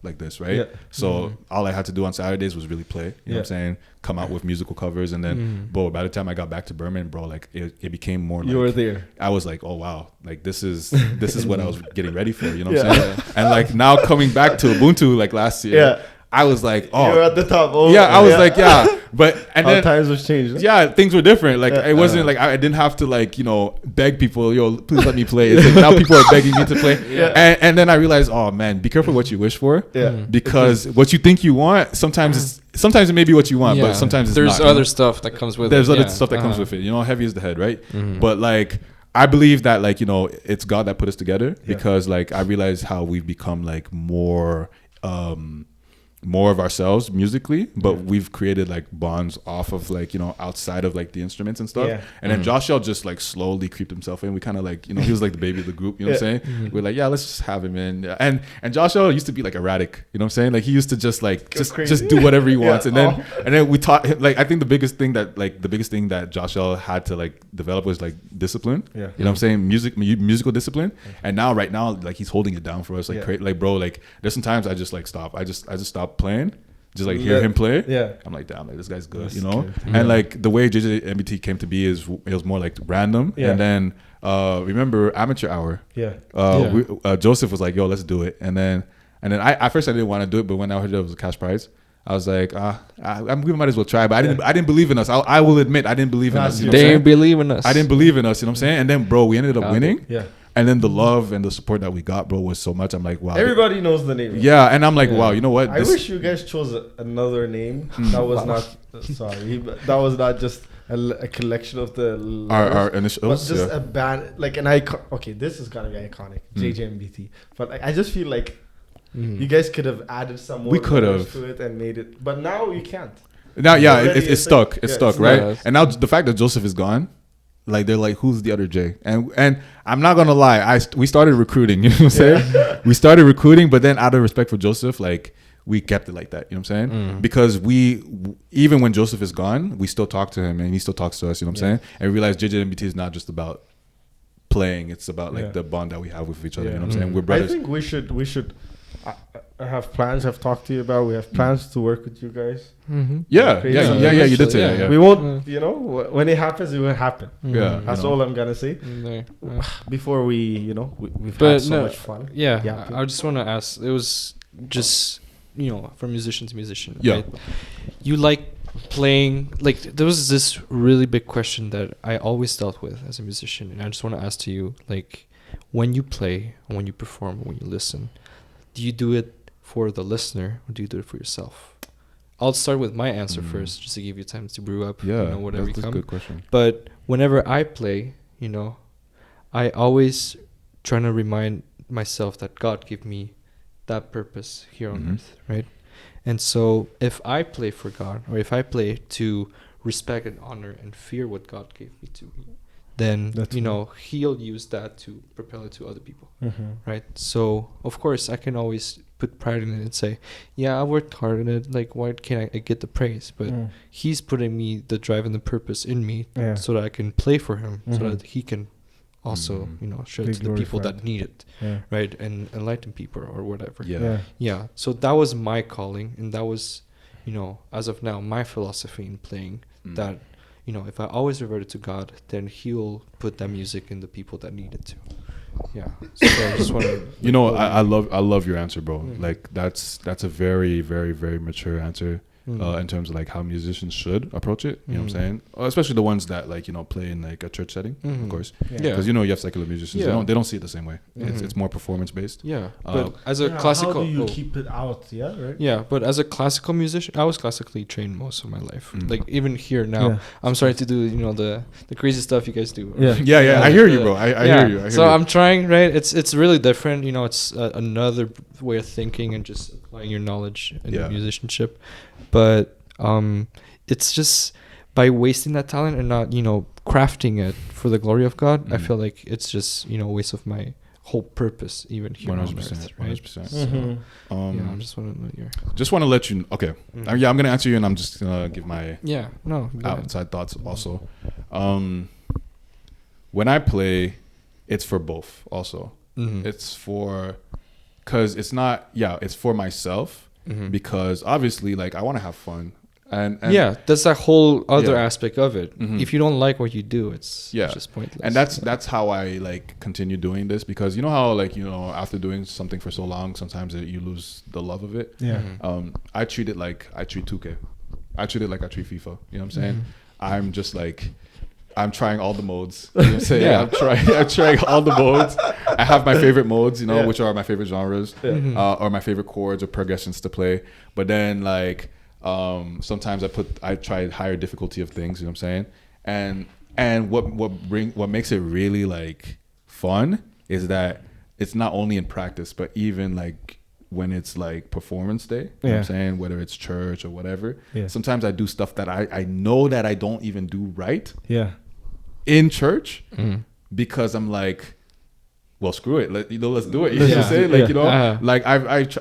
like this, right? Yeah. So all I had to do on Saturdays was really play, you know what I'm saying? Come out with musical covers, and then bro, by the time I got back to Burman, bro, like it became more like you were there. I was like, oh wow, like this is what I was getting ready for, you know what I'm saying? And like now coming back to Ubuntu like last year, I was like, oh, you're at the top. Oh, yeah, I was like, yeah, but and then times have changed. Yeah, things were different. Like it wasn't like I didn't have to like, you know, beg people, yo, please let me play. It's like now people are begging me to play. And then I realized, oh man, be careful what you wish for. Yeah, because what you think you want sometimes it may be what you want, but sometimes it's there's not, other stuff that comes with there's other stuff that comes with it. You know, heavy is the head, right? But like I believe that like, you know, it's God that put us together because like I realized how we've become like more more of ourselves musically, but we've created like bonds off of like, you know, outside of like the instruments and stuff. And then Joshua just like slowly creeped himself in. We kind of like, you know, he was like the baby of the group, you know what I'm saying? We're like, yeah, let's just have him in. And Joshua used to be like erratic, you know what I'm saying? Like he used to just like just do whatever he wants. And then we taught him, like, I think the biggest thing that Joshua had to like develop was like discipline. You know what I'm saying? Musical discipline. And right now like he's holding it down for us. Like bro, like there's some times I just like stop. I just stop playing, just like hear him play. I'm like, damn, like this guy's good. That's, you know. And like the way JJMBT came to be is it was more like random. And then remember Amateur Hour. Joseph was like, yo, let's do it. And then I at first I didn't want to do it, but when I heard it was a cash prize, I was like, we might as well try. But I didn't believe in us. I will admit I didn't believe in us. You know they didn't believe in us. I didn't believe in us. You know what I'm saying? And then bro, we ended up winning. And then the love and the support that we got, bro, was so much. I'm like, wow. Everybody knows the name. Yeah, and I'm like, wow, you know what? I wish you guys chose another name. That was not, that was not just a collection of the our initials. But just a band, like an icon. Okay, this is going to be iconic, JJMBT. But like, I just feel like you guys could have added some more to it and made it. But now you can't. Now, it's stuck. It's stuck, right? And now the fact that Joseph is gone, like they're like, who's the other J? And I'm not gonna lie, we started recruiting. You know what I'm saying? We started recruiting, but then out of respect for Joseph, like we kept it like that. You know what I'm saying? Because even when Joseph is gone, we still talk to him and he still talks to us. You know what I'm saying? And we realize JJMBT is not just about playing; it's about like the bond that we have with each other. You know what I'm saying? We're brothers. I think we should. I have plans I've talked to you about. We have plans to work with you guys. Yeah, you did say that. Yeah. We won't, you know, when it happens, it will happen. That's all I'm gonna say. Before we've had so much fun. I just want to ask. It was just, you know, from musician to musician. Right? You like playing, like there was this really big question that I always dealt with as a musician, and I just want to ask to you, like, when you play, when you perform, when you listen, do you do it for the listener or do you do it for yourself? I'll start with my answer first, just to give you time to brew up. Whatever that's a good question. But whenever I play, you know, I always try to remind myself that God gave me that purpose here on earth, right? And so if I play for God, or if I play to respect and honor and fear what God gave me to, then He'll use that to propel it to other people, right? So of course I can always put pride in it and say, yeah, I worked hard on it, like why can't I get the praise? But He's putting me the drive and the purpose in me so that I can play for Him, so that He can also show it to the people that need it, right? And enlighten people or whatever. So that was my calling, and that was, as of now, my philosophy in playing, that if I always reverted to God, then He'll put that music in the people that need it to. So I just want to. I love your answer, bro. Like that's a very, very, very mature answer. In terms of like how musicians should approach it, you know what I'm saying? Especially the ones that like play in like a church setting, of course. Because you have secular musicians, they don't see it the same way. It's more performance based. But as a classical, how do you keep it out? But as a classical musician, I was classically trained most of my life. Like even here now, I'm starting to do the crazy stuff you guys do. I hear you, bro. I hear you. So I'm trying, right? It's really different. It's another way of thinking and just applying your knowledge in musicianship. But it's just by wasting that talent and not, crafting it for the glory of God, I feel like it's just, a waste of my whole purpose, even here 100%, on earth, right? 100%. So, I just want to know your... Just want to let you... Okay. I'm going to answer you, and I'm just going to give my outside thoughts also. When I play, it's for both also. It's for... Because it's not... it's for myself. Because obviously, like, I want to have fun, and that's a whole other aspect of it. If you don't like what you do, it's just pointless. And that's how I like continue doing this, because how like after doing something for so long, sometimes you lose the love of it. I treat it like I treat 2K. I treat it like I treat FIFA. You know what I'm saying? I'm just like, I'm trying all the modes. You know what I'm saying? I'm trying all the modes. I have my favorite modes, which are my favorite genres, or my favorite chords or progressions to play. But then like sometimes I try higher difficulty of things, you know what I'm saying? And what makes it really like fun is that it's not only in practice, but even like when it's like performance day, you know what I'm saying, whether it's church or whatever. Sometimes I do stuff that I know that I don't even do right in church because I'm like, well, screw it. Let's do it. You know what I'm saying? Like, you know, like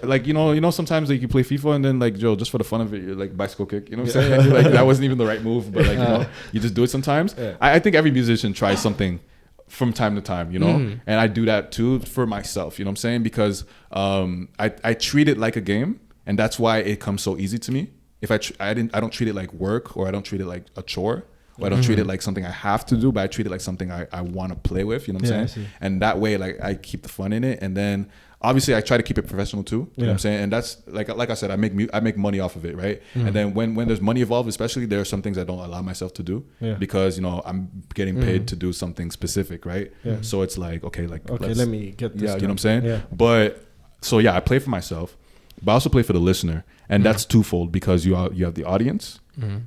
like, you know, sometimes like you play FIFA and then like, Joe, just for the fun of it, you're like bicycle kick, you know what I'm saying? And you're like, that wasn't even the right move, but like, you know, you just do it sometimes. I think every musician tries something from time to time, you know, and I do that too for myself, you know what I'm saying? Because I treat it like a game, and that's why it comes so easy to me. If I don't treat it like work, or I don't treat it like a chore. Or I don't treat it like something I have to do, but I treat it like something I want to play with, you know what I'm saying? And that way, like, I keep the fun in it. And then obviously I try to keep it professional too, you know what I'm saying? And that's like I said, I make money off of it, right? And then when there's money involved, especially, there are some things I don't allow myself to do because, you know, I'm getting paid to do something specific, right? So it's like, okay, let me get this. Yeah, you know what I'm saying? But so I play for myself, but I also play for the listener. And that's twofold, because you have the audience,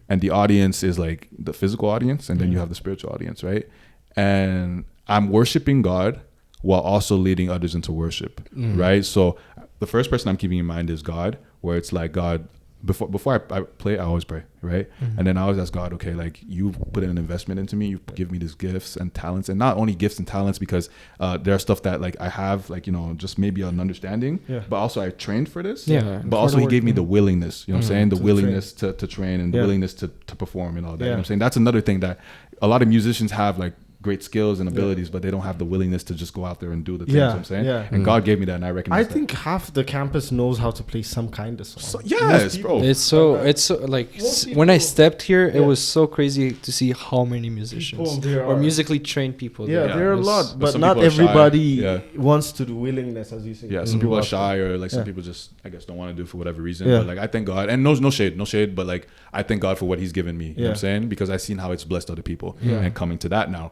and the audience is like the physical audience, and then you have the spiritual audience, right? And I'm worshiping God while also leading others into worship, right? So the first person I'm keeping in mind is God, where it's like, God, before I play, I always pray, right? And then I always ask God, okay, like, you put in an investment into me, you give me these gifts and talents, and not only gifts and talents, because there are stuff that like I have, like, you know, just maybe an understanding, but also I trained for this, but also he gave me the willingness, you know what I'm saying? The willingness to train, and the willingness to perform and all that, you know what I'm saying? That's another thing that a lot of musicians have, like, great skills and abilities, but they don't have the willingness to just go out there and do the things, you know what I'm saying? And God gave me that, and I recognize I think half the campus knows how to play some kind of song. So, yes, bro. It's so like when I stepped here, it was so crazy to see how many musicians or musically trained people. There are a lot, but not everybody wants to do willingness, as you say. Yeah, some people are shy, or like some people just, I guess, don't want to do it for whatever reason. But like, I thank God, and no shade, but like, I thank God for what He's given me. You know what I'm saying? Because I've seen how it's blessed other people, and coming to that now.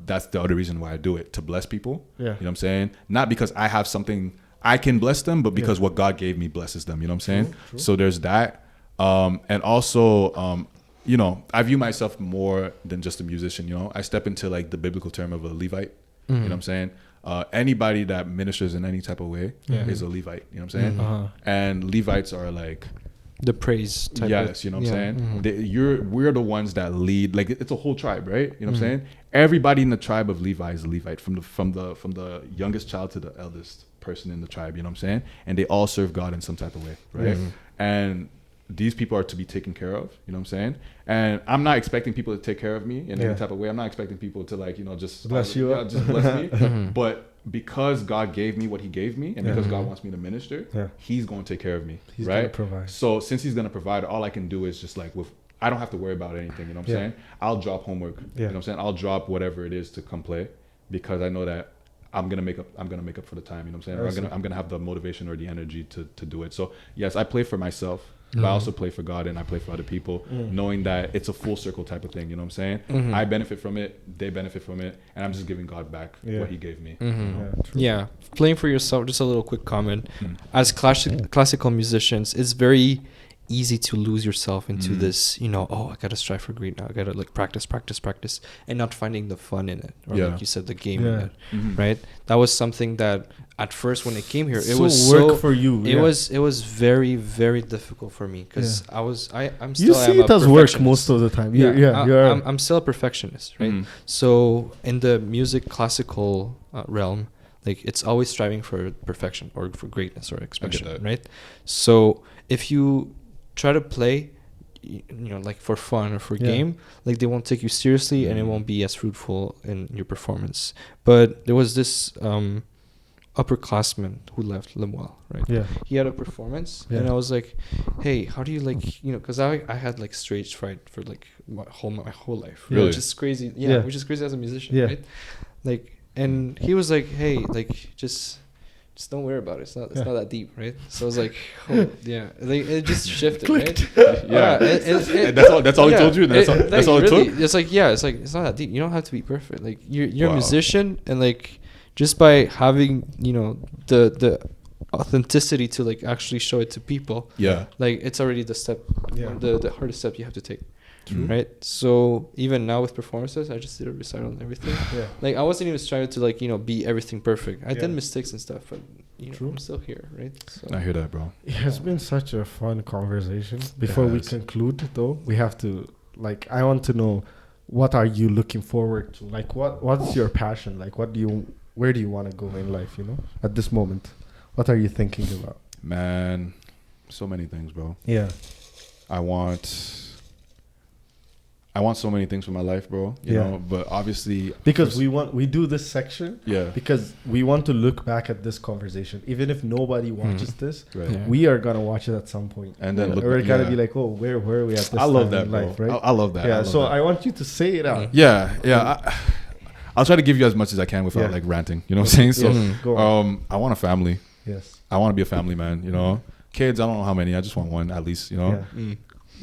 That's the other reason why I do it, to bless people. You know what I'm saying? Not because I have something I can bless them, but because what God gave me blesses them. You know what I'm saying? True. So there's that. And also, you know, I view myself more than just a musician. You know, I step into like the biblical term of a Levite. You know what I'm saying? Anybody that ministers in any type of way is a Levite. You know what I'm saying? And Levites are like the praise type. Yes, you know what I'm saying? We're the ones that lead. Like, it's a whole tribe, right? You know what I'm saying? Everybody in the tribe of Levi is a Levite, from the youngest child to the eldest person in the tribe, you know what I'm saying? And they all serve God in some type of way, right? And these people are to be taken care of, you know what I'm saying? And I'm not expecting people to take care of me in any type of way. I'm not expecting people to, like, you know, just bless you up. Just bless me. But because God gave me what He gave me, and because God wants me to minister, He's going to take care of me. He's right? Gonna provide. So since He's going to provide, all I can do is just like, I don't have to worry about anything, you know what I'm saying? I'll drop homework, you know what I'm saying? I'll drop whatever it is to come play, because I know that I'm gonna make up for the time, you know what I'm saying? Or I'm gonna have the motivation or the energy to do it. So yes, I play for myself, but I also play for God, and I play for other people, knowing that it's a full circle type of thing, you know what I'm saying? I benefit from it, they benefit from it, and I'm just giving God back what He gave me. Playing for yourself, just a little quick comment. As classical musicians, it's very easy to lose yourself into this, you know, I gotta strive for great now, I gotta like practice, and not finding the fun in it, or like you said, the game in it, right? That was something that at first when I came here, it was work for you. It was very, very difficult for me, because I'm still, you see it as work most of the time. I'm still a perfectionist, right? So in the music classical realm, like, it's always striving for perfection or for greatness or expression, right? So if you try to play, you know, like for fun or for game, like, they won't take you seriously, and it won't be as fruitful in your performance. But there was this upperclassman who left Lemuel, right? He had a performance, and I was like, hey, how do you, like, you know, because I had like stage fright for like my whole life, really? Which is crazy, which is crazy as a musician, right? Like, and he was like, hey, like, just don't worry about it. It's not that deep, right? So I was like, like, it just shifted, right? That's all he told you. That's all it took. It's like, it's not that deep. You don't have to be perfect. Like, you're a musician, and like, just by having, you know, the authenticity to like actually show it to people, like, it's already the step, the hardest step you have to take. Right? So even now with performances, I just did a recital and everything. Like, I wasn't even striving to, like, you know, be everything perfect. I did mistakes and stuff, but I'm still here, right? So. I hear that, bro. It has been such a fun conversation. Before we conclude, though, we have to, like, I want to know, what are you looking forward to? Like, what's your passion? Like, where do you want to go in life, at this moment? What are you thinking about? Man, so many things, bro. Yeah. I want so many things for my life, bro. You know, but obviously because we do this section because we want to look back at this conversation, even if nobody watches this. Right. Yeah. We are gonna watch it at some point, and then we're gonna be like, oh, where were we at this? I love that, bro. Life, right? I love that. Yeah. I want you to say it out. Yeah. I'll try to give you as much as I can without like ranting. You know what I'm saying? So, I want a family. Yes. I want to be a family man. You know, kids. I don't know how many. I just want one at least. You know. Yeah.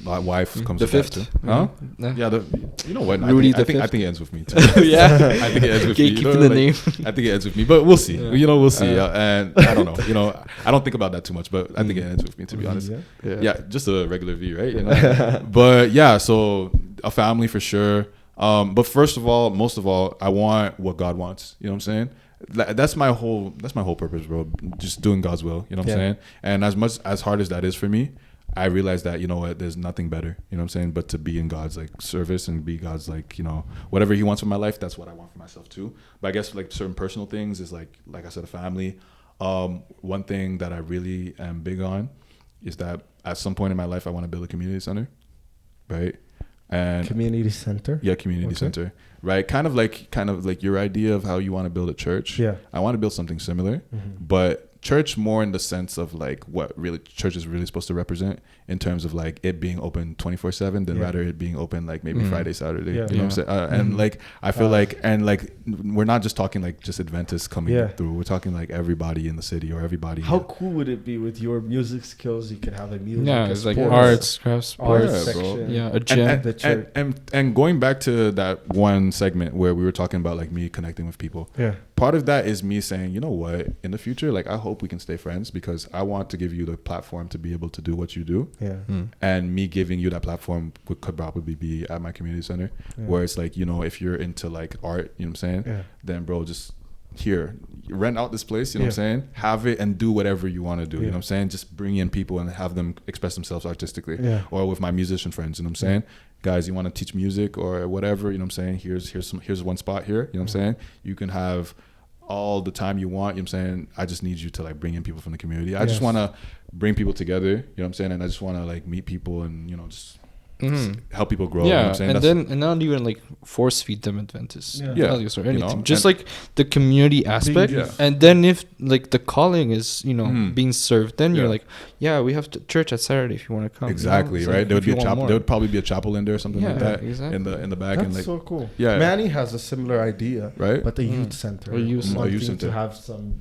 My wife comes the fifth, huh? Yeah, you know what? Rudy I think it ends with me too. Yeah, I think it ends with me. Keeping the name. I think it ends with me, but we'll see. We'll see. And I don't know. I don't think about that too much, but I think it ends with me, to be honest. Yeah, just a regular V, right? But yeah, so a family for sure. But first of all, most of all, I want what God wants. You know what I'm saying? That's my whole purpose, bro. Just doing God's will. You know what I'm saying? And as hard as that is for me, I realized that, there's nothing better, you know what I'm saying, but to be in God's like service and be God's like, whatever he wants for my life, that's what I want for myself too. But I guess like certain personal things is like I said, a family. One thing that I really am big on is that at some point in my life, I want to build a community center, right? And community center? Yeah, community center, right? Kind of like your idea of how you want to build a church. Yeah. I want to build something similar, but church more in the sense of like what really church is really supposed to represent in terms of like it being open 24/7 than rather it being open like maybe Friday, Saturday, you know what I'm saying? And like I feel like, and like we're not just talking like just Adventists coming through, we're talking like everybody in the city or everybody. How cool would it be with your music skills? You could have a music, it's like arts, crafts, sports, section, a gym, and going back to that one segment where we were talking about like me connecting with people. Yeah. Part of that is me saying, you know what, in the future, like I hope we can stay friends because I want to give you the platform to be able to do what you do. Yeah. And me giving you that platform could probably be at my community center where it's like, if you're into like art, you know what I'm saying? Then bro, just here, rent out this place, you know what I'm saying? Have it and do whatever you want to do, you know what I'm saying? Just bring in people and have them express themselves artistically. Or with my musician friends, you know what I'm saying? Guys, you want to teach music or whatever, you know what I'm saying? Here's one spot here, you know what I'm saying? You can have all the time you want, you know what I'm saying? I just need you to like bring in people from the community. I just want to bring people together, you know what I'm saying? And I just want to like meet people and, just help people grow. You know what I'm saying? And not even like force feed them Adventist values or anything. Just like the community aspect. And then if like the calling is, being served, then you're like, we have church at Saturday if you want to come. Exactly, right? There would be a chapel. There would probably be a chapel in there or something like that. Exactly. In the back. That's and like, so cool. Yeah. Manny has a similar idea, right? But a youth center. A youth center. To have some.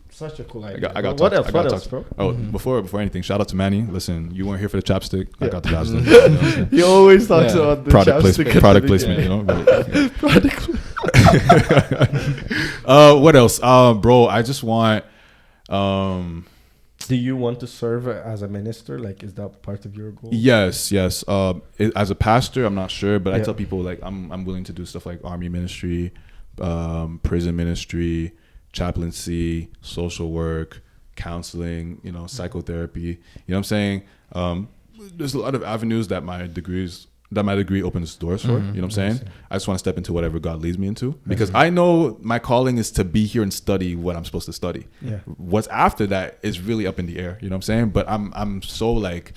Such a cool idea. I got what else, bro? Oh, before anything, shout out to Manny. Listen, you weren't here for the chapstick. I got the chapstick. He always talks about the product chapstick. Product placement, What else? Bro, I just want. Do you want to serve as a minister? Like, is that part of your goal? Yes. As a pastor, I'm not sure, but I tell people like I'm willing to do stuff like army ministry, prison ministry, chaplaincy, social work, counseling, psychotherapy. You know what I'm saying? There's a lot of avenues that my degree opens doors for. You know what I'm saying? I just want to step into whatever God leads me into because I know my calling is to be here and study what I'm supposed to study. Yeah. What's after that is really up in the air. You know what I'm saying? But I'm so like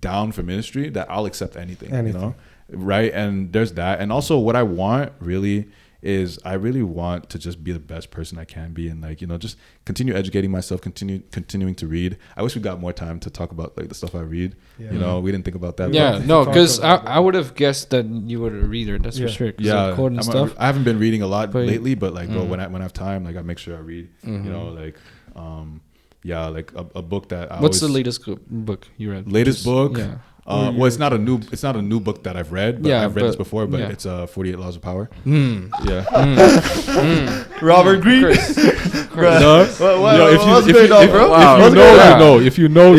down for ministry that I'll accept anything. Right? And there's that. And also what I want really is I really want to just be the best person I can be and like, just continue educating myself, continuing to read. I wish we got more time to talk about like the stuff I read. Yeah. We didn't think about that. Yeah, no, because I would have guessed that you were a reader, that's for sure. Yeah, code and stuff. I haven't been reading a lot lately, but like bro, when I have time, like I make sure I read, like like a book that What's the latest book you read? Latest book? Yeah. Well, it's not a new book that I've read, but I've read this before. But it's 48 Laws of Power. Robert Greene. If you know,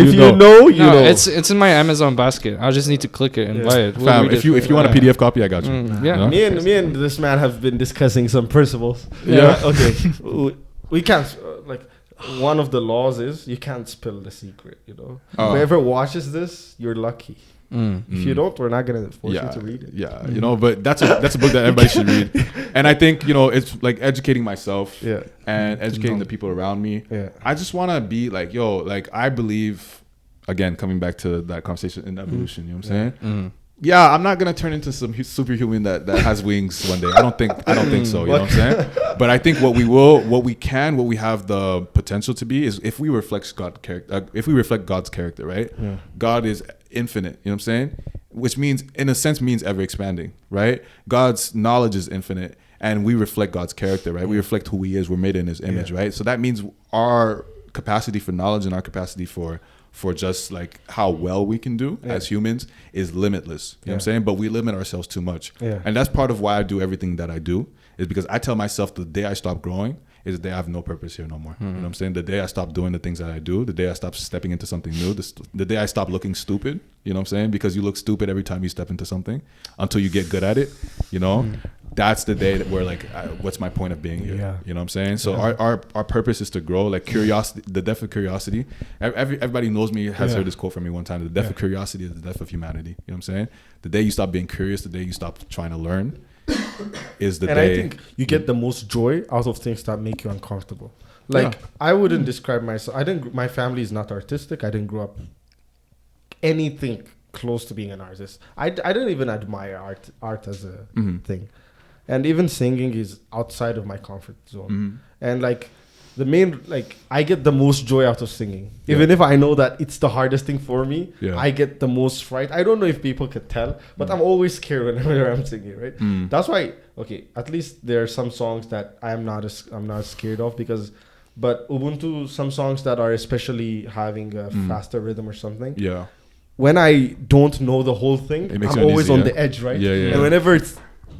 It's in my Amazon basket. I just need to click it and buy it. Fam, if you want a PDF copy, I got you. Me and this man have been discussing some principles. Yeah. Okay. We can't like one of the laws is you can't spill the secret, you know. Whoever watches this, you're lucky. If you don't, we're not going to force you to read it. Yeah, you know, but that's a book that everybody should read. And I think, you know, it's like educating myself and educating the people around me. I just want to be like, yo, like I believe, again, coming back to that conversation in evolution, you know what I'm saying? Yeah, I'm not gonna turn into some superhuman that has wings one day. I don't think so. You know what I'm saying? But I think what we have the potential to be is if we reflect God's character, right? Yeah. God is infinite. You know what I'm saying? Which means, in a sense, means ever expanding, right? God's knowledge is infinite, and we reflect God's character, right? We reflect who He is. We're made in His image, right? So that means our capacity for knowledge and our capacity for just like how well we can do as humans is limitless. You know what I'm saying? But we limit ourselves too much. And that's part of why I do everything that I do, is because I tell myself the day I stop growing is the day I have no purpose here no more. You know what I'm saying? The day I stop doing the things that I do, the day I stop stepping into something new, the day I stop looking stupid, you know what I'm saying? Because you look stupid every time you step into something until you get good at it, you know? That's the day that we're like, what's my point of being here? You know what I'm saying? So our purpose is to grow, like curiosity, the death of curiosity. Everybody knows me, has heard this quote from me one time. The death of curiosity is the death of humanity. You know what I'm saying? The day you stop being curious, the day you stop trying to learn is the day. And I think you get the most joy out of things that make you uncomfortable. Like I wouldn't describe myself. My family is not artistic. I didn't grow up anything close to being an artist. I don't even admire art as a thing. And even singing is outside of my comfort zone. And like the main, like I get the most joy out of singing. Even if I know that it's the hardest thing for me, I get the most fright. I don't know if people could tell, but I'm always scared whenever I'm singing, right? That's why, at least there are some songs that I'm not scared of but Ubuntu, some songs that are especially having a faster rhythm or something. Yeah. When I don't know the whole thing, I'm always on the edge, right? And whenever it's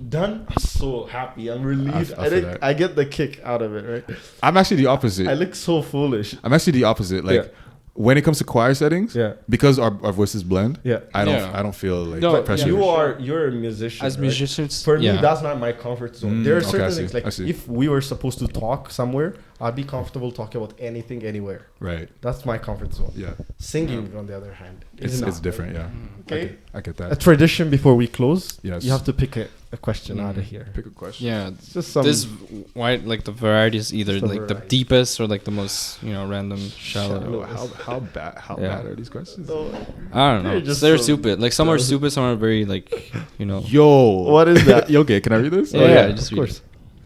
done, I'm so happy. I'm relieved. I get the kick out of it, right? I'm actually the opposite. I look so foolish. I'm actually the opposite. Like when it comes to choir settings, because our voices blend, I don't feel like pressure. You're a musician. As musicians, for me, that's not my comfort zone. There are certain things like if we were supposed to talk somewhere, I'd be comfortable talking about anything, anywhere. Right. That's my comfort zone. Yeah. Singing, on the other hand, it's different. Right? Okay. I get that. A tradition before we close. Yes. You have to pick a question out of here. Pick a question. Yeah. It's just some. This like the variety is either like the deepest or like the most random shallow. How bad are these questions? I don't know. They're stupid. Like some are stupid, some are very like Yo. What is that? Okay, can I read this? Yeah, just of course.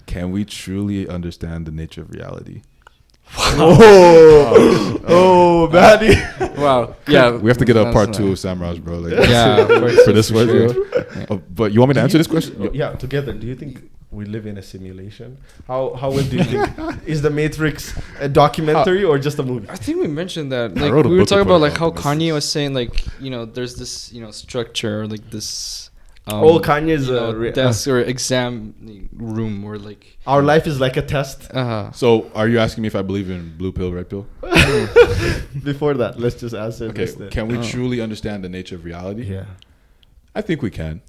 Can we truly understand the nature of reality? Maddie. Wow. Yeah. We have to get a part 2 of Samraj, bro. Like, for this one. But you want me to answer this question? Yeah, together. Do you think we live in a simulation? How well do you think? Is the Matrix a documentary or just a movie? I think we mentioned that. Like we were talking about like how Kanye was saying like, there's this, structure, like this Kanye's desk or exam room where like our life is like a test. So are you asking me if I believe in blue pill, red pill? Before that, let's just answer this then. Can we truly understand the nature of reality? Yeah, I think we can.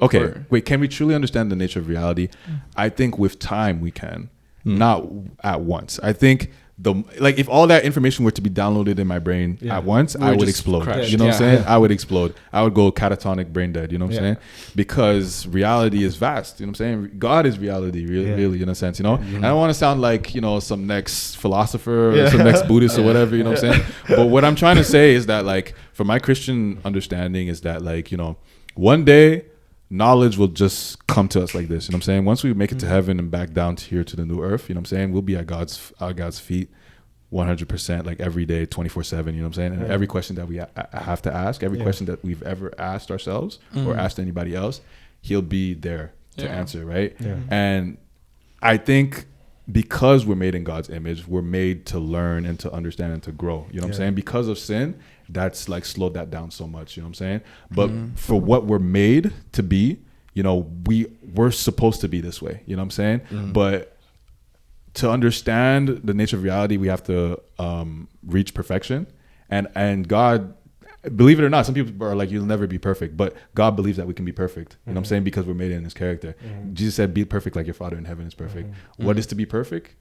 Okay, wait, can we truly understand the nature of reality? I think with time we can, not at once. I think if all that information were to be downloaded in my brain at once, I would explode. You know what I'm saying? I would explode. I would go catatonic brain dead. You know what I'm saying? Because reality is vast. You know what I'm saying? God is reality, really in a sense. And I don't want to sound like some next philosopher or some next Buddhist or whatever. You know what I'm saying? But what I'm trying to say is that like, for my Christian understanding is that like one day knowledge will just come to us like this. You know what I'm saying? Once we make it to heaven and back down here to the new earth, you know what I'm saying? We'll be at God's feet 100%, like every day, 24/7, you know what I'm saying? And every question that we have to ask, every question that we've ever asked ourselves or asked anybody else, he'll be there to answer, right? Yeah. And I think because we're made in God's image, we're made to learn and to understand and to grow. You know what I'm saying? Because of sin, that's like slowed that down so much. You know what I'm saying? But for what we're made to be, we're supposed to be this way. You know what I'm saying? But to understand the nature of reality, we have to reach perfection. And God believe it or not, some people are like, you'll never be perfect, but God believes that we can be perfect. You know what I'm saying? Because we're made in his character. Jesus said, be perfect like your Father in heaven is perfect. What is to be perfect?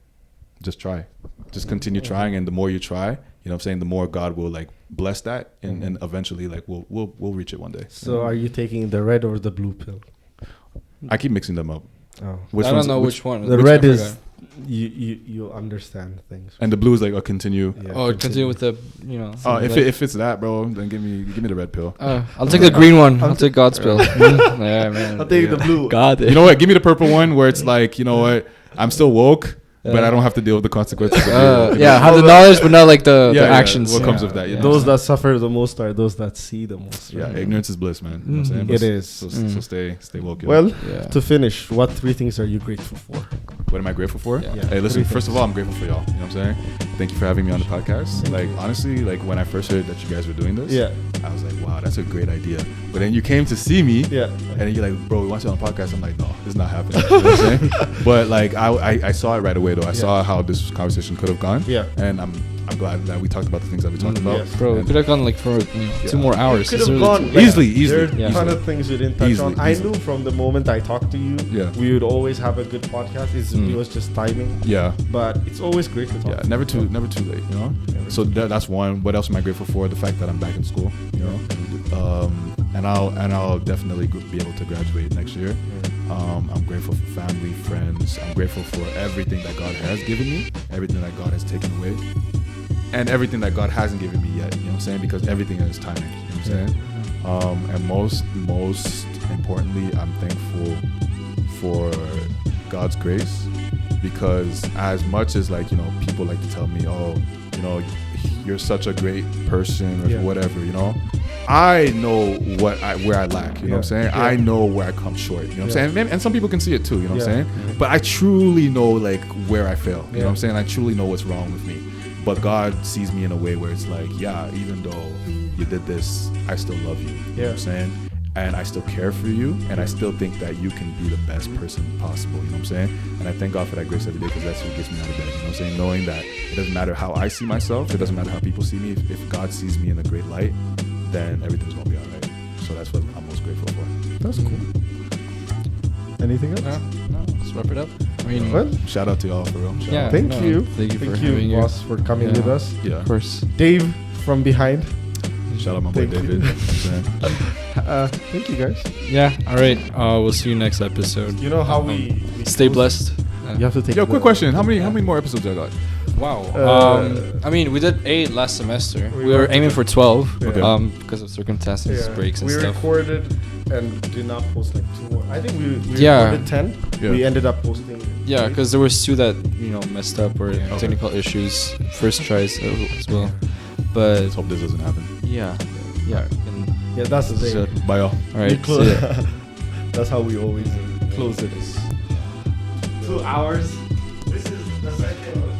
Just try. Just continue trying, and the more you try, you know what I'm saying, the more God will like bless that, and eventually like we'll reach it one day. So are you taking the red or the blue pill? I keep mixing them up. Oh. I don't know which one. The red is you understand things, and the blue is like a continue. Yeah, continue with the if it's that, bro, then give me the red pill. I'll take the green one. I'll take God's pill. Yeah, man. I'll take the blue. God. You know what? Give me the purple one where it's like, you know what? I'm still woke. But I don't have to deal with the consequences. Have the knowledge, but not like the actions. What comes with that? Those that suffer the most are those that see the most. Right? Yeah, ignorance is bliss, man. You know what I'm saying? It is. So stay woke. Well, to finish, what 3 things are you grateful for? What am I grateful for? Yeah. Hey, listen. First of all, I'm grateful for y'all. You know what I'm saying? Thank you for having me on the podcast. Like honestly, like when I first heard that you guys were doing this, I was like, wow, that's a great idea. But then you came to see me, and then you're like, bro, we want you on the podcast. I'm like, no, this is not happening. You know what I'm saying? But like I saw it right away though. I saw how this conversation could have gone. Yeah. And I'm glad that we talked about the things that we talked about. Yes. Bro, we could have gone like for 2 more hours. Could have gone easily. There are a ton of things we didn't touch on. I knew from the moment I talked to you, we would always have a good podcast. It was just timing. Yeah. But it's always great to talk. Yeah, never too late, you know? So that's one. What else am I grateful for? The fact that I'm back in school, you know? And I'll definitely be able to graduate next year. I'm grateful for family, friends. I'm grateful for everything that God has given me, everything that God has taken away, and everything that God hasn't given me yet. You know what I'm saying? Because everything has timing. You know what I'm saying? And most importantly, I'm thankful for God's grace, because as much as like, you know, people like to tell me, oh, you know, you're such a great person or whatever, you know, I know where I lack, you know what I'm saying? I know where I come short, you know what I'm saying? And some people can see it too, you know what I'm saying? But I truly know like where I fail, you know what I'm saying? I truly know what's wrong with me. But God sees me in a way where it's like, yeah, even though you did this, I still love you, you know what I'm saying? And I still care for you, and I still think that you can be the best person possible, you know what I'm saying? And I thank God for that grace every day, because that's what gets me out of bed, you know what I'm saying? Knowing that it doesn't matter how I see myself, it doesn't matter how people see me. If God sees me in a great light, then everything's gonna be all right. So that's what I'm most grateful for. That's cool. Anything else? No, let's wrap it up. I mean, well, shout out to y'all for real. Thank you. Thank you for having you, boss, for coming with us. Yeah, of course. Dave from behind. Shout out my boy David. Thank you guys. Yeah. All right. We'll see you next episode. You know how we stay blessed. You have to take. Yo, quick question. How many more episodes I got? Wow. I mean, we did 8 last semester. We were aiming for 12. Because of circumstances, breaks and stuff. We recorded and did not post like 2 more. I think we recorded 10. Yeah. We ended up posting. Yeah, because there was 2 that messed up, or technical issues, first tries as well. But let's hope this doesn't happen. Yeah. Yeah, that's the thing. So, bye y'all. All right. That's how we always close it. 2 hours. This is the second.